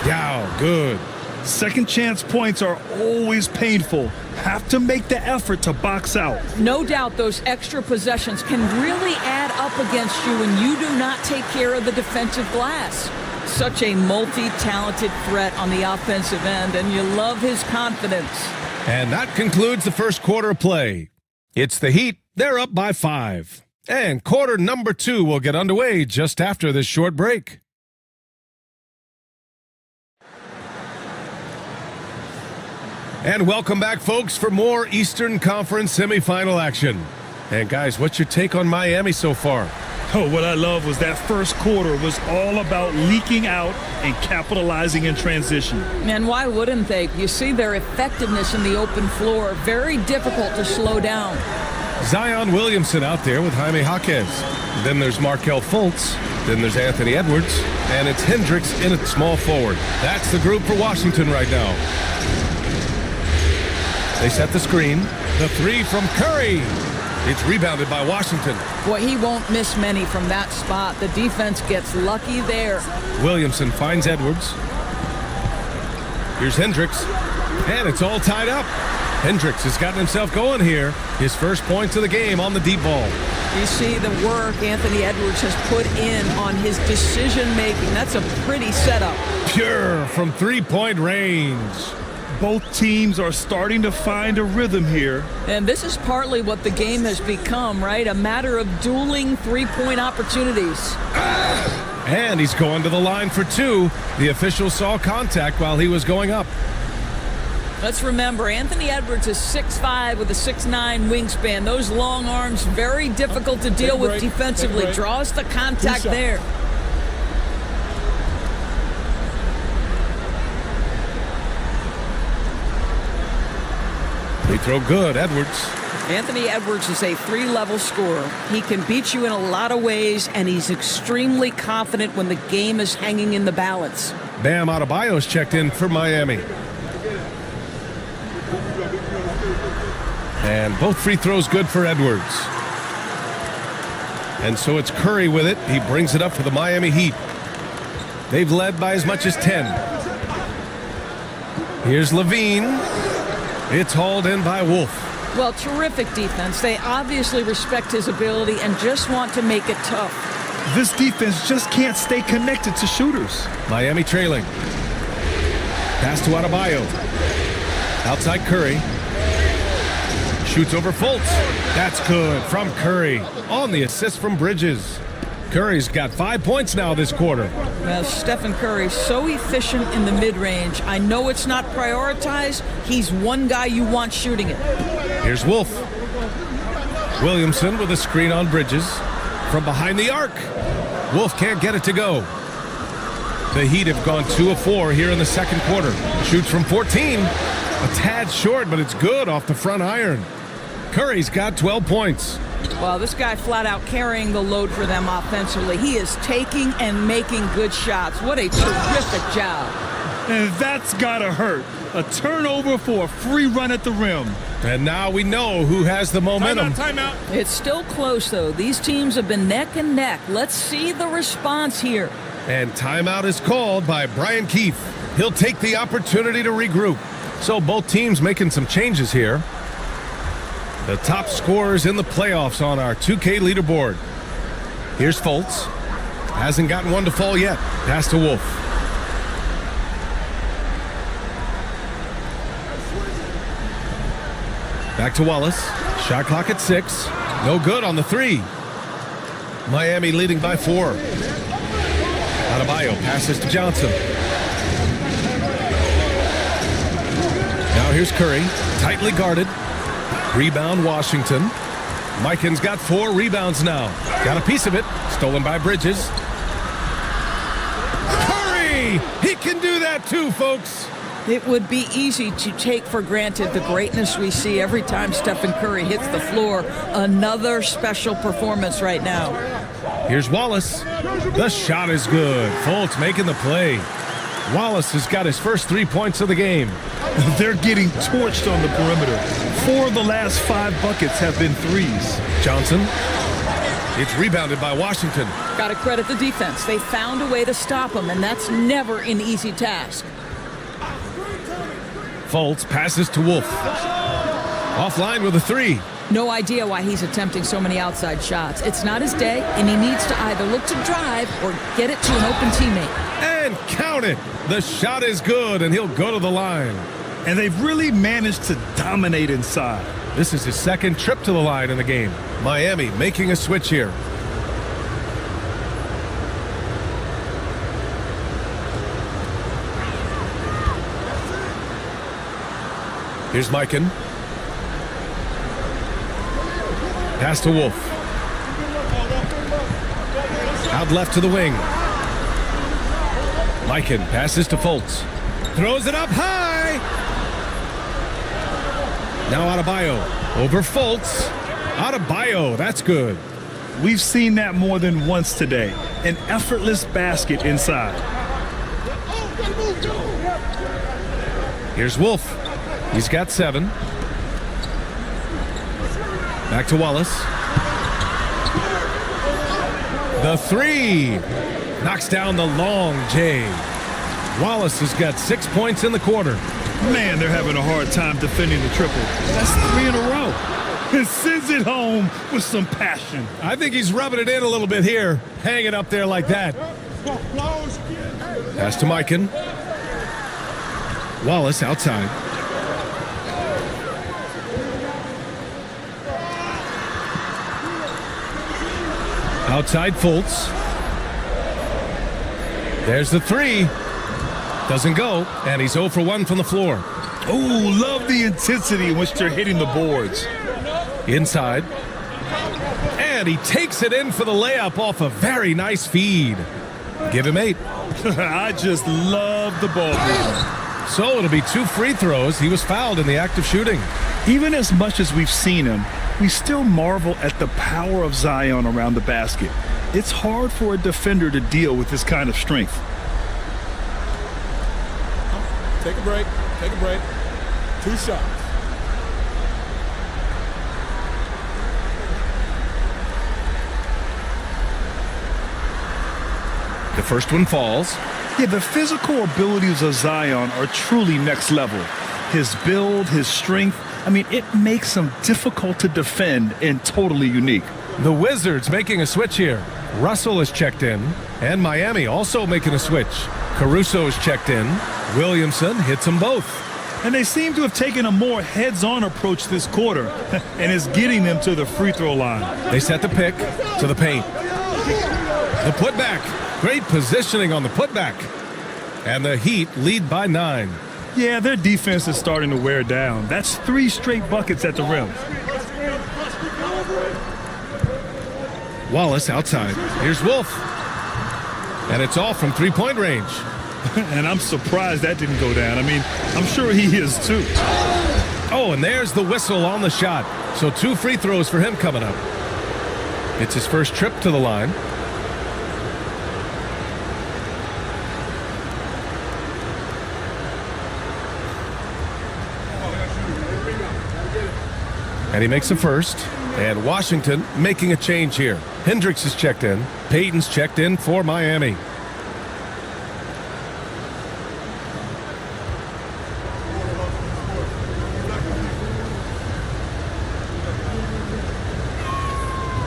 Dow, good. Second chance points are always painful. Have to make the effort to box out. No doubt those extra possessions can really add up against you when you do not take care of the defensive glass. Such a multi-talented threat on the offensive end, and you love his confidence. And that concludes the first quarter of play. It's the Heat. They're up by 5. And quarter number 2 will get underway just after this short break. And welcome back, folks, for more Eastern Conference semifinal action. And guys, what's your take on Miami so far? Oh, what I love was that first quarter was all about leaking out and capitalizing in transition. And why wouldn't they? You see their effectiveness in the open floor. Very difficult to slow down. Zion Williamson out there with Jaime Jaquez. Then there's Markelle Fultz. Then there's Anthony Edwards. And it's Hendricks in at small forward. That's the group for Washington right now. They set the screen. The 3 from Curry. It's rebounded by Washington. Boy, he won't miss many from that spot. The defense gets lucky there. Williamson finds Edwards. Here's Hendricks. And it's all tied up. Hendricks has gotten himself going here. His first points of the game on the deep ball. You see the work Anthony Edwards has put in on his decision-making. That's a pretty setup. Pure from three-point range. Both teams are starting to find a rhythm here. And this is partly what the game has become, right? A matter of dueling three-point opportunities. And he's going to the line for 2. The official saw contact while he was going up. Let's remember, Anthony Edwards is 6'5" with a 6'9" wingspan. Those long arms, very difficult to deal with defensively. Draws the contact there. Free throw good, Edwards. Anthony Edwards is a 3-level scorer. He can beat you in a lot of ways, and he's extremely confident when the game is hanging in the balance. Bam Adebayo's checked in for Miami. And both free throws good for Edwards. And so it's Curry with it. He brings it up for the Miami Heat. They've led by as much as 10. Here's Levine. It's hauled in by Wolf. Well, terrific defense. They obviously respect his ability and just want to make it tough. This defense just can't stay connected to shooters. Miami trailing. Pass to Adebayo. Outside Curry. Shoots over Fultz. That's good from Curry on the assist from Bridges. Curry's got 5 points now this quarter. Well, Stephen Curry, so efficient in the mid-range. I know it's not prioritized. He's one guy you want shooting it. Here's Wolf. Williamson with a screen on Bridges. From behind the arc. Wolf can't get it to go. The Heat have gone 2 of 4 here in the second quarter. Shoots from 14. A tad short, but it's good off the front iron. Curry's got 12 points. Well, this guy flat out carrying the load for them offensively. He is taking and making good shots. What a terrific job. And that's gotta hurt. A turnover for a free run at the rim. And now we know who has the momentum. Timeout. It's still close, though. These teams have been neck and neck. Let's see the response here. And timeout is called by Brian Keefe. He'll take the opportunity to regroup. So both teams making some changes here. The top scorers in the playoffs on our 2K leaderboard. Here's Fultz. Hasn't gotten one to fall yet. Pass to Wolf. Back to Wallace. Shot clock at 6. No good on the 3. Miami leading by 4. Adebayo passes to Johnson. Now here's Curry. Tightly guarded. Rebound Washington. Mikan's got 4 rebounds now. Got a piece of it. Stolen by Bridges. Curry! He can do that too, folks. It would be easy to take for granted the greatness we see every time Stephen Curry hits the floor. Another special performance right now. Here's Wallace. The shot is good. Fultz making the play. Wallace has got his first 3 points of the game. They're getting torched on the perimeter. 4 of the last 5 buckets have been threes. Johnson. It's rebounded by Washington. Got to credit the defense. They found a way to stop him, and that's never an easy task. Fultz passes to Wolf. Offline with a 3. No idea why he's attempting so many outside shots. It's not his day, and he needs to either look to drive or get it to an open teammate. And count it. The shot is good, and he'll go to the line. And they've really managed to dominate inside. This is his second trip to the line in the game. Miami making a switch here. Here's Mikan. Pass to Wolf. Out left to the wing. Mikan passes to Fultz. Throws it up high. Now Adebayo. Over Fultz. Adebayo. That's good. We've seen that more than once today. An effortless basket inside. Here's Wolf. He's got 7. Back to Wallace. The 3. Knocks down the long J. Wallace has got 6 points in the quarter. Man, they're having a hard time defending the triple. That's 3 in a row. And sends it home with some passion. I think he's rubbing it in a little bit here. Hang it up there like that. Pass to Mikan. Wallace outside. Outside Fultz. There's the 3. Doesn't go, and he's 0 for 1 from the floor. Oh, love the intensity in which they're hitting the boards. Inside. And he takes it in for the layup off a very nice feed. Give him 8. I just love the ball movement. So it'll be 2 free throws. He was fouled in the act of shooting. Even as much as we've seen him, we still marvel at the power of Zion around the basket. It's hard for a defender to deal with this kind of strength. Take a break. Take a break. 2 shots. The first one falls. Yeah, the physical abilities of Zion are truly next level. His build, his strength, I mean, it makes him difficult to defend and totally unique. The Wizards making a switch here. Russell is checked in, and Miami also making a switch. Caruso is checked in. Williamson hits them both. And they seem to have taken a more heads-on approach this quarter, and is getting them to the free throw line. They set the pick to the paint. The putback. Great positioning on the putback. And the Heat lead by 9. Yeah, their defense is starting to wear down. That's 3 straight buckets at the rim. Wallace outside. Here's Wolf. And it's all from three-point range. And I'm surprised that didn't go down. I mean, I'm sure he is too. Oh, and there's the whistle on the shot. So 2 free throws for him coming up. It's his first trip to the line. And he makes the first. And Washington making a change here. Hendricks is checked in. Payton's checked in for Miami.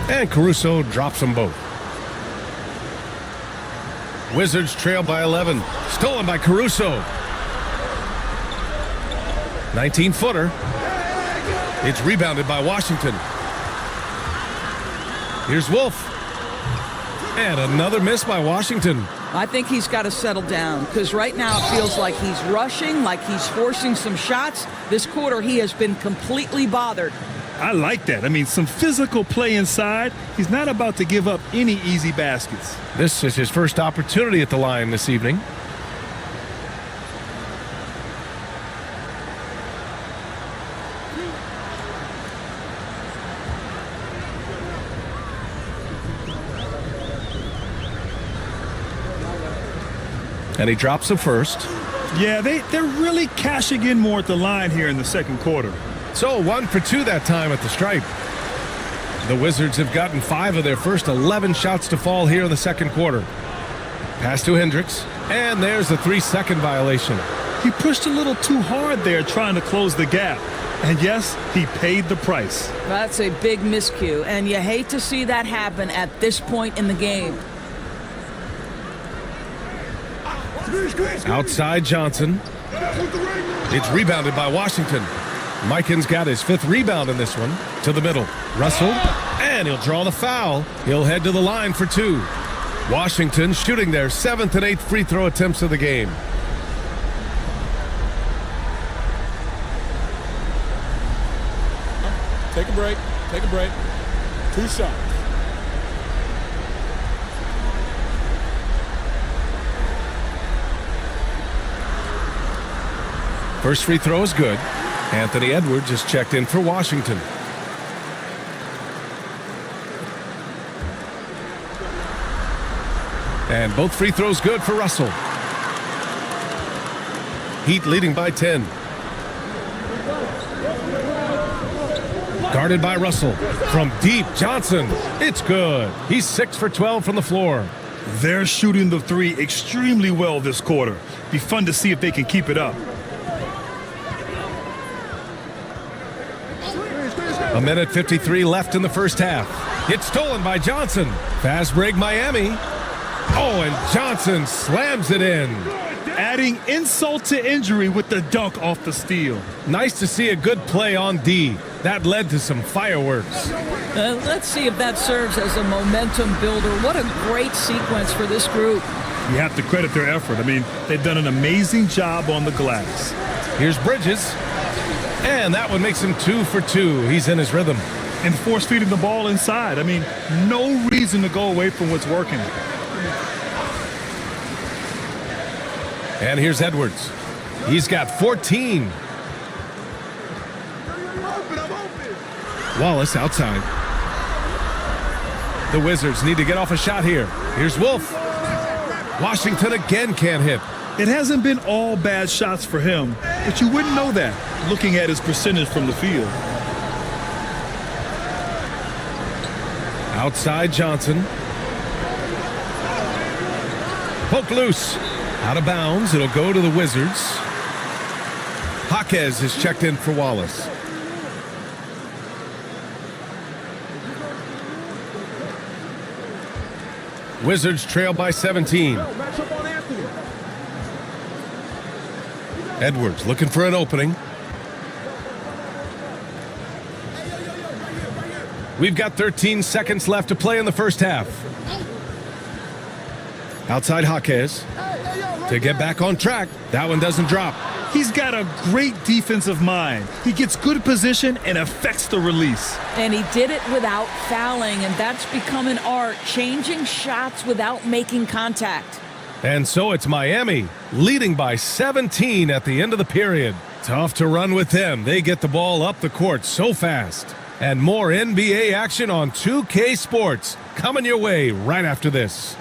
And Caruso drops them both. Wizards trail by 11. Stolen by Caruso. 19-footer. It's rebounded by Washington. Here's Wolf. And another miss by Washington. I think he's got to settle down because right now it feels like he's rushing, like he's forcing some shots. This quarter he has been completely bothered. I like that. I mean, some physical play inside. He's not about to give up any easy baskets. This is his first opportunity at the line this evening. And he drops the first. Yeah, they're really cashing in more at the line here in the second quarter. So 1 for 2 that time at the stripe. The Wizards have gotten 5 of their first 11 shots to fall here in the second quarter. Pass to Hendricks. And there's the 3-second violation. He pushed a little too hard there trying to close the gap. And yes, he paid the price. That's a big miscue, and you hate to see that happen at this point in the game. Outside Johnson. It's rebounded by Washington. Mikan's got his 5th rebound in this one. To the middle. Russell. And he'll draw the foul. He'll head to the line for 2. Washington shooting their 7th and 8th free throw attempts of the game. Take a break. Take a break. 2 shots. First free throw is good. Anthony Edwards is checked in for Washington. And both free throws good for Russell. Heat leading by 10. Guarded by Russell. From deep, Johnson. It's good. He's 6 for 12 from the floor. They're shooting the 3 extremely well this quarter. Be fun to see if they can keep it up. A minute 53 left in the first half. It's stolen by Johnson. Fast break Miami. Oh, and Johnson slams it in. Adding insult to injury with the dunk off the steal. Nice to see a good play on D. That led to some fireworks. Let's see if that serves as a momentum builder. What a great sequence for this group. You have to credit their effort. I mean, they've done an amazing job on the glass. Here's Bridges. And that one makes him 2 for 2. He's in his rhythm. And force feeding the ball inside. I mean, no reason to go away from what's working. And here's Edwards. He's got 14. Wallace outside. The Wizards need to get off a shot here. Here's Wolf. Washington again can't hit. It hasn't been all bad shots for him, but you wouldn't know that looking at his percentage from the field. Outside Johnson. Poke loose. Out of bounds. It'll go to the Wizards. Jaquez is checked in for Wallace. Wizards trail by 17. Edwards looking for an opening. We've got 13 seconds left to play in the first half. Outside Jaquez to get back on track. That one doesn't drop. He's got a great defensive mind. He gets good position and affects the release. And he did it without fouling, and that's become an art, changing shots without making contact. And so it's Miami leading by 17 at the end of the period. Tough to run with them. They get the ball up the court so fast. And more NBA action on 2K Sports coming your way right after this.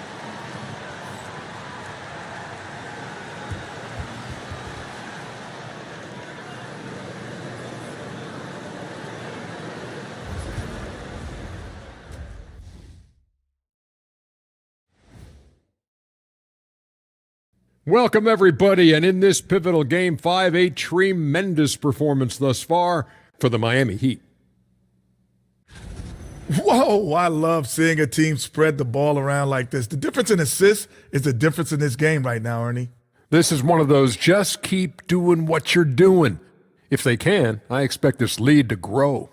Welcome, everybody, and in this pivotal Game 5, a tremendous performance thus far for the Miami Heat. Whoa, I love seeing a team spread the ball around like this. The difference in assists is the difference in this game right now, Ernie. This is one of those just keep doing what you're doing. If they can, I expect this lead to grow.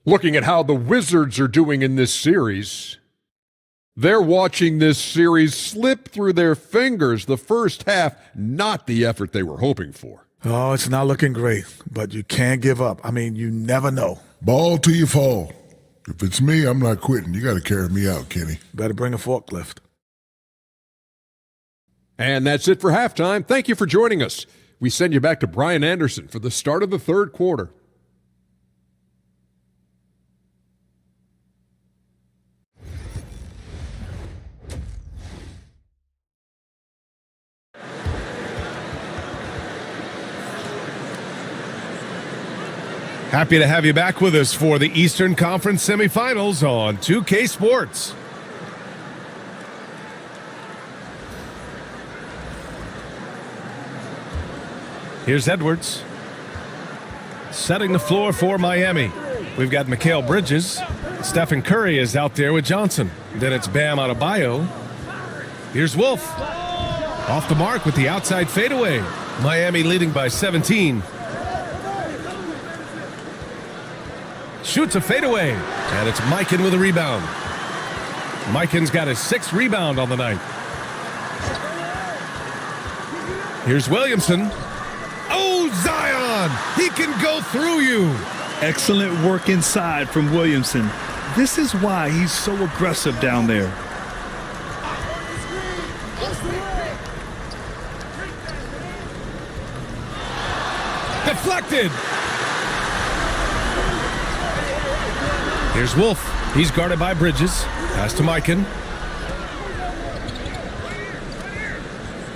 Looking at how the Wizards are doing in this series, they're watching this series slip through their fingers. The first half, not the effort they were hoping for. Oh, it's not looking great, but you can't give up. I mean, you never know. Ball till you fall. If it's me, I'm not quitting. You got to carry me out, Kenny. Better bring a forklift. And that's it for halftime. Thank you for joining us. We send you back to Brian Anderson for the start of the third quarter. Happy to have you back with us for the Eastern Conference semifinals on 2K Sports. Here's Edwards. Setting the floor for Miami. We've got Mikal Bridges. Stephen Curry is out there with Johnson. Then it's Bam Adebayo. Here's Wolf. Off the mark with the outside fadeaway. Miami leading by 17. Shoots a fadeaway, and it's Mikan with a rebound. Mikan's got his 6th rebound on the night. Here's Williamson. Oh, Zion! He can go through you. Excellent work inside from Williamson. This is why he's so aggressive down there. Deflected. Here's Wolf. He's guarded by Bridges. Pass to Mikan.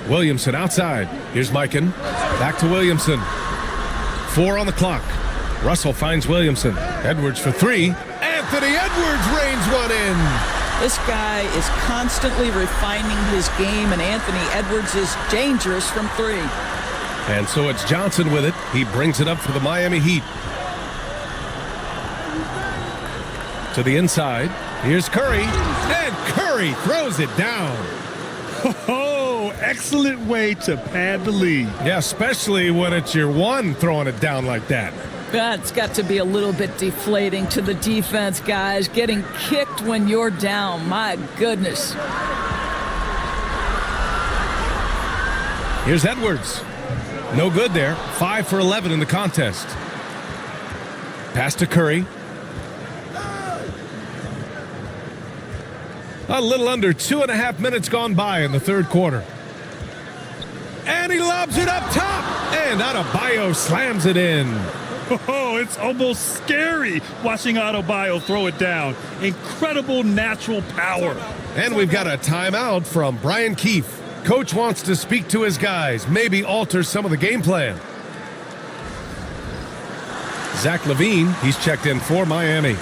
Williamson outside. Here's Mikan. Back to Williamson. 4 on the clock. Russell finds Williamson. Edwards for 3. Anthony Edwards reigns one in. This guy is constantly refining his game, and Anthony Edwards is dangerous from 3. And so it's Johnson with it. He brings it up for the Miami Heat. To the inside. Here's Curry. And Curry throws it down. Oh, excellent way to pad the lead. Yeah, especially when it's your one throwing it down like that. That's got to be a little bit deflating to the defense, guys. Getting kicked when you're down. My goodness. Here's Edwards. No good there. 5 for 11 in the contest. Pass to Curry. A little under 2.5 minutes gone by in the third quarter. And he lobs it up top. And Adebayo slams it in. Oh, it's almost scary watching Adebayo throw it down. Incredible natural power. And we've got a timeout from Brian Keefe. Coach wants to speak to his guys, maybe alter some of the game plan. Zach LaVine, he's checked in for Miami.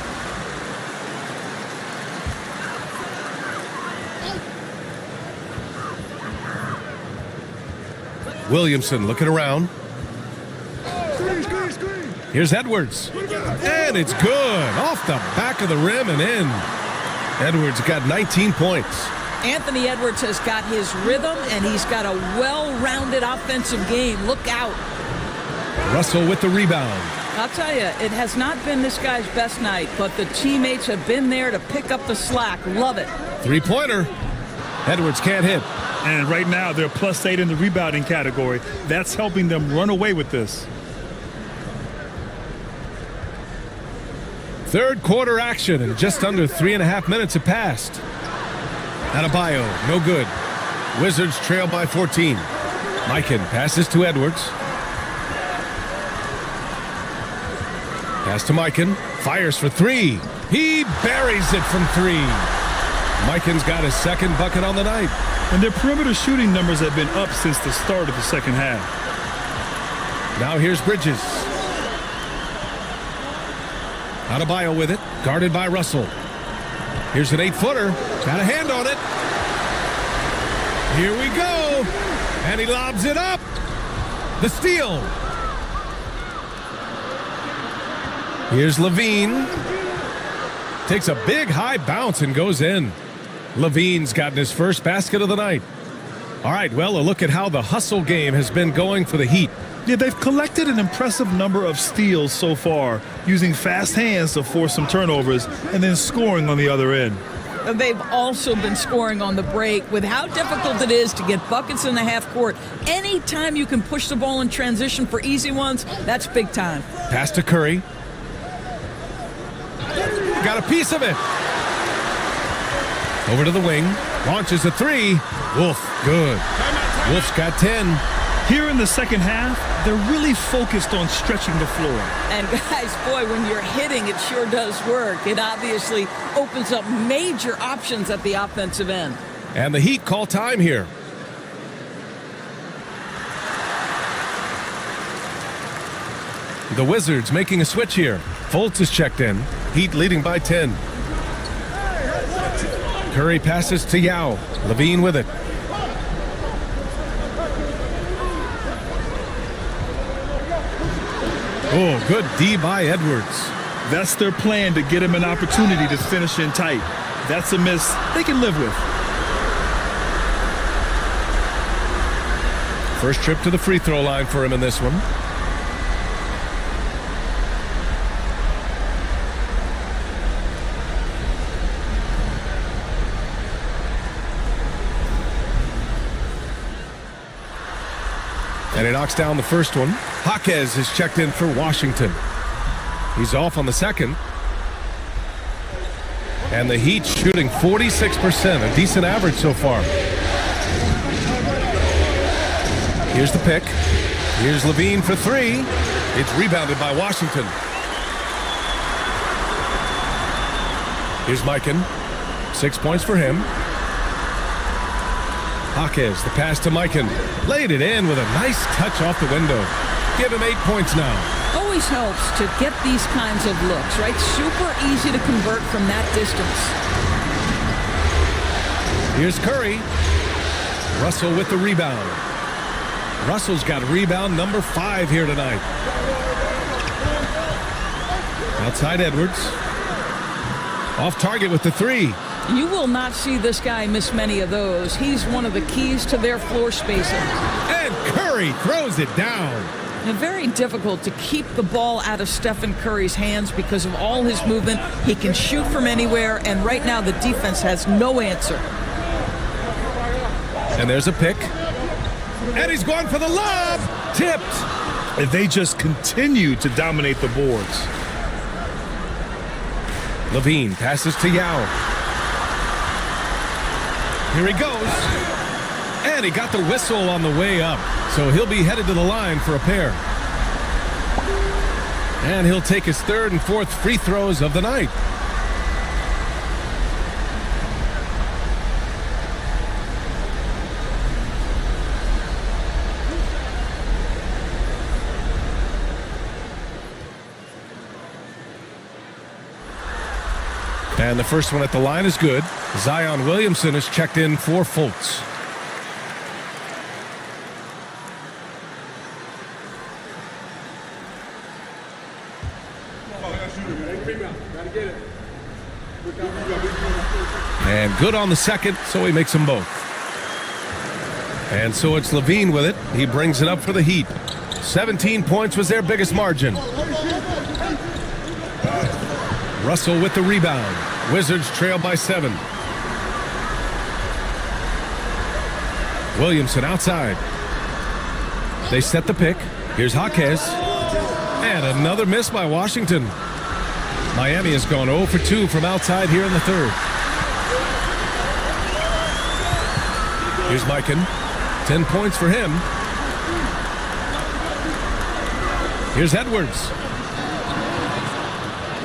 Williamson looking around. Here's Edwards. And it's good. Off the back of the rim and in. Edwards got 19 points. Anthony Edwards has got his rhythm, and he's got a well-rounded offensive game. Look out. Russell with the rebound. I'll tell you, it has not been this guy's best night, but the teammates have been there to pick up the slack. Love it. Three-pointer. Edwards can't hit. And right now, they're +8 in the rebounding category. That's helping them run away with this. Third quarter action, and just under 3.5 minutes have passed. Adebayo, no good. Wizards trail by 14. Mikan passes to Edwards. Pass to Mikan. Fires for three. He buries it from three. Mikan's got his second bucket on the night. And their perimeter shooting numbers have been up since the start of the second half. Now here's Bridges. Adebayo with it, guarded by Russell. Here's an 8-footer. Got a hand on it. Here we go. And he lobs it up. The steal. Here's Levine. Takes a big high bounce and goes in. Levine's gotten his first basket of the night. All right, well, a look at how the hustle game has been going for the Heat. Yeah, they've collected an impressive number of steals so far, using fast hands to force some turnovers and then scoring on the other end. They've also been scoring on the break. With how difficult it is to get buckets in the half court, anytime you can push the ball in transition for easy ones, that's big time. Pass to Curry. Got a piece of it. Over to the wing. Launches a three. Wolf, good. Wolf's got 10. Here in the second half, they're really focused on stretching the floor. And guys, boy, when you're hitting, it sure does work. It obviously opens up major options at the offensive end. And the Heat call time here. The Wizards making a switch here. Fultz is checked in. Heat leading by 10. Curry passes to Yao. Levine with it. Oh, good D by Edwards. That's their plan, to get him an opportunity to finish in tight. That's a miss they can live with. First trip to the free throw line for him in this one. And he knocks down the first one. Jaquez is checked in for Washington. He's off on the second. And the Heat shooting 46%, a decent average so far. Here's the pick. Here's Levine for three. It's rebounded by Washington. Here's Mikan. 6 points for him. Jaquez, the pass to Mikan. Laid it in with a nice touch off the window. Give him 8 points now. Always helps to get these kinds of looks, right? Super easy to convert from that distance. Here's Curry. Russell with the rebound. Russell's got rebound number 5 here tonight. Outside Edwards. Off target with the three. You will not see this guy miss many of those. He's one of the keys to their floor spacing. And Curry throws it down. And very difficult to keep the ball out of Stephen Curry's hands because of all his movement. He can shoot from anywhere, and right now the defense has no answer. And there's a pick. And he's going for the lob. Tipped. And they just continue to dominate the boards. Levine passes to Yao. Here he goes. And he got the whistle on the way up. So he'll be headed to the line for a pair. And he'll take his third and fourth free throws of the night. And the first one at the line is good. Zion Williamson is checked in for Fultz. And good on the second, so he makes them both. And so it's Levine with it. He brings it up for the Heat. 17 points was their biggest margin. Russell with the rebound. Wizards trail by 7. Williamson outside. They set the pick. Here's Jaquez. And another miss by Washington. Miami has gone 0 for 2 from outside here in the third. Here's Mikan. 10 points for him. Here's Edwards.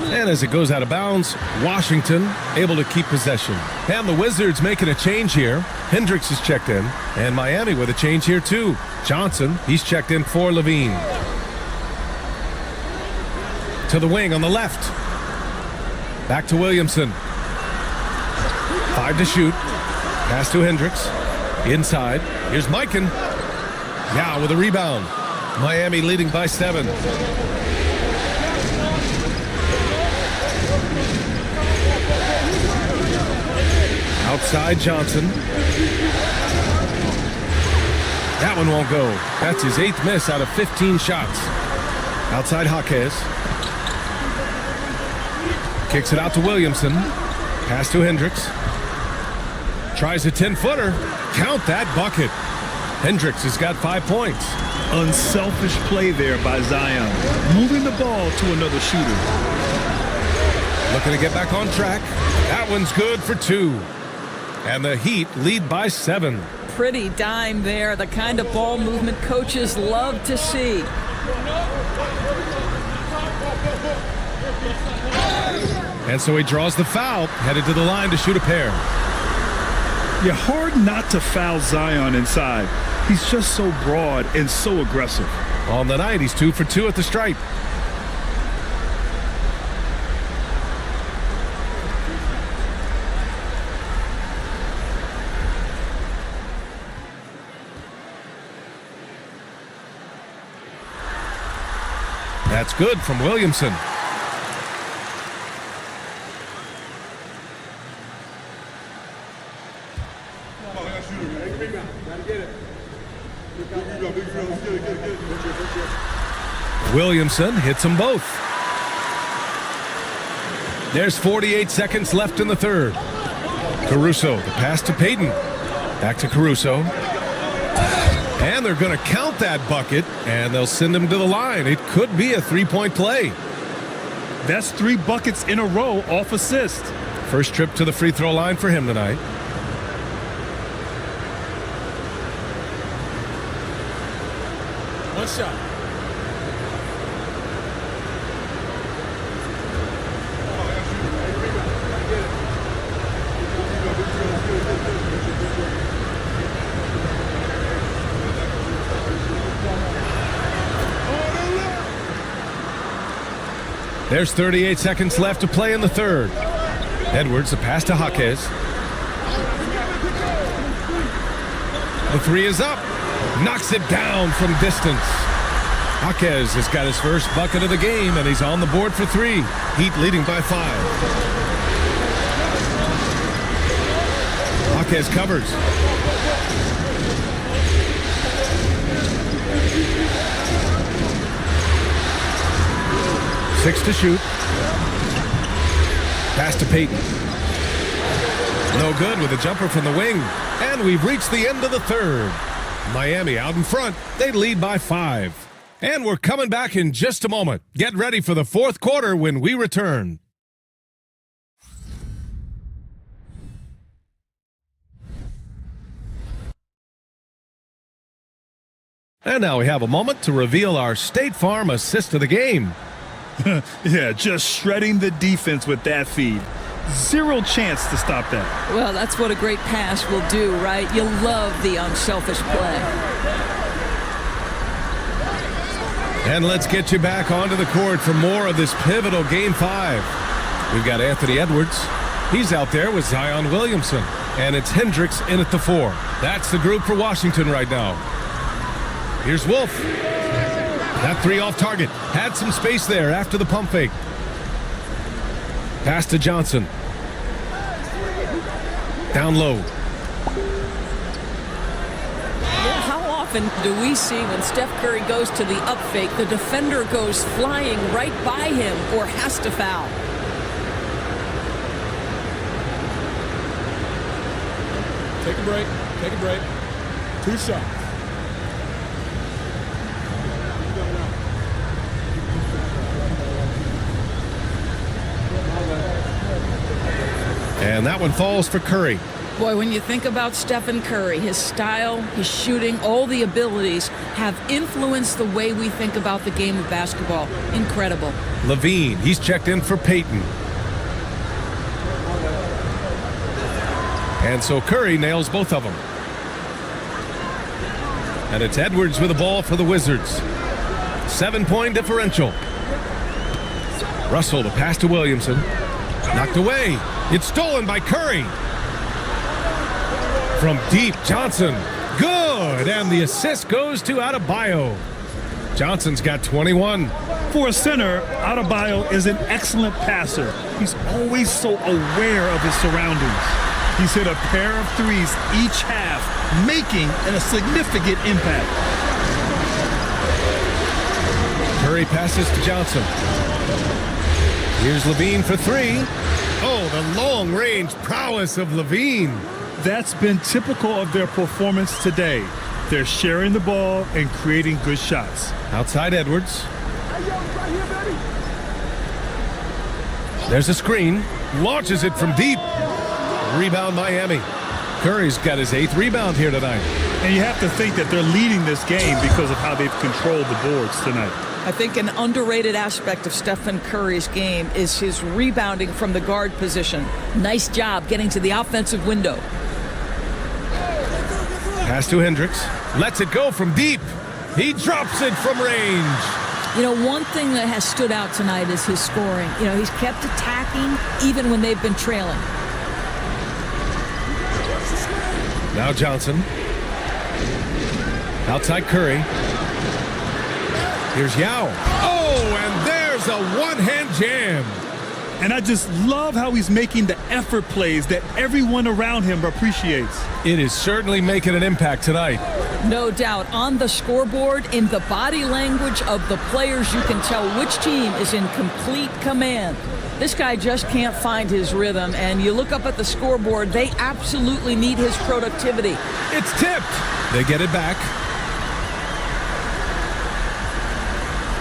And as it goes out of bounds, Washington able to keep possession. And the Wizards making a change here. Hendricks is checked in. And Miami with a change here too. Johnson, he's checked in for Levine. To the wing on the left. Back to Williamson. 5 to shoot. Pass to Hendricks. Inside. Here's Mikan. Now with a rebound. Miami leading by 7. Outside Johnson. That one won't go. That's his 8th miss out of 15 shots. Outside Jaquez. Kicks it out to Williamson. Pass to Hendricks. Tries a 10-footer. Count that bucket. Hendricks has got 5 points. Unselfish play there by Zion. Moving the ball to another shooter. Looking to get back on track. That one's good for 2. And the Heat lead by 7. Pretty dime there. The kind of ball movement coaches love to see. And so he draws the foul, headed to the line to shoot a pair. Yeah, hard not to foul Zion inside. He's just so broad and so aggressive. On the night, he's 2 for 2 at the stripe. That's good from Williamson. Williamson hits them both. There's 48 seconds left in the third. Caruso, the pass to Payton. Back to Caruso. And they're going to count that bucket, and they'll send him to the line. It could be a 3-point play. That's 3 buckets in a row off assist. First trip to the free throw line for him tonight. One shot. There's 38 seconds left to play in the third. Edwards, a pass to Jaquez. The 3 is up. Knocks it down from distance. Jaquez has got his first bucket of the game, and he's on the board for 3. Heat leading by 5. Jaquez covers. Six to shoot. Pass to Payton. No good with a jumper from the wing. And we've reached the end of the third. Miami out in front. They lead by 5. And we're coming back in just a moment. Get ready for the fourth quarter when we return. And now we have a moment to reveal our State Farm assist of the game. Yeah, just shredding the defense with that feed. Zero chance to stop that. Well, that's what a great pass will do, right? You love the unselfish play. And let's get you back onto the court for more of this pivotal Game 5. We've got Anthony Edwards. He's out there with Zion Williamson. And it's Hendricks in at the 4. That's the group for Washington right now. Here's Wolf. That 3 off target. Had some space there after the pump fake. Pass to Johnson. Down low. Well, how often do we see when Steph Curry goes to the up fake, the defender goes flying right by him or has to foul? Take a break. Take a break. 2 shots. And that one falls for Curry. Boy, when you think about Stephen Curry, his style, his shooting, all the abilities have influenced the way we think about the game of basketball. Incredible. Levine, he's checked in for Payton. And so Curry nails both of them. And it's Edwards with the ball for the Wizards. 7-point differential. Russell, the pass to Williamson. Knocked away. It's stolen by Curry. From deep, Johnson. Good. And the assist goes to Adebayo. Johnson's got 21. For a center, Adebayo is an excellent passer. He's always so aware of his surroundings. He's hit a pair of threes each half, making a significant impact. Curry passes to Johnson. Here's Levine for 3. Oh, the long-range prowess of Levine. That's been typical of their performance today. They're sharing the ball and creating good shots. Outside Edwards. There's a screen. Launches it from deep. Rebound Miami. Curry's got his 8th rebound here tonight. And you have to think that they're leading this game because of how they've controlled the boards tonight. I think an underrated aspect of Stephen Curry's game is his rebounding from the guard position. Nice job getting to the offensive window. Pass to Hendricks. Lets it go from deep. He drops it from range. You know, one thing that has stood out tonight is his scoring. You know, he's kept attacking even when they've been trailing. Now Johnson. Outside Curry. Here's Yao. Oh, and there's a one-hand jam. And I just love how he's making the effort plays that everyone around him appreciates. It is certainly making an impact tonight. No doubt. On the scoreboard, in the body language of the players, you can tell which team is in complete command. This guy just can't find his rhythm, and you look up at the scoreboard, they absolutely need his productivity. It's tipped. They get it back.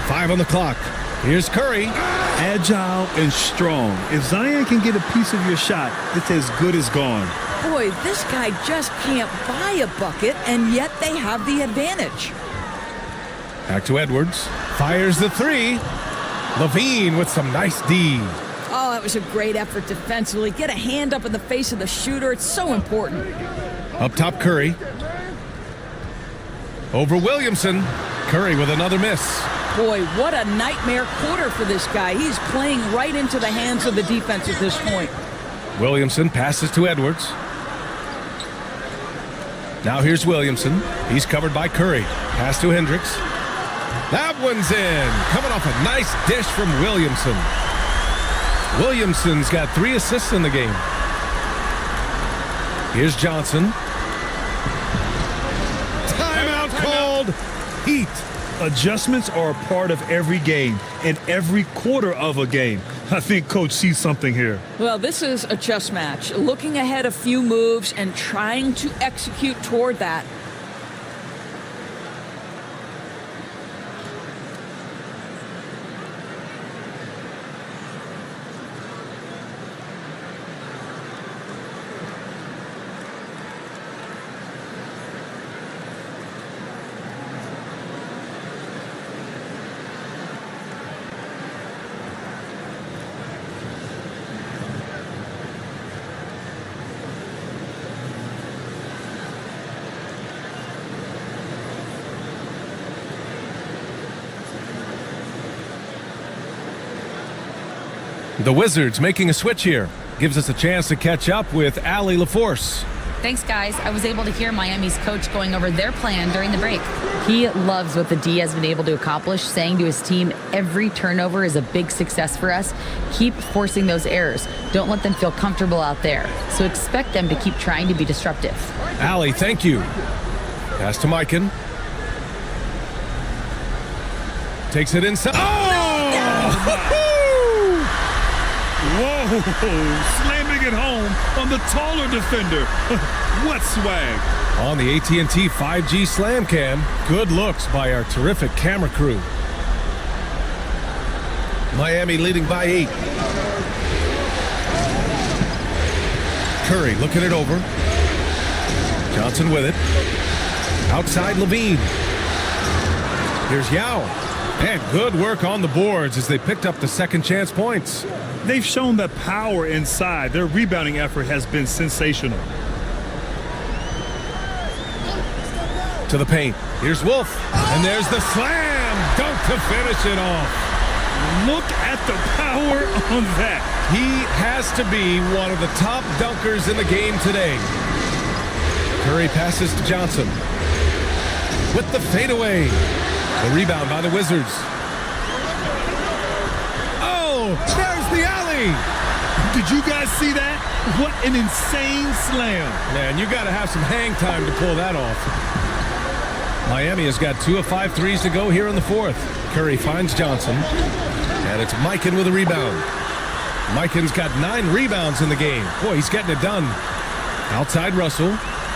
5 on the clock. Here's Curry. Agile and strong. If Zion can get a piece of your shot, it's as good as gone. Boy, this guy just can't buy a bucket, and yet they have the advantage. Back to Edwards. Fires the 3. Levine with some nice D. Oh, that was a great effort defensively. Get a hand up in the face of the shooter. It's so important. Up top, Curry. Over Williamson. Curry with another miss. Boy, what a nightmare quarter for this guy. He's playing right into the hands of the defense at this point. Williamson passes to Edwards. Now here's Williamson. He's covered by Curry. Pass to Hendricks. That one's in. Coming off a nice dish from Williamson. Williamson's got 3 assists in the game. Here's Johnson. Timeout called. Heat. Adjustments are a part of every game and every quarter of a game. I think Coach sees something here. Well, this is a chess match. Looking ahead a few moves and trying to execute toward that. The Wizards making a switch here. Gives us a chance to catch up with Allie LaForce. Thanks, guys. I was able to hear Miami's coach going over their plan during the break. He loves what the D has been able to accomplish, saying to his team, every turnover is a big success for us. Keep forcing those errors. Don't let them feel comfortable out there. So expect them to keep trying to be disruptive. Allie, thank you. Pass to Mikan. Takes it inside. Oh! Whoa! Slamming it home on the taller defender. What swag. On the AT&T 5G Slam Cam, good looks by our terrific camera crew. Miami leading by 8. Curry looking it over. Johnson with it. Outside Levine. Here's Yao. And good work on the boards as they picked up the second chance points. They've shown that power inside. Their rebounding effort has been sensational. To the paint. Here's Wolf. And there's the slam dunk to finish it off. Look at the power on that. He has to be one of the top dunkers in the game today. Curry passes to Johnson. With the fadeaway. The rebound by the Wizards. Oh, there's the alley. Did you guys see that? What an insane slam. Man, you got to have some hang time to pull that off. Miami has got 2 of 5 threes to go here in the fourth. Curry finds Johnson. And it's Mikan with a rebound. Mikan's got 9 rebounds in the game. Boy, he's getting it done. Outside Russell.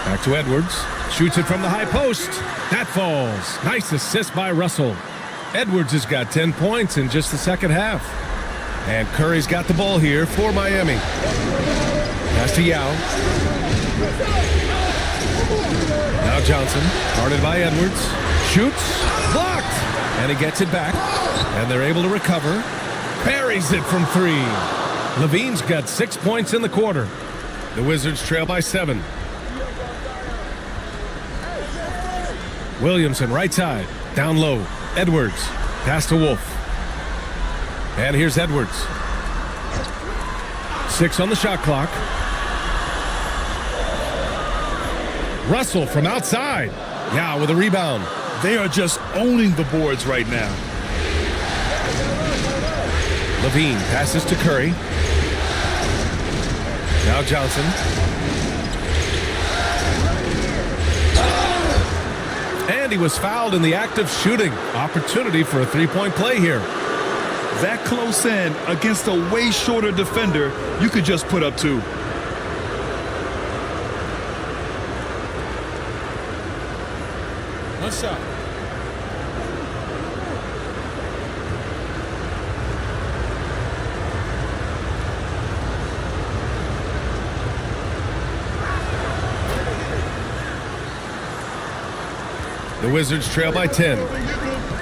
Back to Edwards. Shoots it from the high post. That falls. Nice assist by Russell. Edwards has got 10 points in just the second half. And Curry's got the ball here for Miami. Pass to Yao. Now Johnson, guarded by Edwards. Shoots. Blocked. And he gets it back. And they're able to recover. Buries it from 3. Levine's got 6 points in the quarter. The Wizards trail by 7. Williamson, right side. Down low. Edwards. Pass to Wolf. And here's Edwards. 6 on the shot clock. Russell from outside. Yao with a rebound. They are just owning the boards right now. Levine passes to Curry. Now Johnson. And he was fouled in the act of shooting. Opportunity for a three-point play here. That close in against a way shorter defender, you could just put up 2. What's up? The Wizards trail by 10.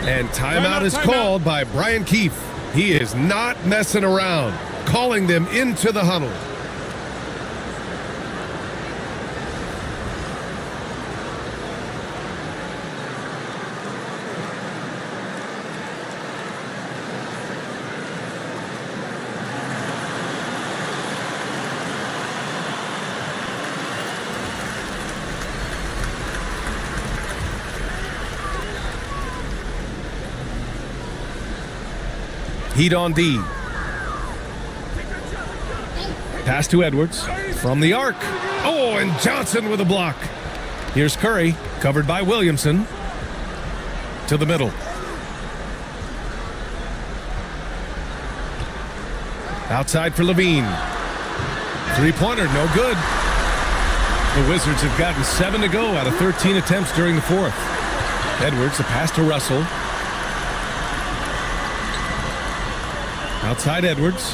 And timeout is called by Brian Keefe. He is not messing around, calling them into the huddle. Heat on D. Pass to Edwards from the arc. Oh, and Johnson with a block. Here's Curry, covered by Williamson. To the middle. Outside for Levine. Three-pointer, no good. The Wizards have gotten 7 to go out of 13 attempts during the fourth. Edwards, the pass to Russell. Outside Edwards.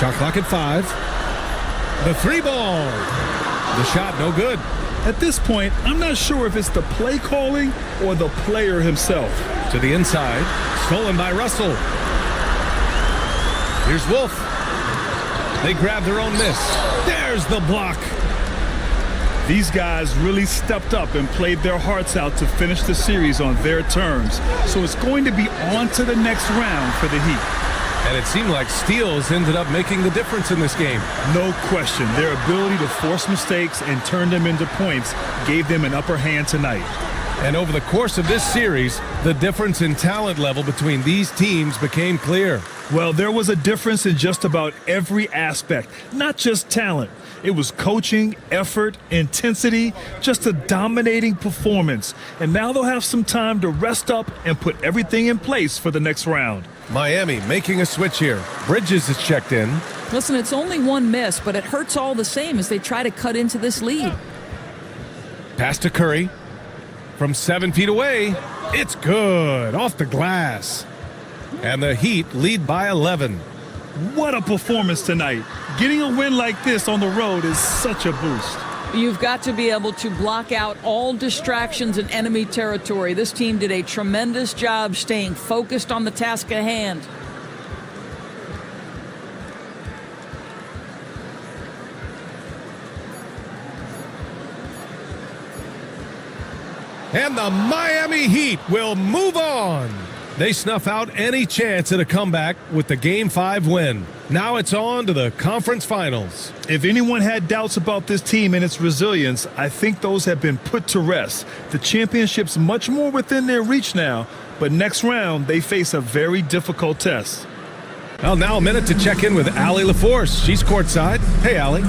Shot clock at 5. The 3-ball. The shot no good. At this point, I'm not sure if it's the play calling or the player himself. To the inside. Stolen by Russell. Here's Wolf. They grab their own miss. There's the block. These guys really stepped up and played their hearts out to finish the series on their terms. So it's going to be on to the next round for the Heat. And it seemed like steals ended up making the difference in this game. No question. Their ability to force mistakes and turn them into points gave them an upper hand tonight. And over the course of this series, the difference in talent level between these teams became clear. Well, there was a difference in just about every aspect, not just talent. It was coaching, effort, intensity, just a dominating performance. And now they'll have some time to rest up and put everything in place for the next round. Miami making a switch here. Bridges is checked in. Listen, it's only one miss, but it hurts all the same as they try to cut into this lead. Pass to Curry. From 7 feet away, it's good. Off the glass. And the Heat lead by 11. What a performance tonight. Getting a win like this on the road is such a boost. You've got to be able to block out all distractions in enemy territory. This team did a tremendous job staying focused on the task at hand. And the Miami Heat will move on. They snuff out any chance at a comeback with the Game 5 win. Now it's on to the conference finals. If anyone had doubts about this team and its resilience, I think those have been put to rest. The championship's much more within their reach now, but next round they face a very difficult test. Well, now a minute to check in with Allie LaForce. She's courtside. Hey, Allie.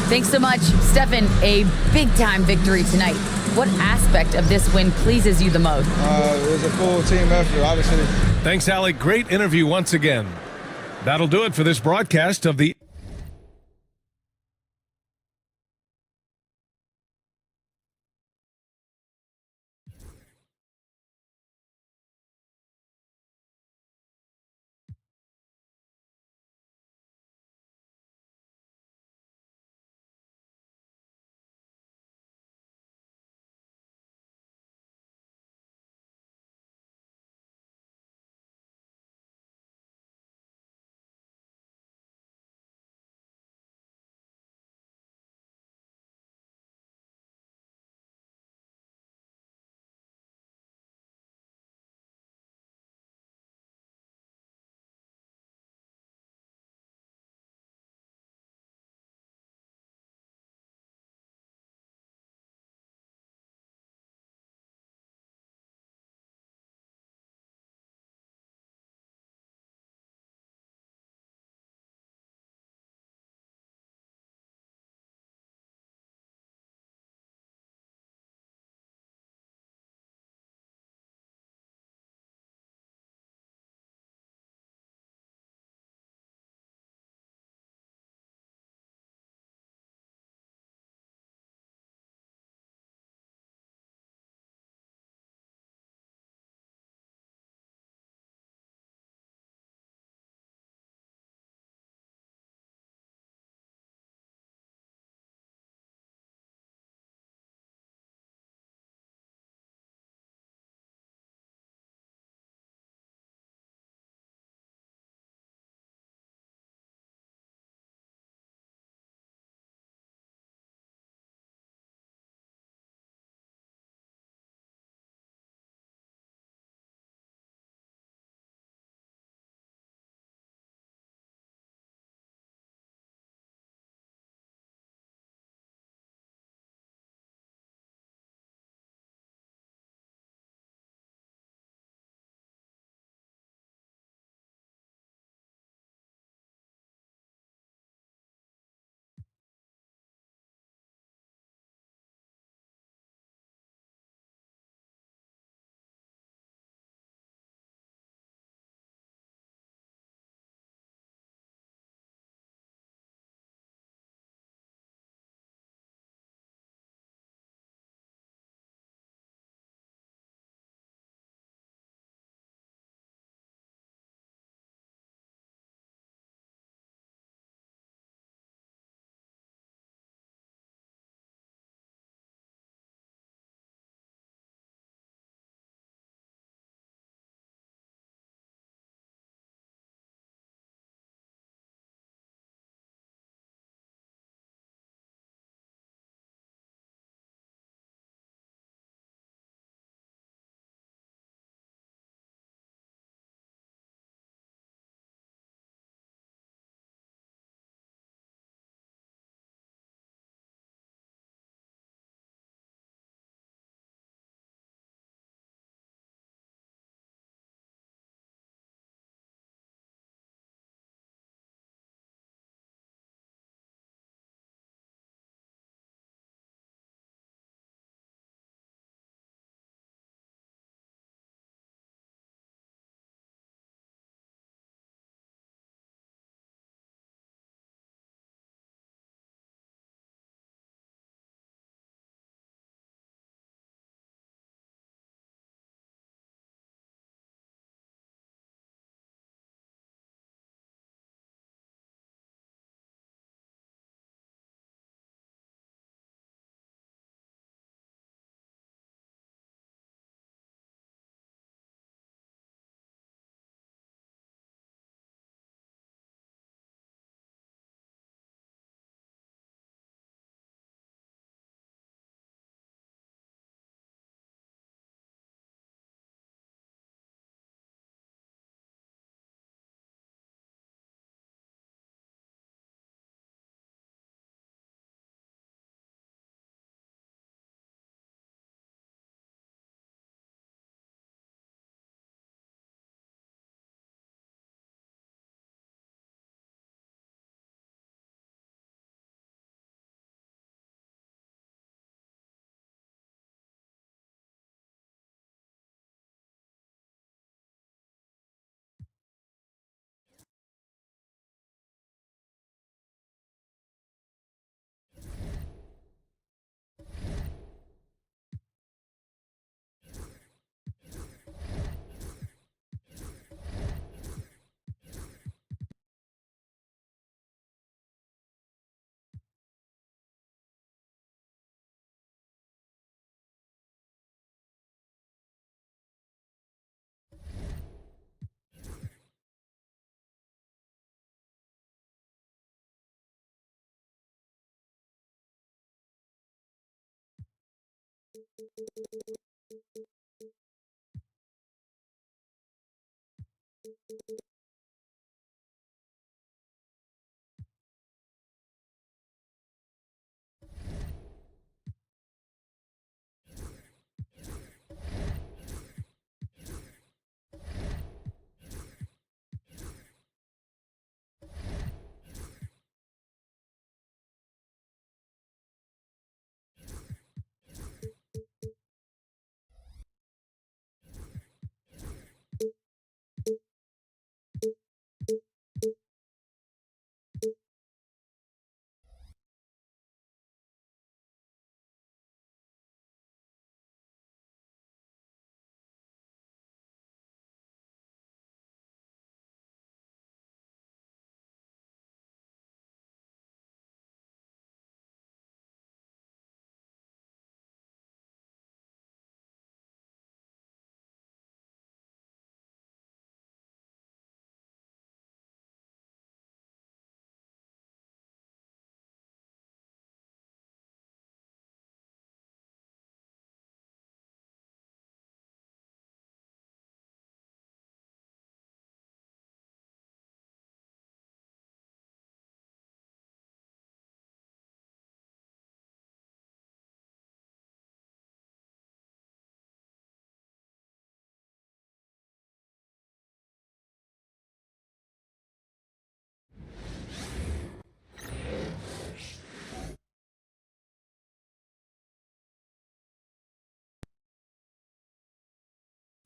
Thanks so much. Stefan, a big-time victory tonight. What aspect of this win pleases you the most? It was a full team effort, obviously. Thanks, Allie. Great interview once again. That'll do it for this broadcast of the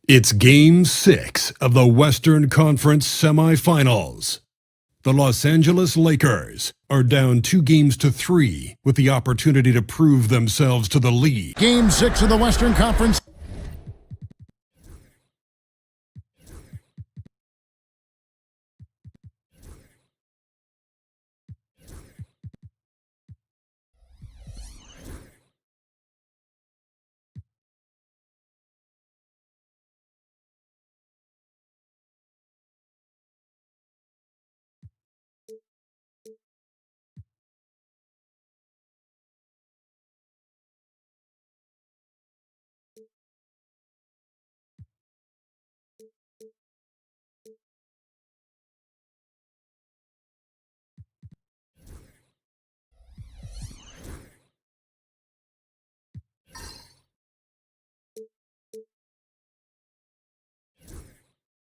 It's Game 6 of the Western Conference semifinals. The Los Angeles Lakers are down 2-3 with the opportunity to prove themselves to the league. Game 6 of the Western Conference.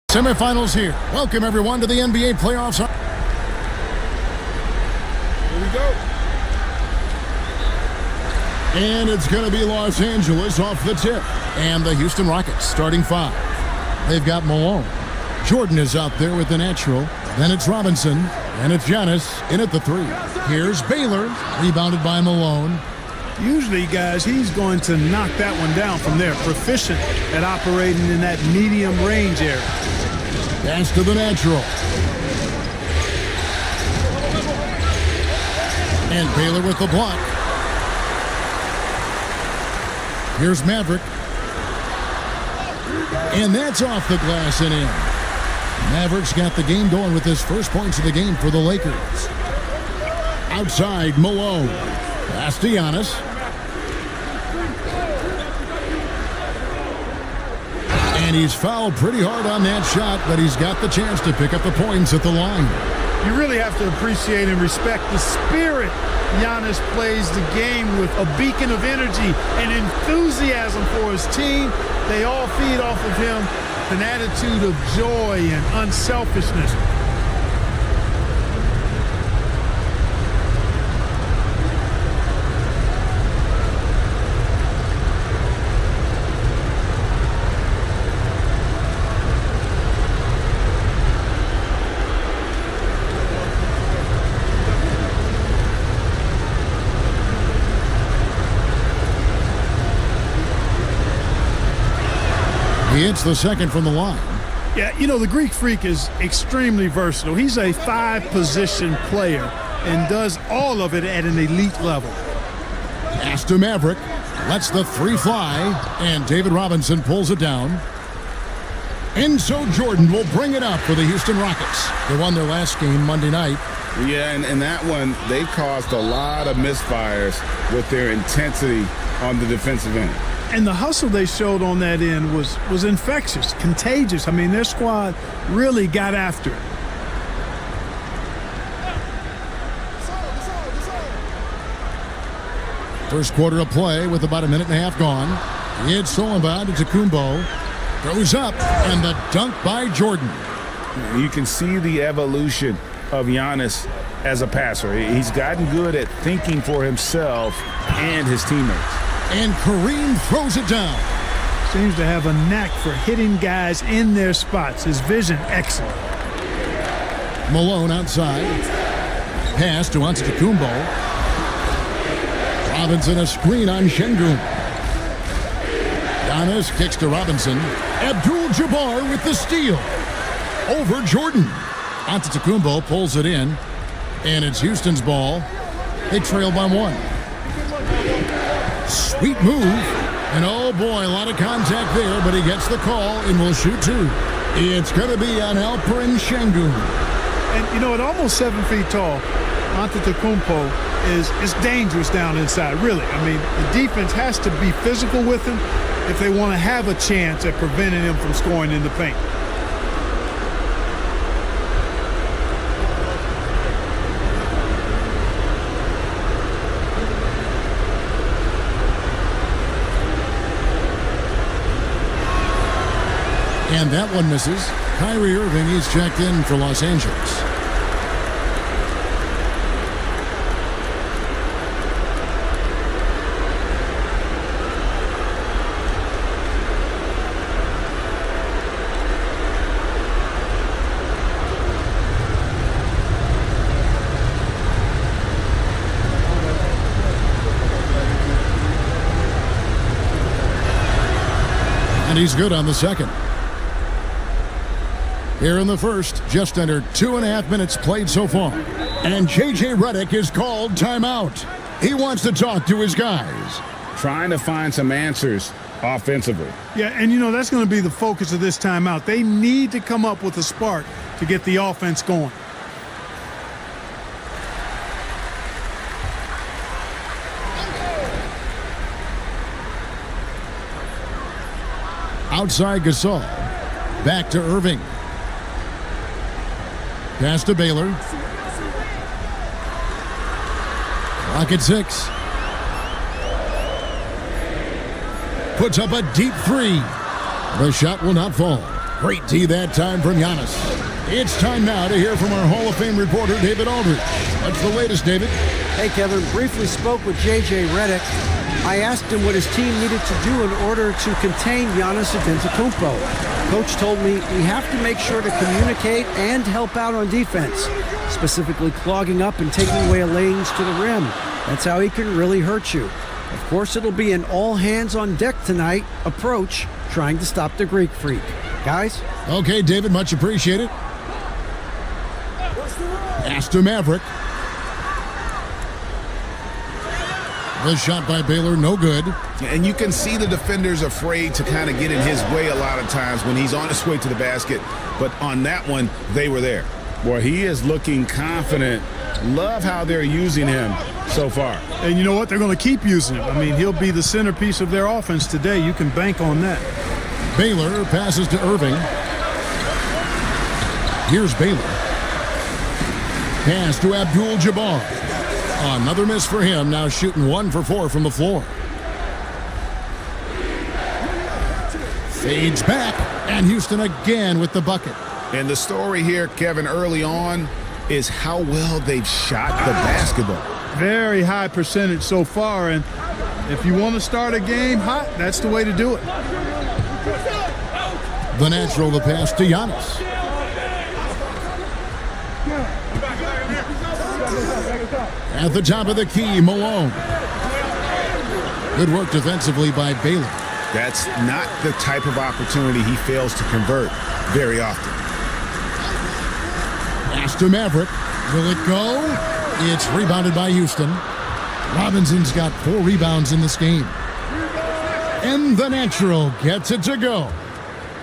Semifinals here. Welcome, everyone, to the NBA playoffs. Here we go. And it's going to be Los Angeles off the tip. And the Houston Rockets starting 5. They've got Malone. Jordan is out there with the natural. Then it's Robinson. And it's Giannis in at the 3. Here's Baylor, rebounded by Malone. Usually, guys, he's going to knock that one down from there. Proficient at operating in that medium range area. Pass to the natural. And Baylor with the block. Here's Maverick. And that's off the glass and in. Maverick's got the game going with his first points of the game for the Lakers. Outside, Malone. Pass to Giannis. And he's fouled pretty hard on that shot, but he's got the chance to pick up the points at the line. You really have to appreciate and respect the spirit Giannis plays the game with, a beacon of energy and enthusiasm for his team. They all feed off of him, an attitude of joy and unselfishness. He hits the second from the line. Yeah, you know, the Greek Freak is extremely versatile. He's a 5-position player and does all of it at an elite level. Pass to Maverick. Lets the 3 fly, and David Robinson pulls it down. And so Jordan will bring it up for the Houston Rockets. They won their last game Monday night. Yeah, and that one, they caused a lot of misfires with their intensity on the defensive end. And the hustle they showed on that end was infectious, contagious. I mean, their squad really got after it. First quarter of play with about a minute and a half gone. It's stolen by Antetokounmpo. Goes up, and the dunk by Jordan. You can see the evolution of Giannis as a passer. He's gotten good at thinking for himself and his teammates. And Kareem throws it down. Seems to have a knack for hitting guys in their spots. His vision, excellent. Malone outside. Pass to Antetokounmpo. Robinson a screen on Şengün. Giannis kicks to Robinson. Abdul-Jabbar with the steal. Over Jordan. Antetokounmpo pulls it in. And it's Houston's ball. They trail by 1. Sweet move. And oh boy, a lot of contact there, but he gets the call and will shoot 2. It's going to be on Alperen Şengün. And, you know, at almost 7 feet tall, Antetokounmpo is dangerous down inside, really. I mean, the defense has to be physical with him if they want to have a chance at preventing him from scoring in the paint. And that one misses. Kyrie Irving is checked in for Los Angeles. And he's good on the second. Here in the first, just under 2.5 minutes played so far. And J.J. Redick is called timeout. He wants to talk to his guys. Trying to find some answers offensively. Yeah, and you know, that's going to be the focus of this timeout. They need to come up with a spark to get the offense going. Outside Gasol. Back to Irving. Pass to Baylor. Clock at 6. Puts up a deep 3. The shot will not fall. Great D that time from Giannis. It's time now to hear from our Hall of Fame reporter, David Aldridge. What's the latest, David? Hey, Kevin. Briefly spoke with J.J. Redick. I asked him what his team needed to do in order to contain Giannis Antetokounmpo. Coach told me we have to make sure to communicate and help out on defense, specifically clogging up and taking away lanes to the rim. That's how he can really hurt you. Of course, it'll be an all-hands-on-deck tonight approach, trying to stop the Greek Freak. Guys? Okay, David, much appreciated. Pass to Maverick. The shot by Baylor, no good. And you can see the defenders afraid to kind of get in his way a lot of times when he's on his way to the basket. But on that one, they were there. Boy, he is looking confident. Love how they're using him so far. And you know what? They're going to keep using him. I mean, he'll be the centerpiece of their offense today. You can bank on that. Baylor passes to Irving. Here's Baylor. Pass to Abdul-Jabbar. Another miss for him, now shooting 1 for 4 from the floor. Fades back, and Houston again with the bucket. And the story here, Kevin, early on is how well they've shot the basketball. Very high percentage so far, and if you want to start a game hot, that's the way to do it. The natural, the pass to Giannis. At the top of the key, Malone. Good work defensively by Baylor. That's not the type of opportunity he fails to convert very often. Pass to Maverick. Will it go? It's rebounded by Houston. Robinson's got 4 rebounds in this game. And the natural gets it to go.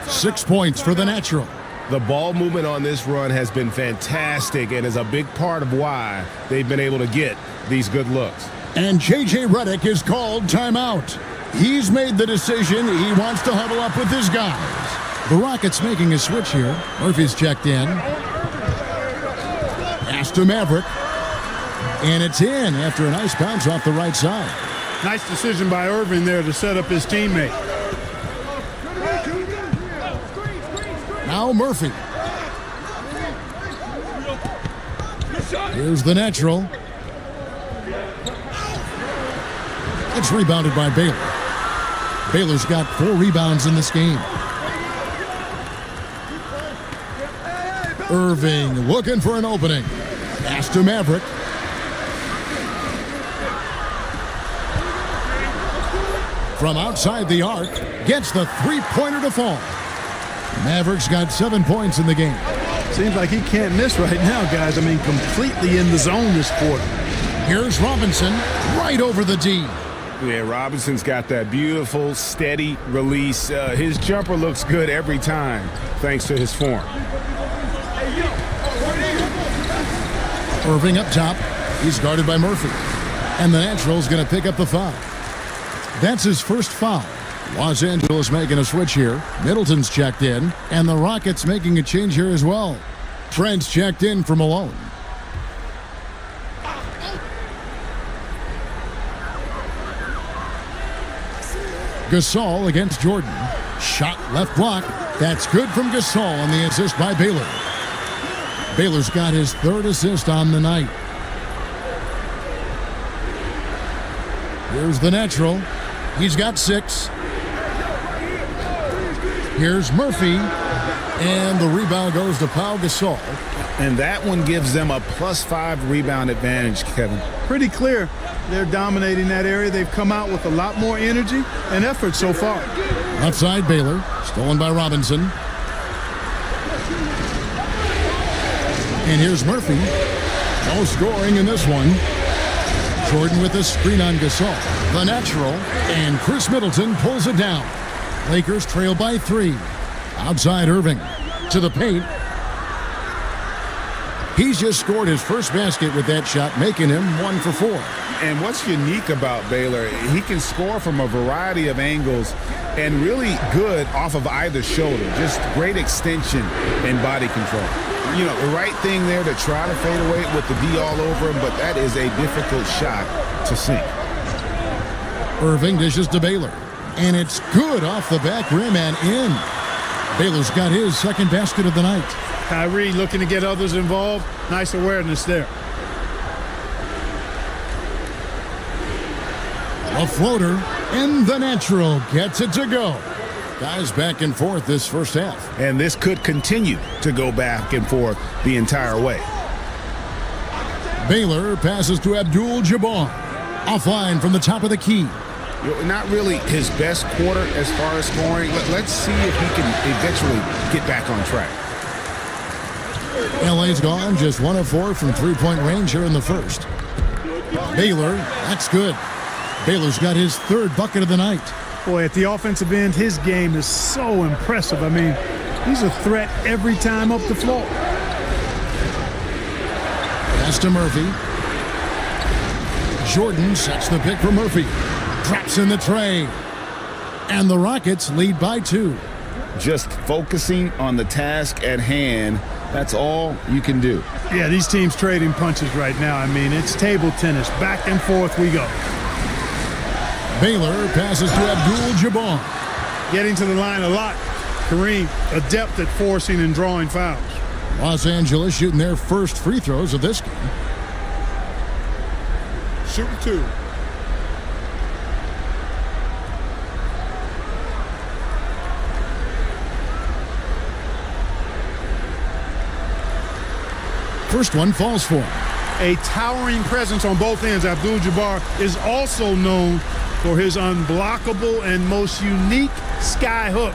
6 points for the natural. The ball movement on this run has been fantastic and is a big part of why they've been able to get these good looks. And J.J. Redick is called timeout. He's made the decision. He wants to huddle up with his guys. The Rockets making a switch here. Murphy's checked in. Pass to Maverick. And it's in after a nice bounce off the right side. Nice decision by Irving there to set up his teammate. Now Murphy. Here's the natural. It's rebounded by Baylor. Baylor's got 4 rebounds in this game. Irving looking for an opening. Pass to Maverick. From outside the arc, gets the three-pointer to fall. Maverick's got 7 points in the game. Seems like he can't miss right now, guys. I mean, completely in the zone this quarter. Here's Robinson right over the D. Yeah, Robinson's got that beautiful, steady release. His jumper looks good every time, thanks to his form. Irving up top. He's guarded by Murphy. And the natural's going to pick up the foul. That's his first foul. Los Angeles making a switch here. Middleton's checked in. And the Rockets making a change here as well. Trent's checked in for Malone. Gasol against Jordan. Shot left block. That's good from Gasol on the assist by Baylor. Baylor's got his 3rd assist on the night. Here's the natural. He's got 6. Here's Murphy. And the rebound goes to Pau Gasol. And that one gives them a +5 rebound advantage, Kevin. Pretty clear. They're dominating that area. They've come out with a lot more energy and effort so far. Left side Baylor. Stolen by Robinson. And here's Murphy. No scoring in this one. Jordan with a screen on Gasol. The natural. And Chris Middleton pulls it down. Lakers trail by 3. Outside Irving. To the paint. He's just scored his first basket with that shot, making him 1 for 4. And what's unique about Baylor, he can score from a variety of angles and really good off of either shoulder. Just great extension and body control. You know, the right thing there to try to fade away with the D all over him, but that is a difficult shot to sink. Irving dishes to Baylor. And it's good off the back rim and in. Baylor's got his 2nd basket of the night. Kyrie looking to get others involved. Nice awareness there. A floater, and the natural gets it to go. Guys back and forth this first half. And this could continue to go back and forth the entire way. Baylor passes to Abdul-Jabbar. Offline from the top of the key. Not really his best quarter as far as scoring. Let's see if he can eventually get back on track. LA's gone just 1 of 4 from 3-point range here in the first. Baylor, that's good. Baylor's got his 3rd bucket of the night. Boy, at the offensive end, his game is so impressive. I mean, he's a threat every time up the floor. Pass to Murphy. Jordan sets the pick for Murphy. Traps in the tray. And the Rockets lead by 2. Just focusing on the task at hand. That's all you can do. Yeah, these teams trading punches right now. I mean, it's table tennis. Back and forth we go. Baylor passes to Abdul-Jabbar. Getting to the line a lot. Kareem, adept at forcing and drawing fouls. Los Angeles shooting their first free throws of this game. Shooting 2. First one falls for him. A towering presence on both ends. Abdul-Jabbar is also known for his unblockable and most unique sky hook.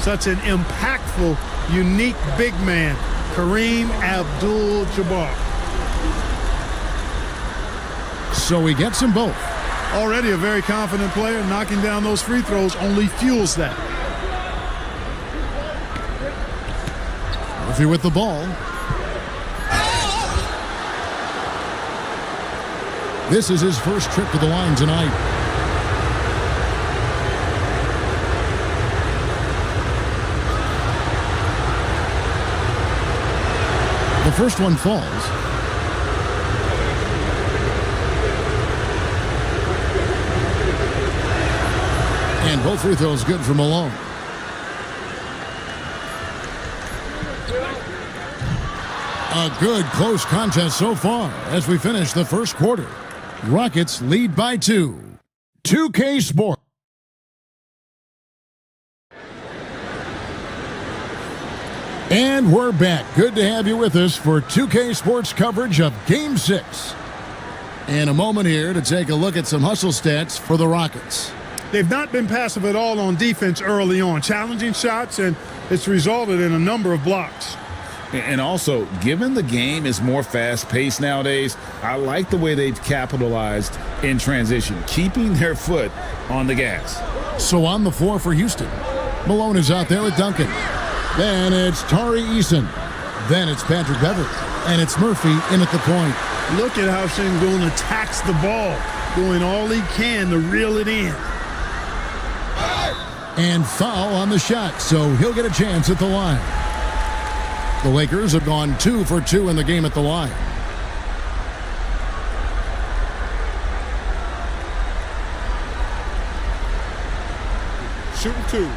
Such an impactful, unique big man, Kareem Abdul-Jabbar. So he gets them both. Already a very confident player. Knocking down those free throws only fuels that. Murphy with the ball. This is his first trip to the line tonight. first one falls. And both free throws good for Malone. A good close contest so far as we finish the first quarter. Rockets lead by 2. 2K Sport. And we're back. Good to have you with us for 2K Sports coverage of Game 6. And a moment here to take a look at some hustle stats for the Rockets. They've not been passive at all on defense early on. Challenging shots, and it's resulted in a number of blocks. And also, given the game is more fast-paced nowadays, I like the way they've capitalized in transition, keeping their foot on the gas. So on the floor for Houston, Malone is out there with Duncan. Then it's Tari Eason. Then it's Patrick Beverley. And it's Murphy in at the point. Look at how Sengun attacks the ball, doing all he can to reel it in. And foul on the shot, so he'll get a chance at the line. The Lakers have gone 2 for 2 in the game at the line. Shooting 2.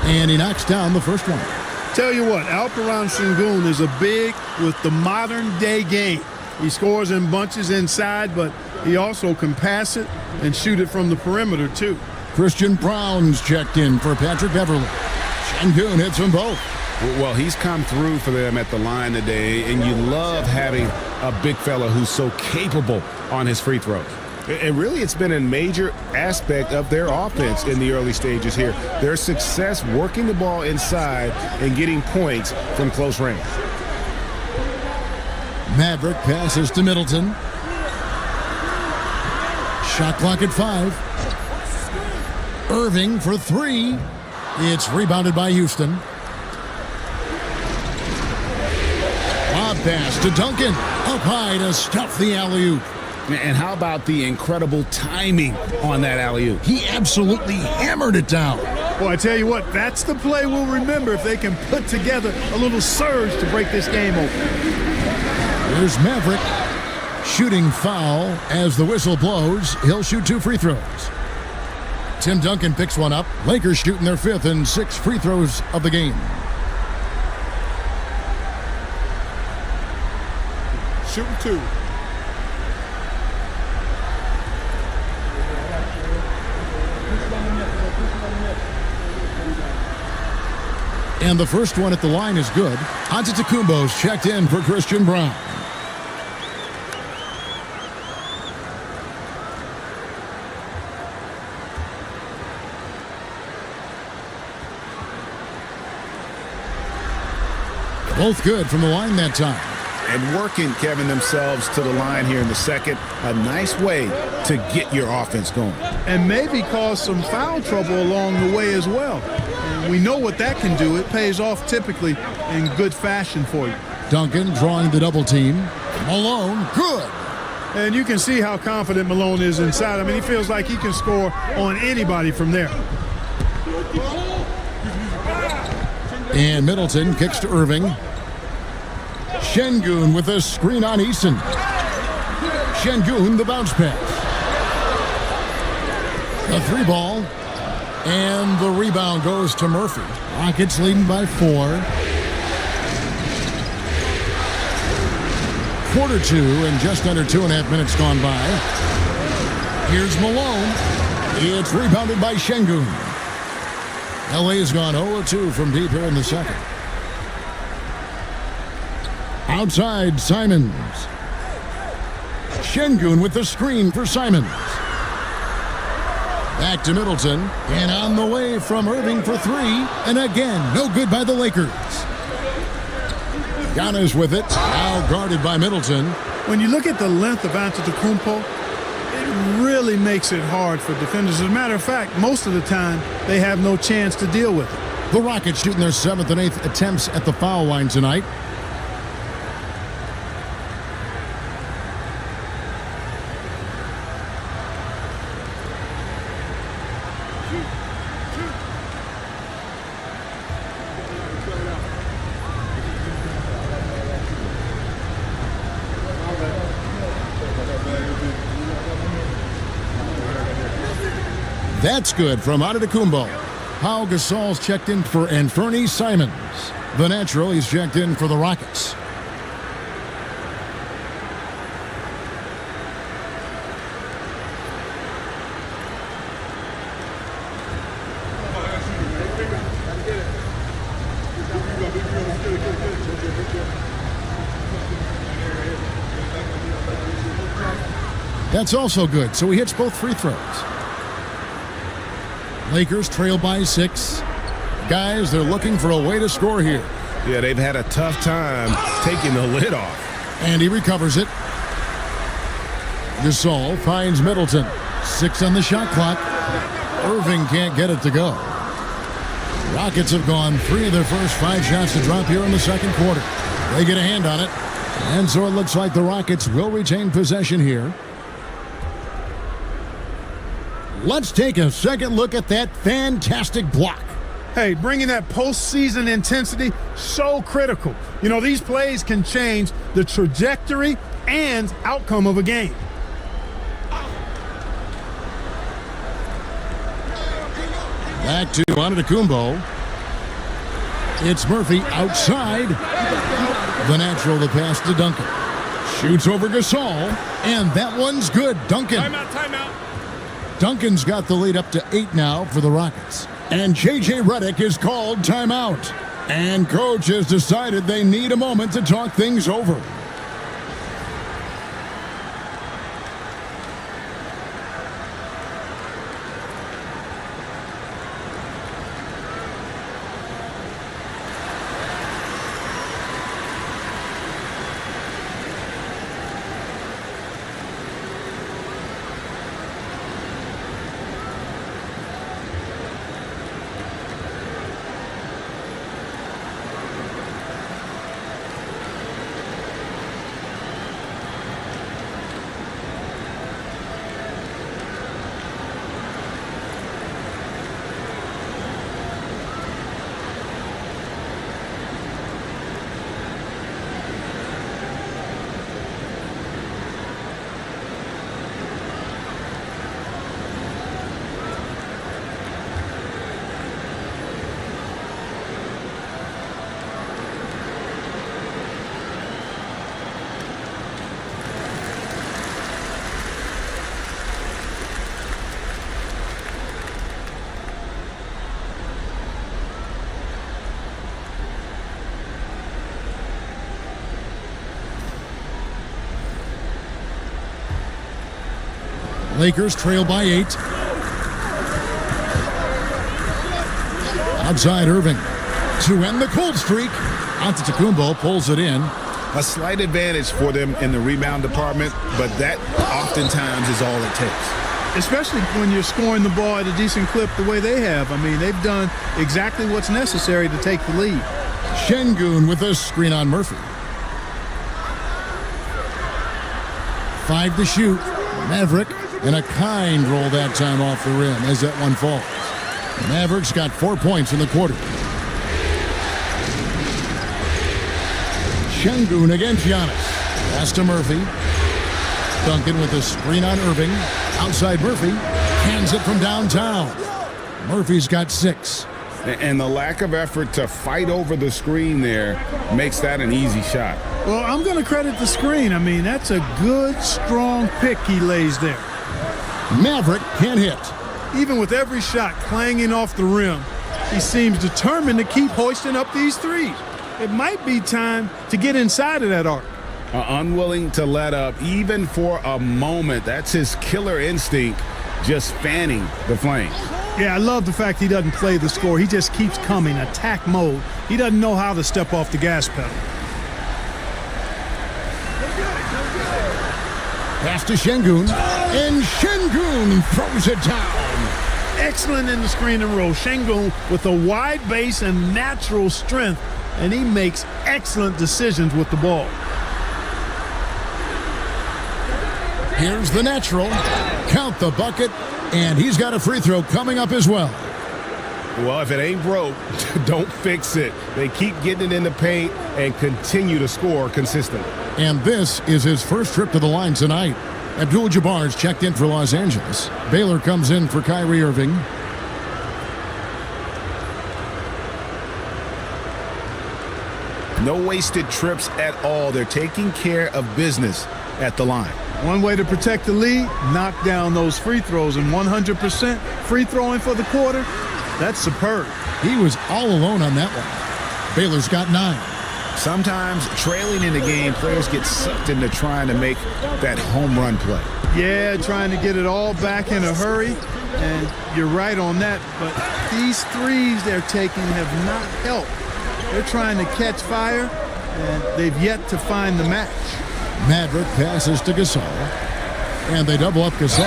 And he knocks down the first one. Tell you what, Alperen Sengun is a big with the modern day game. He scores in bunches inside, but he also can pass it and shoot it from the perimeter too. Christian Brown's checked in for Patrick Beverley. Sengun hits them both. Well, he's come through for them at the line today, and you love having a big fella who's so capable on his free throws. And really, it's been a major aspect of their offense in the early stages here. Their success working the ball inside and getting points from close range. Maverick passes to Middleton. Shot clock at 5. Irving for 3. It's rebounded by Houston. Lob pass to Duncan. Up high to stuff the alley-oop. And how about the incredible timing on that alley-oop? He absolutely hammered it down. Well, I tell you what, that's the play we'll remember if they can put together a little surge to break this game open. Here's Maverick. Shooting foul as the whistle blows. He'll shoot 2 free throws. Tim Duncan picks one up. Lakers shooting their 5th and 6th free throws of the game. Shooting 2. And the first one at the line is good. Antetokounmpo's checked in for Christian Brown. Both good from the line that time. And working, Kevin, themselves to the line here in the second. A nice way to get your offense going. And maybe cause some foul trouble along the way as well. And we know what that can do. It pays off typically in good fashion for you. Duncan drawing the double team. Malone, good. And you can see how confident Malone is inside. I mean, he feels like he can score on anybody from there. And Middleton kicks to Irving. Sengun with a screen on Eason. Sengun, the bounce pass. The 3 ball. And the rebound goes to Murphy. Rockets leading by 4. Quarter 2 and just under 2.5 minutes gone by. Here's Malone. It's rebounded by Sengun. LA has gone 0-2 from deep here in the second. Outside, Simons. Sengun with the screen for Simons. Back to Middleton. And on the way from Irving for 3. And again, no good by the Lakers. Giannis with it. Now guarded by Middleton. When you look at the length of Antetokounmpo, it really makes it hard for defenders. As a matter of fact, most of the time, they have no chance to deal with it. The Rockets shooting their 7th and 8th attempts at the foul line tonight. That's good from Antetokounmpo. Pau Gasol's checked in for Anthony Simons. The natural, he's checked in for the Rockets. That's also good, so he hits both free throws. Lakers trail by 6. Guys, they're looking for a way to score here. Yeah, they've had a tough time taking the lid off. And he recovers it. Gasol finds Middleton. 6 on the shot clock. Irving can't get it to go. Rockets have gone 3 of their first 5 shots to drop here in the second quarter. They get a hand on it. And so it looks like the Rockets will retain possession here. Let's take a second look at that fantastic block. Hey, bringing that postseason intensity, so critical. You know, these plays can change the trajectory and outcome of a game. Back to Antetokounmpo. It's Murphy outside. The natural, the pass to Duncan. Shoots over Gasol, and that one's good. Duncan. Timeout. Duncan's got the lead up to 8 now for the Rockets. And J.J. Redick is called timeout. And coach has decided they need a moment to talk things over. Lakers trail by 8. Outside Irving to end the cold streak. Antetokounmpo pulls it in. A slight advantage for them in the rebound department, but that oftentimes is all it takes. Especially when you're scoring the ball at a decent clip the way they have. I mean, they've done exactly what's necessary to take the lead. Şengün with a screen on Murphy. 5 to shoot. Maverick, and a kind roll that time off the rim as that one falls. Mavericks got 4 points in the quarter. Şengün against Giannis. Pass to Murphy. Duncan with a screen on Irving. Outside Murphy. Hands it from downtown. Murphy's got 6. And the lack of effort to fight over the screen there makes that an easy shot. Well, I'm going to credit the screen. I mean, that's a good, strong pick he lays there. Maverick can't hit. Even with every shot clanging off the rim, he seems determined to keep hoisting up these threes. It might be time to get inside of that arc. Unwilling to let up even for a moment. That's his killer instinct, just fanning the flame. Yeah, I love the fact he doesn't play the score. He just keeps coming, attack mode. He doesn't know how to step off the gas pedal. Pass to Şengün, and Şengün throws it down. Excellent in the screen and roll. Şengün with a wide base and natural strength, and he makes excellent decisions with the ball. Here's the natural. Count the bucket, and he's got a free throw coming up as well. Well, if it ain't broke, don't fix it. They keep getting it in the paint and continue to score consistently. And this is his first trip to the line tonight. Abdul-Jabbar is checked in for Los Angeles. Baylor comes in for Kyrie Irving. No wasted trips at all. They're taking care of business at the line. One way to protect the lead, knock down those free throws, and 100% free throwing for the quarter, that's superb. He was all alone on that one. Baylor's got 9. Sometimes trailing in the game, players get sucked into trying to make that home run play. Yeah, trying to get it all back in a hurry, and you're right on that, but these threes they're taking have not helped. They're trying to catch fire, and they've yet to find the match. Maverick passes to Gasol, and they double up Gasol.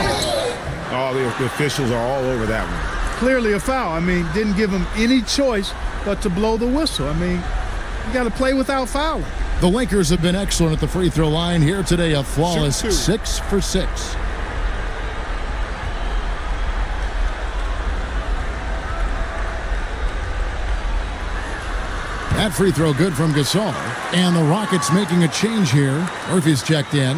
Oh, the officials are all over that one. Clearly a foul. I mean, didn't give him any choice but to blow the whistle. I mean, you got to play without fouling. The Lakers have been excellent at the free throw line here today, a flawless 6 for 6. That free throw good from Gasol. And the Rockets making a change here. Murphy's checked in.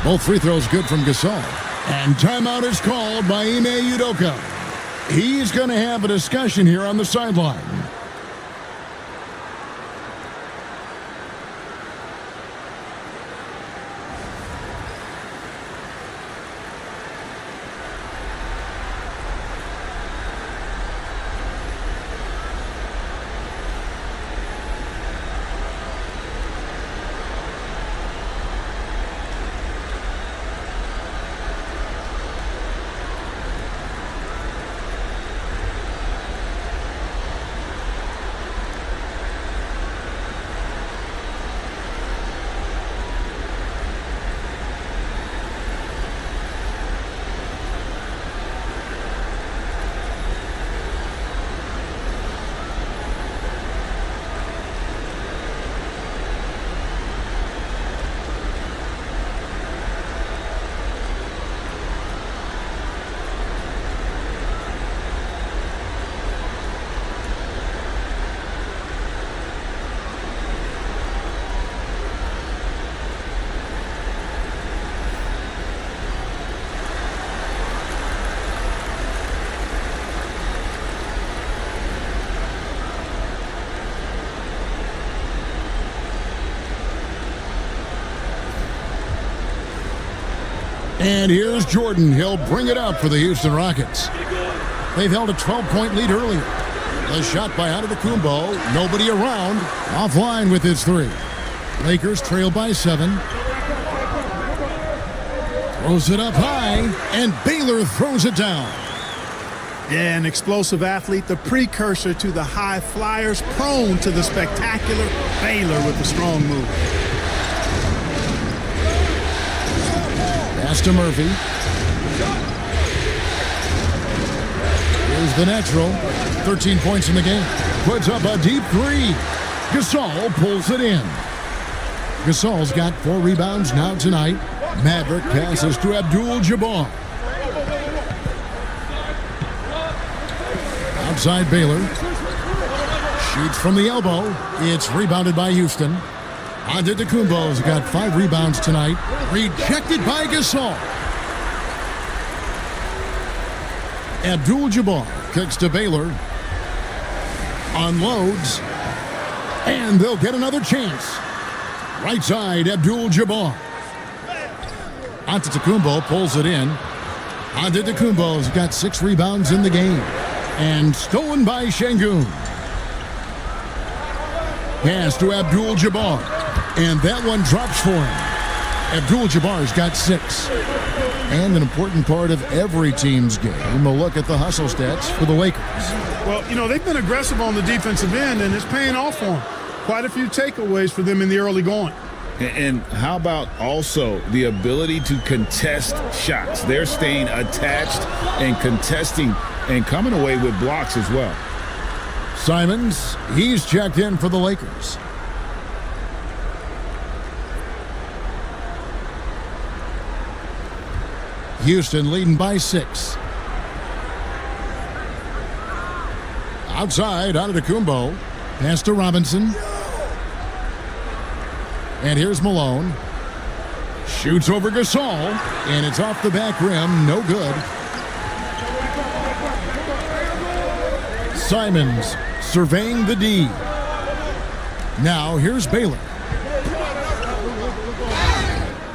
Both free throws good from Gasol. And timeout is called by Ime Udoka. He's going to have a discussion here on the sideline. And here's Jordan. He'll bring it up for the Houston Rockets. They've held a 12-point lead earlier. The shot by Antetokounmpo. Nobody around. Offline with his 3. Lakers trail by 7. Throws it up high, and Baylor throws it down. Yeah, an explosive athlete, the precursor to the high flyers, prone to the spectacular. Baylor with a strong move. Pass to Murphy. Here's the natural. 13 points in the game. Puts up a deep 3. Gasol pulls it in. Gasol's got 4 rebounds now tonight. Maverick passes to Abdul-Jabbar. Outside Baylor. Shoots from the elbow. It's rebounded by Houston. Antetokounmpo's got 5 rebounds tonight. Rejected by Gasol. Abdul-Jabbar kicks to Baylor. Unloads. And they'll get another chance. Right side, Abdul-Jabbar. Antetokounmpo pulls it in. Antetokounmpo's got 6 rebounds in the game. And stolen by Şengün. Pass to Abdul-Jabbar. And that one drops for him. Abdul-Jabbar's got 6. And an important part of every team's game, a look at the hustle stats for the Lakers. Well, you know, they've been aggressive on the defensive end, and it's paying off for them. Quite a few takeaways for them in the early going. And how about also the ability to contest shots? They're staying attached and contesting and coming away with blocks as well. Simons, he's checked in for the Lakers. Houston leading by 6. Outside, Antetokounmpo. Pass to Robinson. And here's Malone. Shoots over Gasol. And it's off the back rim. No good. Simons surveying the D. Now here's Baylor.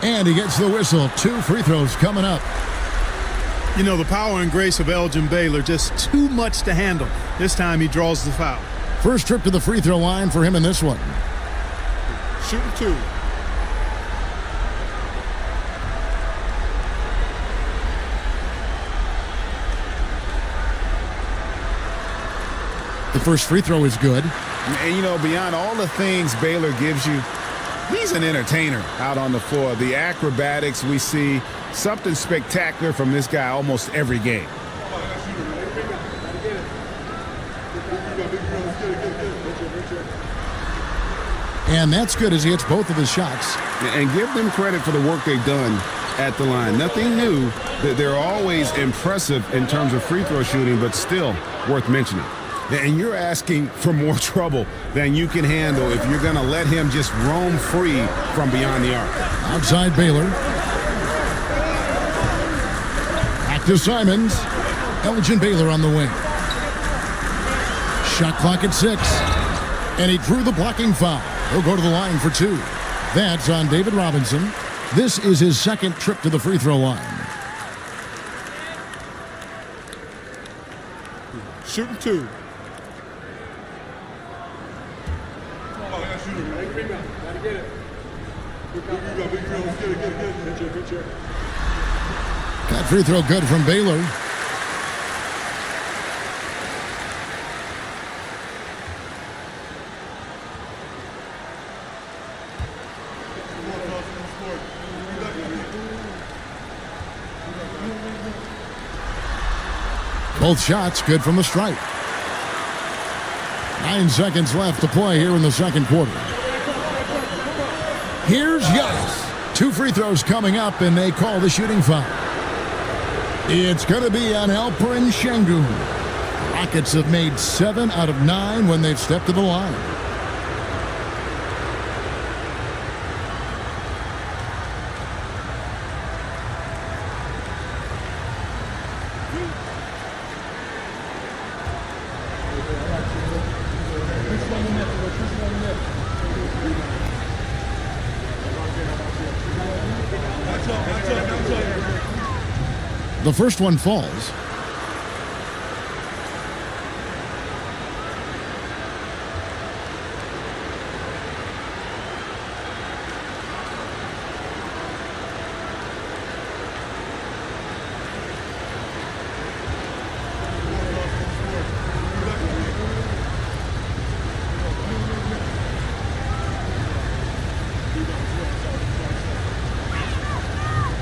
And he gets the whistle. 2 free throws coming up. You know, the power and grace of Elgin Baylor, just too much to handle. This time he draws the foul. First trip to the free throw line for him in this one. Shooting 2. The first free throw is good. And, you know, beyond all the things Baylor gives you, he's an entertainer out on the floor. The acrobatics we see, something spectacular from this guy almost every game. And that's good as he hits both of his shots. And give them credit for the work they've done at the line. Nothing new. They're always impressive in terms of free throw shooting, but still worth mentioning. And you're asking for more trouble than you can handle if you're going to let him just roam free from beyond the arc. Outside Baylor. Back to Simons. Elgin Baylor on the wing. Shot clock at 6. And he drew the blocking foul. He'll go to the line for 2. That's on David Robinson. This is his second trip to the free throw line. Shooting 2. That free throw good from Baylor. Both shots good from the stripe. 9 seconds left to play here in the second quarter. Here's Giannis. 2 free throws coming up, and they call the shooting foul. It's going to be on Alperen Sengun. Rockets have made 7 out of 9 when they've stepped to the line. The first one falls.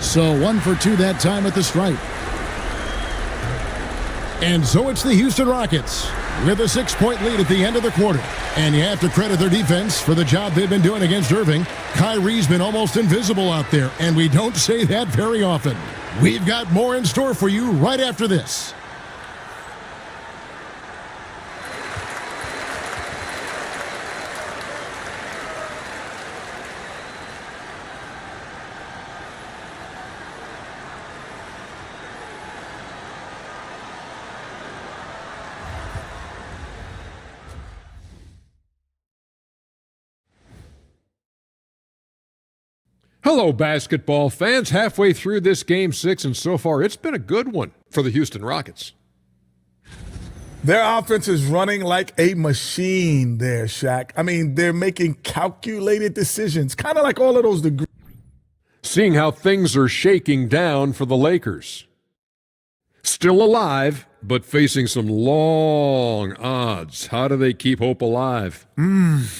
So 1 for 2 that time at the stripe. And so it's the Houston Rockets with a 6-point lead at the end of the quarter. And you have to credit their defense for the job they've been doing against Irving. Kyrie's been almost invisible out there, and we don't say that very often. We've got more in store for you right after this. Hello, basketball fans. Halfway through this Game 6, and so far it's been a good one for the Houston Rockets. Their offense is running like a machine there, Shaq. I mean, they're making calculated decisions, kind of like all of those degrees. Seeing how things are shaking down for the Lakers. Still alive, but facing some long odds. How do they keep hope alive?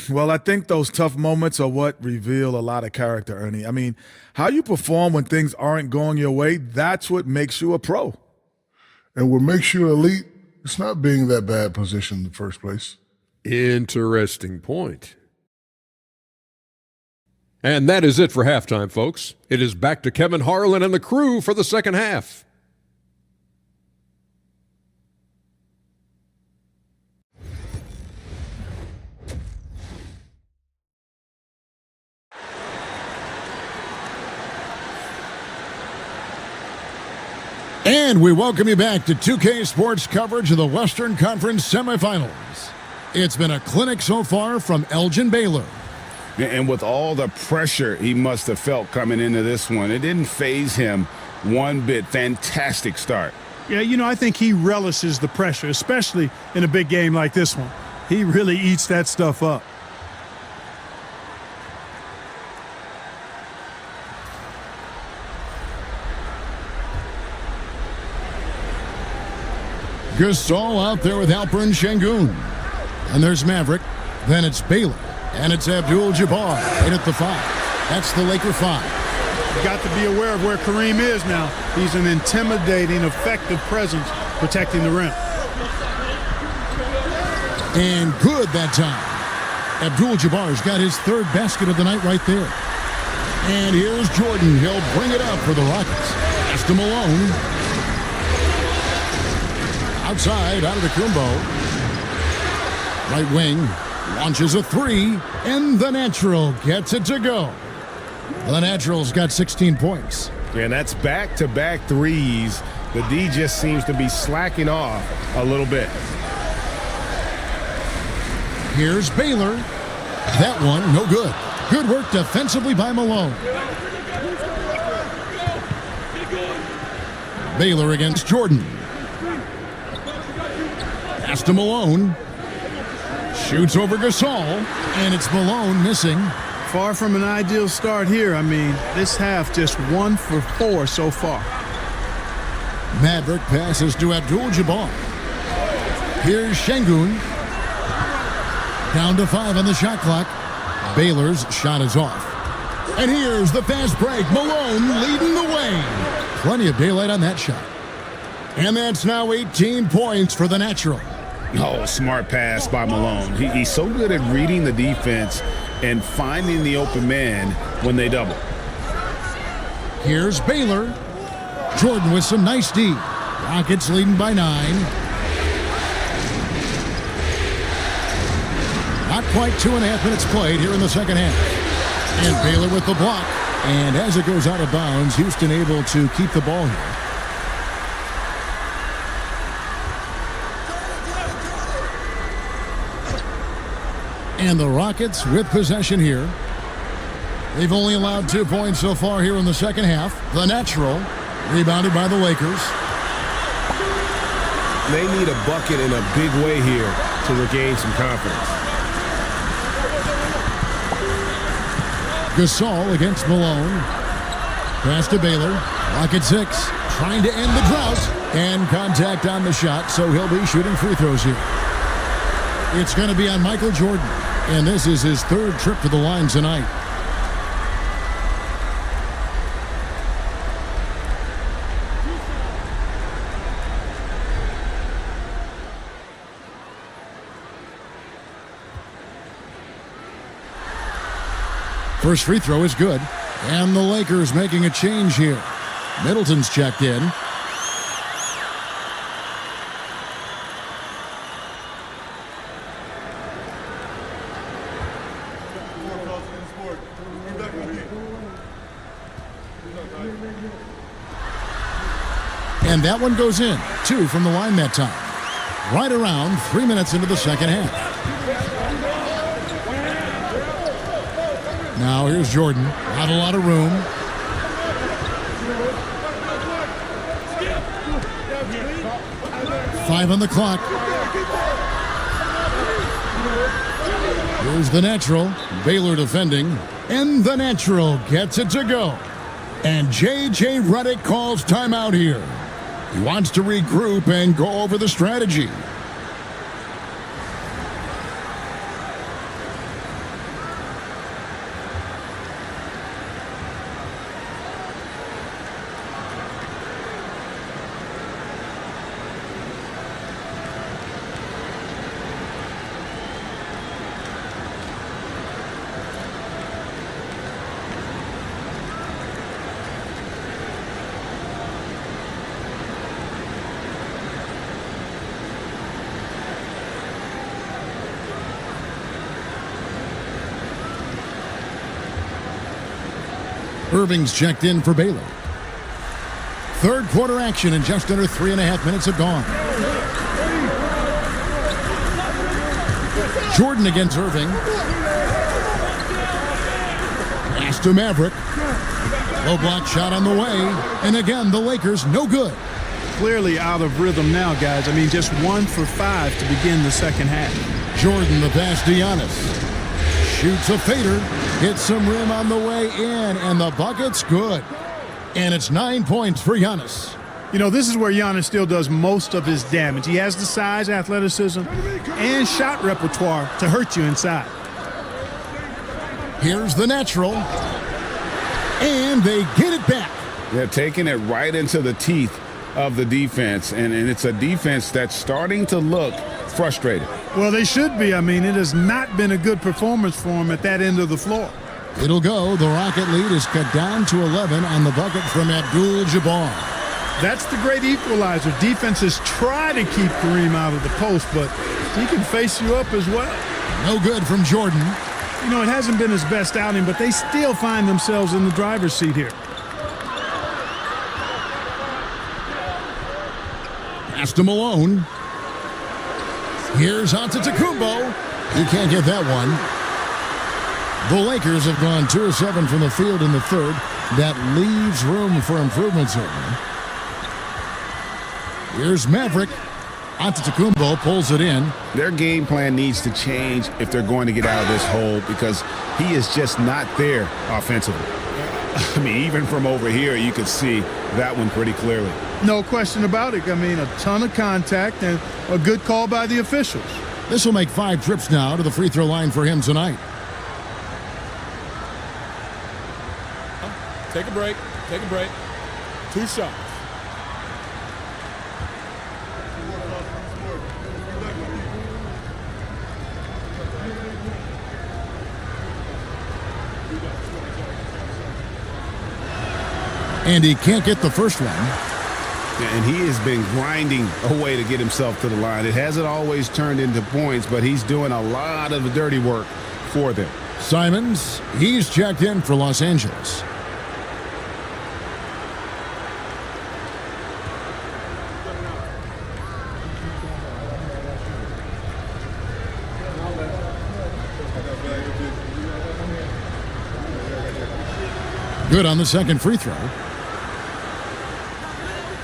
Well, I think those tough moments are what reveal a lot of character, Ernie. I mean, how you perform when things aren't going your way, that's what makes you a pro. And what makes you elite, it's not being that bad position in the first place. Interesting point. And that is it for halftime, folks. It is back to Kevin Harlan and the crew for the second half. And we welcome you back to 2K Sports coverage of the Western Conference semifinals. It's been a clinic so far from Elgin Baylor. And with all the pressure he must have felt coming into this one, it didn't faze him one bit. Fantastic start. Yeah, I think he relishes the pressure, especially in a big game like this one. He really eats that stuff up. Gasol out there with Alperen Şengün. And there's Maverick. Then it's Baylor. And it's Abdul-Jabbar in at the 5. That's the Laker 5. You've got to be aware of where Kareem is now. He's an intimidating, effective presence protecting the rim. And good that time. Abdul-Jabbar's got his third basket of the night right there. And here's Jordan. He'll bring it up for the Rockets. Pass to Malone. Outside, out of the Kumbo. Right wing, launches a 3, and the Natural gets it to go. The Natural's got 16 points. And that's back-to-back threes. The D just seems to be slacking off a little bit. Here's Baylor. That one, no good. Good work defensively by Malone. Baylor against Jordan. Pass to Malone. Shoots over Gasol, and it's Malone missing. Far from an ideal start here. I mean, this half just 1 for 4 so far. Maverick passes to Abdul-Jabbar. Here's Şengün. Down to 5 on the shot clock. Baylor's shot is off. And here's the fast break. Malone leading the way. Plenty of daylight on that shot. And that's now 18 points for the Natural. Oh, smart pass by Malone. He's so good at reading the defense and finding the open man when they double. Here's Baylor. Jordan with some nice D. Rockets leading by 9. Not quite 2.5 minutes played here in the second half. And Baylor with the block. And as it goes out of bounds, Houston able to keep the ball here. And the Rockets with possession here. They've only allowed 2 points so far here in the second half. The Natural, rebounded by the Lakers. They need a bucket in a big way here to regain some confidence. Gasol against Malone. Pass to Baylor. Rocket 6, trying to end the drought. And contact on the shot, so he'll be shooting free throws here. It's going to be on Michael Jordan. And this is his third trip to the line tonight. First free throw is good. And the Lakers making a change here. Middleton's checked in. And that one goes in. 2 from the line that time. Right around 3 minutes into the second half. Now here's Jordan. Not a lot of room. Five on the clock. Here's the Natural. Baylor defending. And the Natural gets it to go. And J.J. Redick calls timeout here. He wants to regroup and go over the strategy. Irving's checked in for Baylor. Third quarter action, and just under 3.5 minutes have gone. Jordan against Irving. Pass to Maverick. Low block shot on the way. And again, the Lakers no good. Clearly out of rhythm now, guys. I mean, just 1 for 5 to begin the second half. Jordan the pass to Giannis. Shoots a fader. Hits some rim on the way in. And the bucket's good. And it's 9 points for Giannis. You know, this is where Giannis still does most of his damage. He has the size, athleticism, and shot repertoire to hurt you inside. Here's the natural. And they get it back. They're taking it right into the teeth of the defense. And it's a defense that's starting to look frustrated. Well, they should be. I mean, it has not been a good performance for them at that end of the floor. It'll go. The Rocket lead is cut down to 11 on the bucket from Abdul-Jabbar. That's the great equalizer. Defenses try to keep Kareem out of the post, but he can face you up as well. No good from Jordan. You know, it hasn't been his best outing, but they still find themselves in the driver's seat here. Pass to Malone. Here's Antetokounmpo. He can't get that one. The Lakers have gone 2 of 7 from the field in the third. That leaves room for improvement, certainly. Here's Maverick. Antetokounmpo pulls it in. Their game plan needs to change if they're going to get out of this hole because he is just not there offensively. I mean, even from over here, you could see that one pretty clearly. No question about it. I mean, a ton of contact and a good call by the officials. This will make 5 trips now to the free throw line for him tonight. Take a break. Take a break. 2 shots. And he can't get the first one. And he has been grinding away to get himself to the line. It hasn't always turned into points, but he's doing a lot of the dirty work for them. Simons, he's checked in for Los Angeles. Good on the second free throw.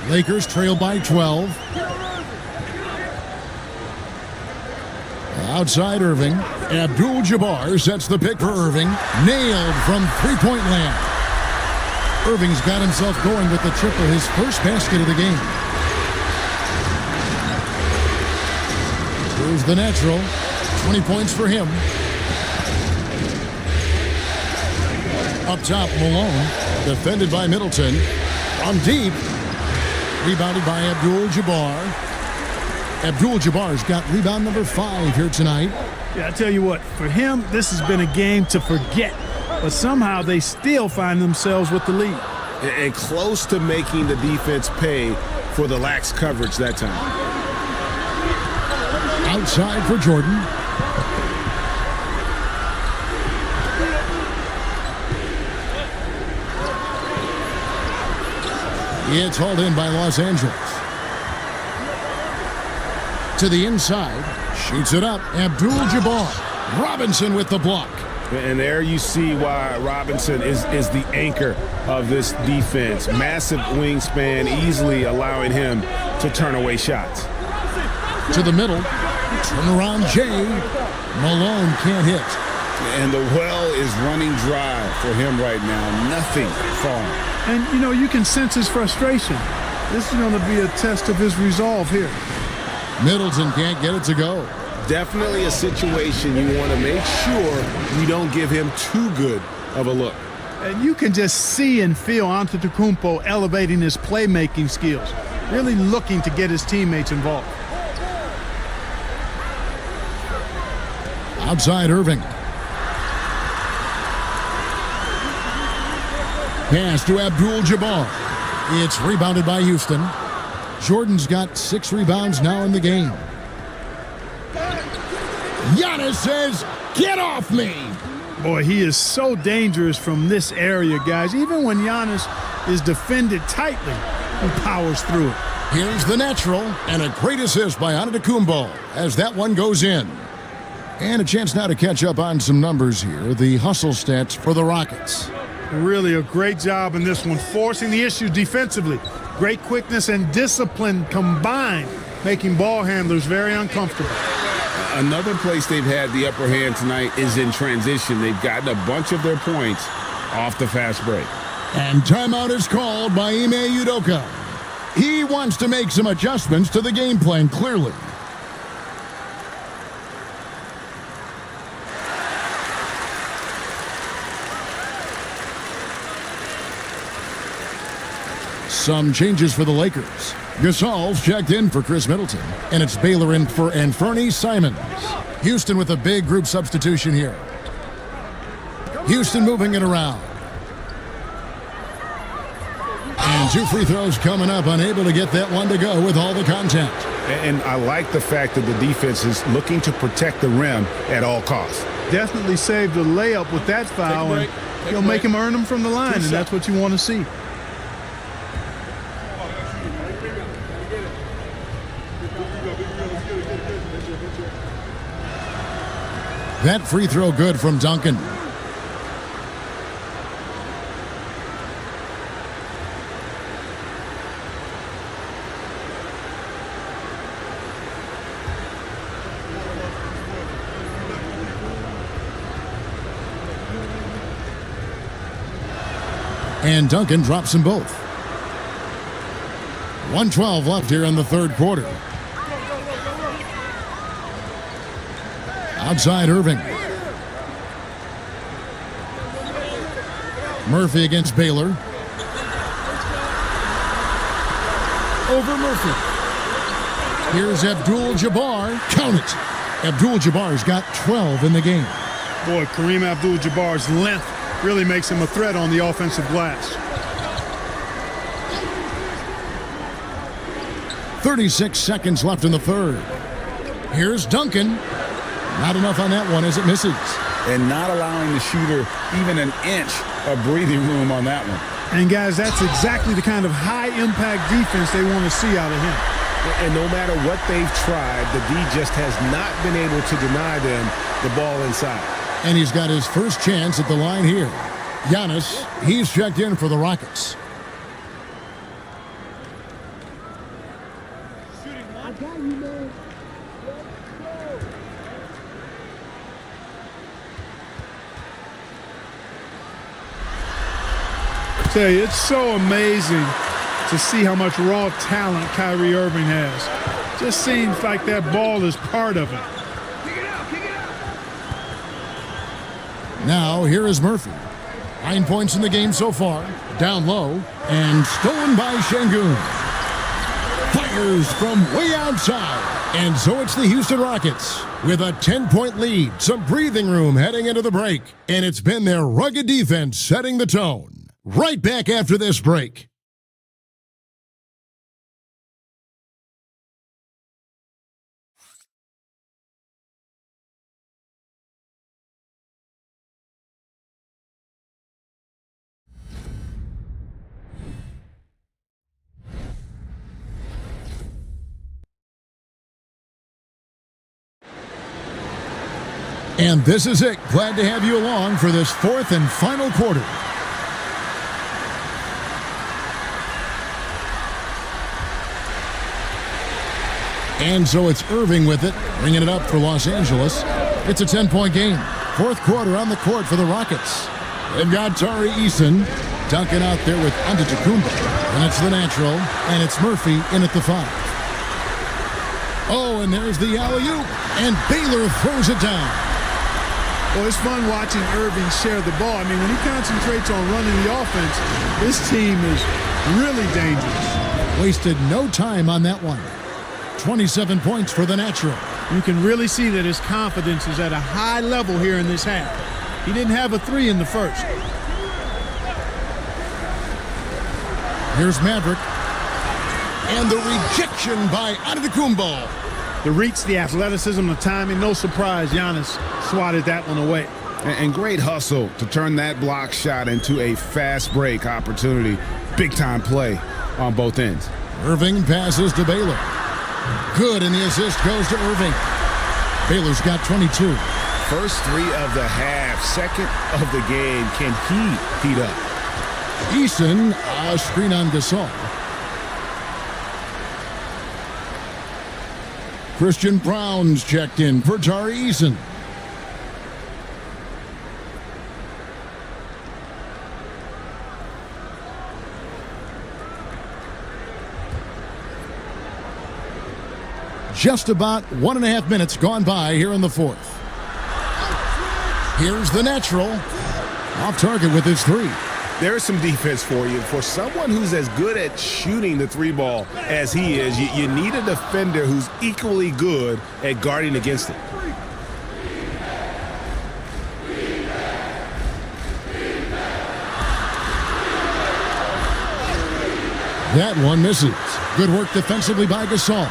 Lakers trail by 12. Outside Irving. Abdul-Jabbar sets the pick for Irving. Nailed from three-point land. Irving's got himself going with the triple, his first basket of the game. Here's the natural. 20 points for him. Up top, Malone. Defended by Middleton. On deep. Rebounded by Abdul-Jabbar. Abdul-Jabbar's got rebound number 5 here tonight. Yeah, I tell you what, for him, this has been a game to forget. But somehow they still find themselves with the lead. And close to making the defense pay for the lax coverage that time. Outside for Jordan. It's hauled in by Los Angeles. To the inside. Shoots it up. Abdul-Jabbar. Robinson with the block. And there you see why Robinson is the anchor of this defense. Massive wingspan, easily allowing him to turn away shots. To the middle. Turn around Jay. Malone can't hit. And the well is running dry for him right now. Nothing falling. And, you know, you can sense his frustration. This is going to be a test of his resolve here. Middleton can't get it to go. Definitely a situation you want to make sure you don't give him too good of a look. And you can just see and feel Antetokounmpo elevating his playmaking skills, really looking to get his teammates involved. Outside Irving. Pass to Abdul-Jabbar. It's rebounded by Houston. Jordan's got 6 rebounds now in the game. Giannis says, "Get off me!" Boy, he is so dangerous from this area, guys. Even when Giannis is defended tightly, he powers through it. Here's the natural, and a great assist by Antetokounmpo as that one goes in. And a chance now to catch up on some numbers here. The hustle stats for the Rockets. Really a great job in this one, forcing the issue defensively. Great quickness and discipline combined, making ball handlers very uncomfortable. Another place they've had the upper hand tonight is in transition. They've gotten a bunch of their points off the fast break. And timeout is called by Ime Udoka. He wants to make some adjustments to the game plan, clearly. Some changes for the Lakers. Gasol's checked in for Chris Middleton, and it's Baylor in for Anfernee Simons. Houston with a big group substitution here. Houston moving it around. And 2 free throws coming up, unable to get that one to go with all the contact. And I like the fact that the defense is looking to protect the rim at all costs. Definitely saved the layup with that foul, and he'll make him earn them from the line, and that's what you want to see. That free throw good from Duncan. And Duncan drops them both. 1:12 left here in the third quarter. Outside Irving. Murphy against Baylor. Over Murphy. Here's Abdul-Jabbar. Count it. Abdul-Jabbar's got 12 in the game. Boy, Kareem Abdul-Jabbar's length really makes him a threat on the offensive glass. 36 seconds left in the third. Here's Duncan. Not enough on that one as it misses. And not allowing the shooter even an inch of breathing room on that one. And guys, that's exactly the kind of high-impact defense they want to see out of him. And no matter what they've tried, the D just has not been able to deny them the ball inside. And he's got his first chance at the line here. Giannis, he's checked in for the Rockets. Tell you, it's so amazing to see how much raw talent Kyrie Irving has. Just seems like that ball is part of it. Now, here is Murphy. 9 points in the game so far. Down low. And stolen by Şengün. Fires from way outside. And so it's the Houston Rockets with a 10-point lead. Some breathing room heading into the break. And it's been their rugged defense setting the tone. Right back after this break. And this is it. Glad to have you along for this fourth and final quarter. And so it's Irving with it, bringing it up for Los Angeles. It's a 10-point game. Fourth quarter on the court for the Rockets. They've got Tari Eason. Duncan out there with Antetokounmpo. And it's the natural, and it's Murphy in at the 5. Oh, and there's the alley-oop. And Baylor throws it down. Well, it's fun watching Irving share the ball. I mean, when he concentrates on running the offense, this team is really dangerous. Wasted no time on that one. 27 points for the natural. You can really see that his confidence is at a high level here in this half. He didn't have a 3 in the first. Here's Maverick. And the rejection by Antetokounmpo. The reach, the athleticism, the timing, no surprise Giannis swatted that one away. And great hustle to turn that block shot into a fast break opportunity. Big time play on both ends. Irving passes to Baylor. Good, and the assist goes to Irving. Baylor's got 22. First three of the half, second of the game. Can he heat up? Eason, a screen on Gasol. Christian Brown's checked in for Tari Eason. Just about 1.5 minutes gone by here in the fourth. Here's the natural. Off target with his three. There's some defense for you. For someone who's as good at shooting the three ball as he is, you need a defender who's equally good at guarding against it. That one misses. Good work defensively by Gasol.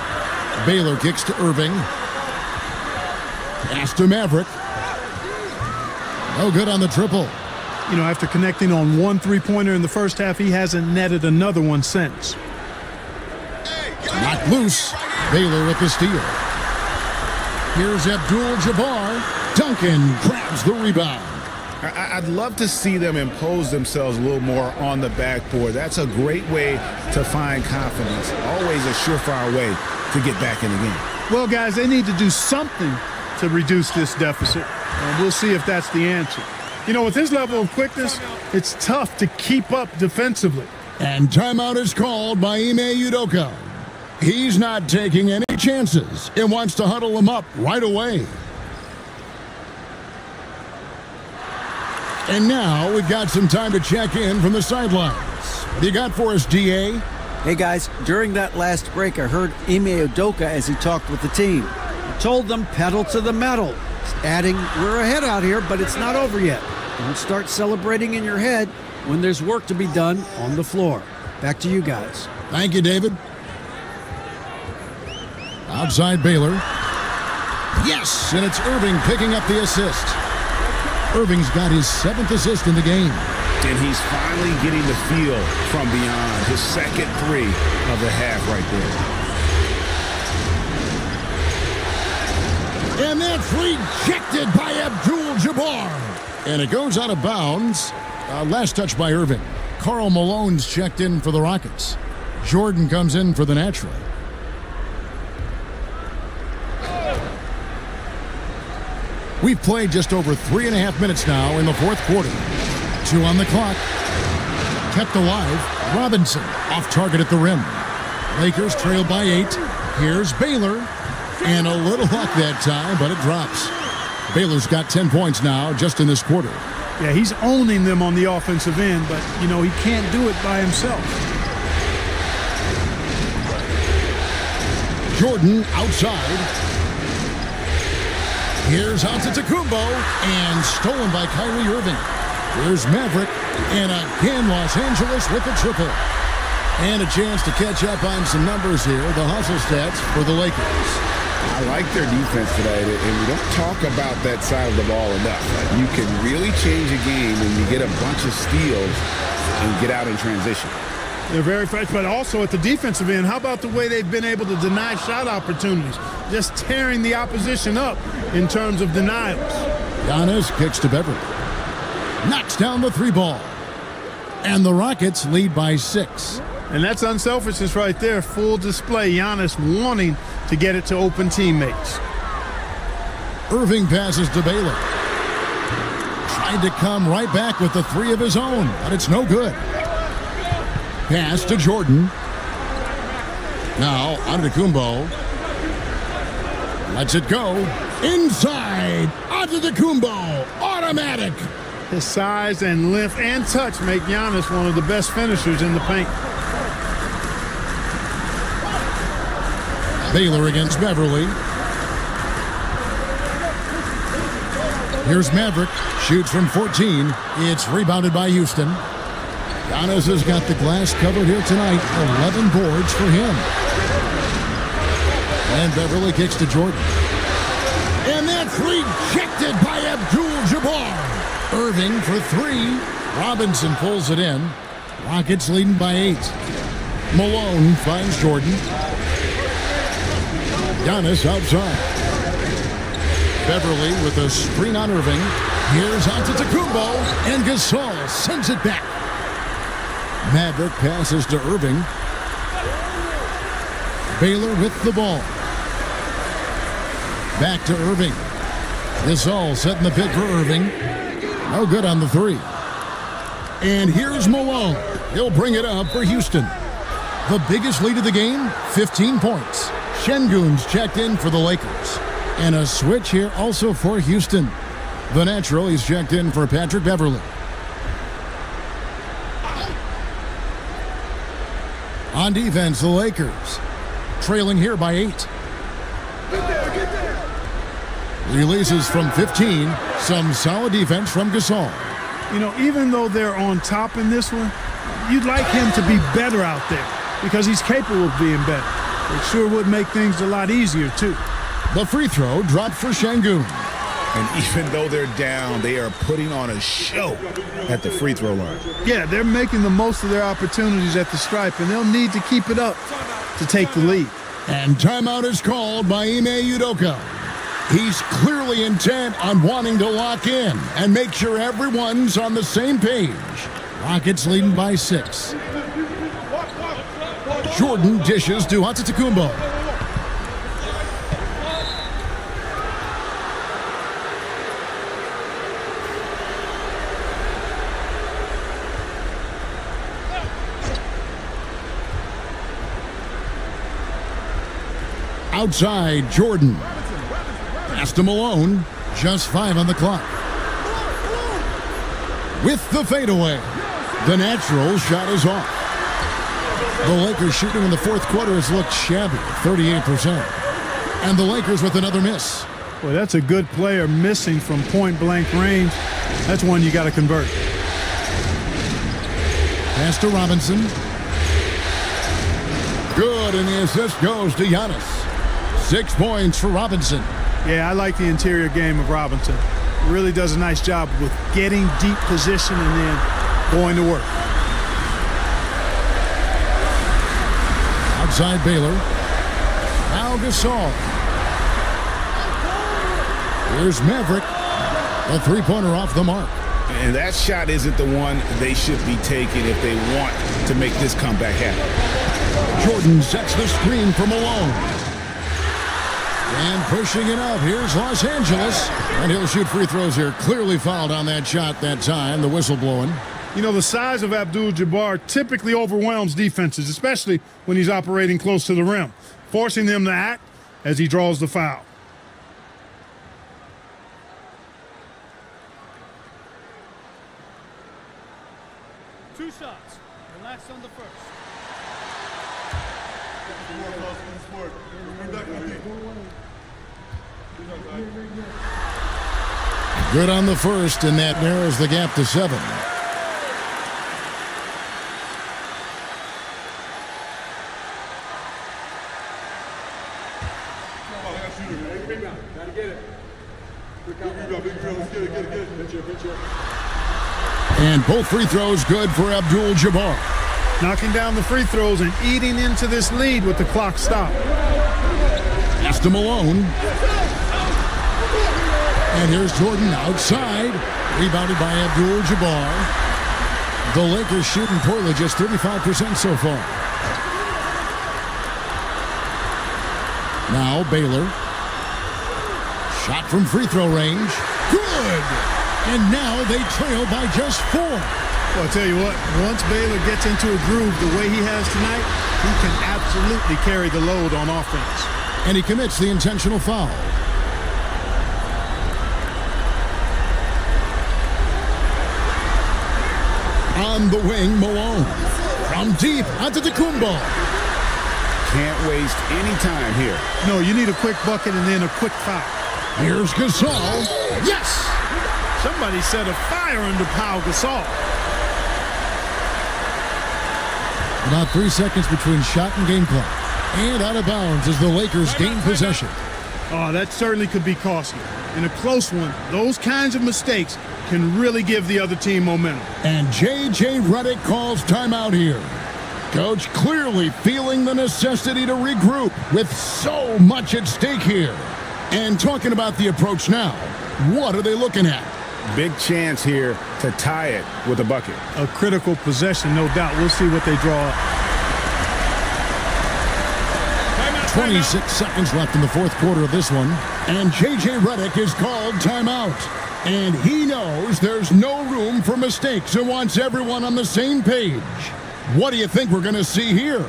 Baylor kicks to Irving. Pass to Maverick. No good on the triple. You know, after connecting on one three-pointer in the first half, he hasn't netted another one since. Knocked loose. Baylor with the steal. Here's Abdul-Jabbar. Duncan grabs the rebound. I'd love to see them impose themselves a little more on the backboard. That's a great way to find confidence. Always a surefire way to get back in the game. Well, guys, they need to do something to reduce this deficit. And we'll see if that's the answer. You know, with his level of quickness, it's tough to keep up defensively. And timeout is called by Ime Udoka. He's not taking any chances and wants to huddle him up right away. And now we've got some time to check in from the sidelines. What do you got for us, DA? Hey, guys, during that last break, I heard Ime Udoka as he talked with the team. He told them pedal to the metal, adding, we're ahead out here, but it's not over yet. Don't start celebrating in your head when there's work to be done on the floor. Back to you guys. Thank you, David. Outside Baylor. Yes, and it's Irving picking up the assist. Irving's got his 7th assist in the game. And he's finally getting the feel from beyond. His second three of the half right there. And that's rejected by Abdul-Jabbar. And it goes out of bounds. Last touch by Irving. Karl Malone's checked in for the Rockets. Jordan comes in for the natural. We've played just over 3.5 minutes now in the fourth quarter. 2 on the clock. Kept alive. Robinson off target at the rim. Lakers trail by 8. Here's Baylor. And a little luck that time, but it drops. Baylor's got 10 points now just in this quarter. Yeah, he's owning them on the offensive end, but, you know, he can't do it by himself. Jordan outside. Here's Antetokounmpo, and stolen by Kyrie Irving. Here's Maverick, and again Los Angeles with the triple. And a chance to catch up on some numbers here, the hustle stats for the Lakers. I like their defense today, and we don't talk about that side of the ball enough. You can really change a game when you get a bunch of steals and get out in transition. They're very fresh, but also at the defensive end, how about the way they've been able to deny shot opportunities? Just tearing the opposition up in terms of denials. Giannis kicks to Beverly. Knocks down the 3 ball. And the Rockets lead by 6. And that's unselfishness right there. Full display. Giannis wanting to get it to open teammates. Irving passes to Baylor. Tried to come right back with the 3 of his own, but it's no good. Pass to Jordan. Now, Antetokounmpo. Lets it go. Inside. Antetokounmpo. Automatic. His size and length and touch make Giannis one of the best finishers in the paint. Baylor against Beverly. Here's Maverick. Shoots from 14. It's rebounded by Houston. Giannis has got the glass covered here tonight. 11 boards for him. And Beverly kicks to Jordan. And that's rejected by Abdul-Jabbar. Irving for three. Robinson pulls it in. Rockets leading by 8. Malone finds Jordan. Giannis outside. Beverly with a screen on Irving. Here's Antetokounmpo, and Gasol sends it back. Maverick passes to Irving. Baylor with the ball. Back to Irving. Gasol setting the pick for Irving. No good on the three. And here's Malone. He'll bring it up for Houston. The biggest lead of the game, 15 points. Şengün's checked in for the Lakers. And a switch here also for Houston. The natural, he's checked in for Patrick Beverly. On defense, the Lakers trailing here by 8. Releases from 15. Some solid defense from Gasol. You know, even though they're on top in this one, you'd like him to be better out there because he's capable of being better. It sure would make things a lot easier, too. The free throw dropped for Şengün. And even though they're down, they are putting on a show at the free throw line. Yeah, they're making the most of their opportunities at the stripe, and they'll need to keep it up to take the lead. And timeout is called by Ime Udoka. He's clearly intent on wanting to lock in and make sure everyone's on the same page. Rockets leading by 6. Jordan dishes to Antetokounmpo. Outside, Jordan. Pass to Malone. Just 5 on the clock. With the fadeaway. The natural shot is off. The Lakers shooting in the fourth quarter has looked shabby, 38%. And the Lakers with another miss. Well, that's a good player missing from point-blank range. That's one you got to convert. Pass to Robinson. Good, and the assist goes to Giannis. 6 points for Robinson. Yeah, I like the interior game of Robinson. Really does a nice job with getting deep position and then going to work. Outside Baylor. Now Gasol. Here's Maverick. A three-pointer off the mark. And that shot isn't the one they should be taking if they want to make this comeback happen. Jordan sets the screen for Malone. And pushing it up, here's Los Angeles. And he'll shoot free throws here. Clearly fouled on that shot that time. The whistle blowing. You know, the size of Abdul-Jabbar typically overwhelms defenses, especially when he's operating close to the rim, forcing them to act as he draws the foul. Two shots. Relax on the first. Good on the first, and that narrows the gap to 7. And both free throws good for Abdul-Jabbar. Knocking down the free throws and eating into this lead with the clock stopped. Pass to Malone. And here's Jordan outside. Rebounded by Abdul-Jabbar. The Lakers shooting poorly, just 35% so far. Now Baylor. Shot from free throw range. Good! And now they trail by just 4. Well, I'll tell you what, once Baylor gets into a groove the way he has tonight, he can absolutely carry the load on offense. And he commits the intentional foul. On the wing, Malone. From deep, Antetokounmpo. Can't waste any time here. No, you need a quick bucket and then a quick foul. Here's Gasol. Yes! Somebody set a fire under Pau Gasol. About 3 seconds between shot and game clock. And out of bounds as the Lakers gain possession. Oh, that certainly could be costly. In a close one, those kinds of mistakes can really give the other team momentum. And J.J. Redick calls timeout here. Coach clearly feeling the necessity to regroup with so much at stake here. And talking about the approach now, what are they looking at? Big chance here to tie it with a bucket. A critical possession, no doubt. We'll see what they draw up. 26 seconds left in the fourth quarter of this one. And J.J. Redick is called timeout. And he knows there's no room for mistakes and wants everyone on the same page. What do you think we're going to see here?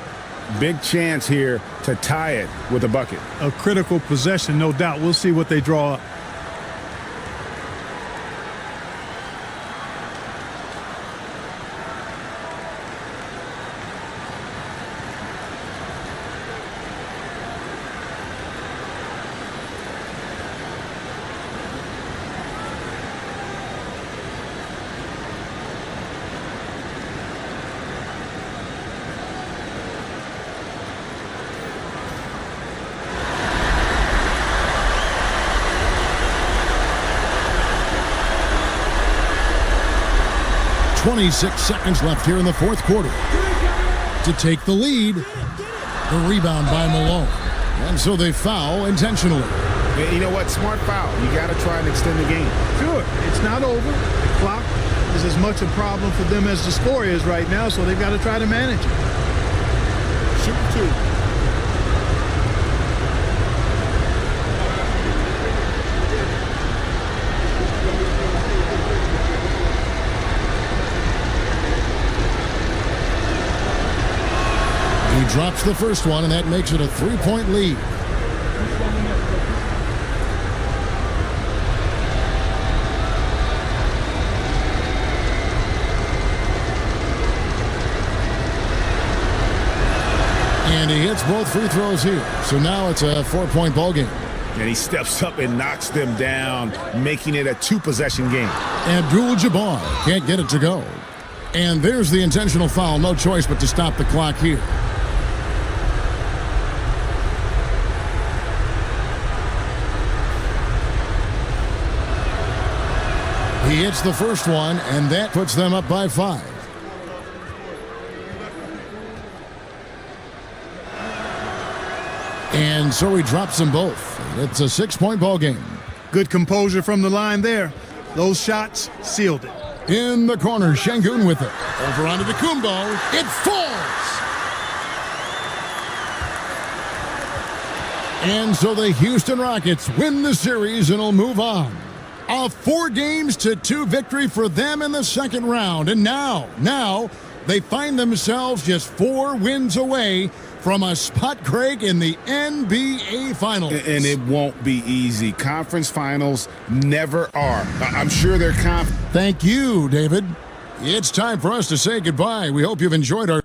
Big chance here to tie it with a bucket. A critical possession, no doubt. We'll see what they draw up. .26 seconds left here in the fourth quarter. To take the lead, the rebound by Malone. And so they foul intentionally. And you know what? Smart foul. You got to try and extend the game. Sure. It's not over. The clock is as much a problem for them as the score is right now, so they've got to try to manage it. Shoot two. He drops the first one, and that makes it a three-point lead. And he hits both free throws here. So now it's a 4-point ball game. And he steps up and knocks them down, making it a two-possession game. Abdul-Jabbar can't get it to go. And there's the intentional foul. No choice but to stop the clock here. He hits the first one, and that puts them up by 5. And so he drops them both. It's a 6-point ball game. Good composure from the line there. Those shots sealed it. In the corner, Şengün with it. Over onto the Kumbo. It falls! And so the Houston Rockets win the series and will move on. A 4-2 victory for them in the second round. And now they find themselves just 4 wins away from a spot, Craig, in the NBA Finals. And it won't be easy. Conference finals never are. I'm sure they're confident. Thank you, David. It's time for us to say goodbye. We hope you've enjoyed our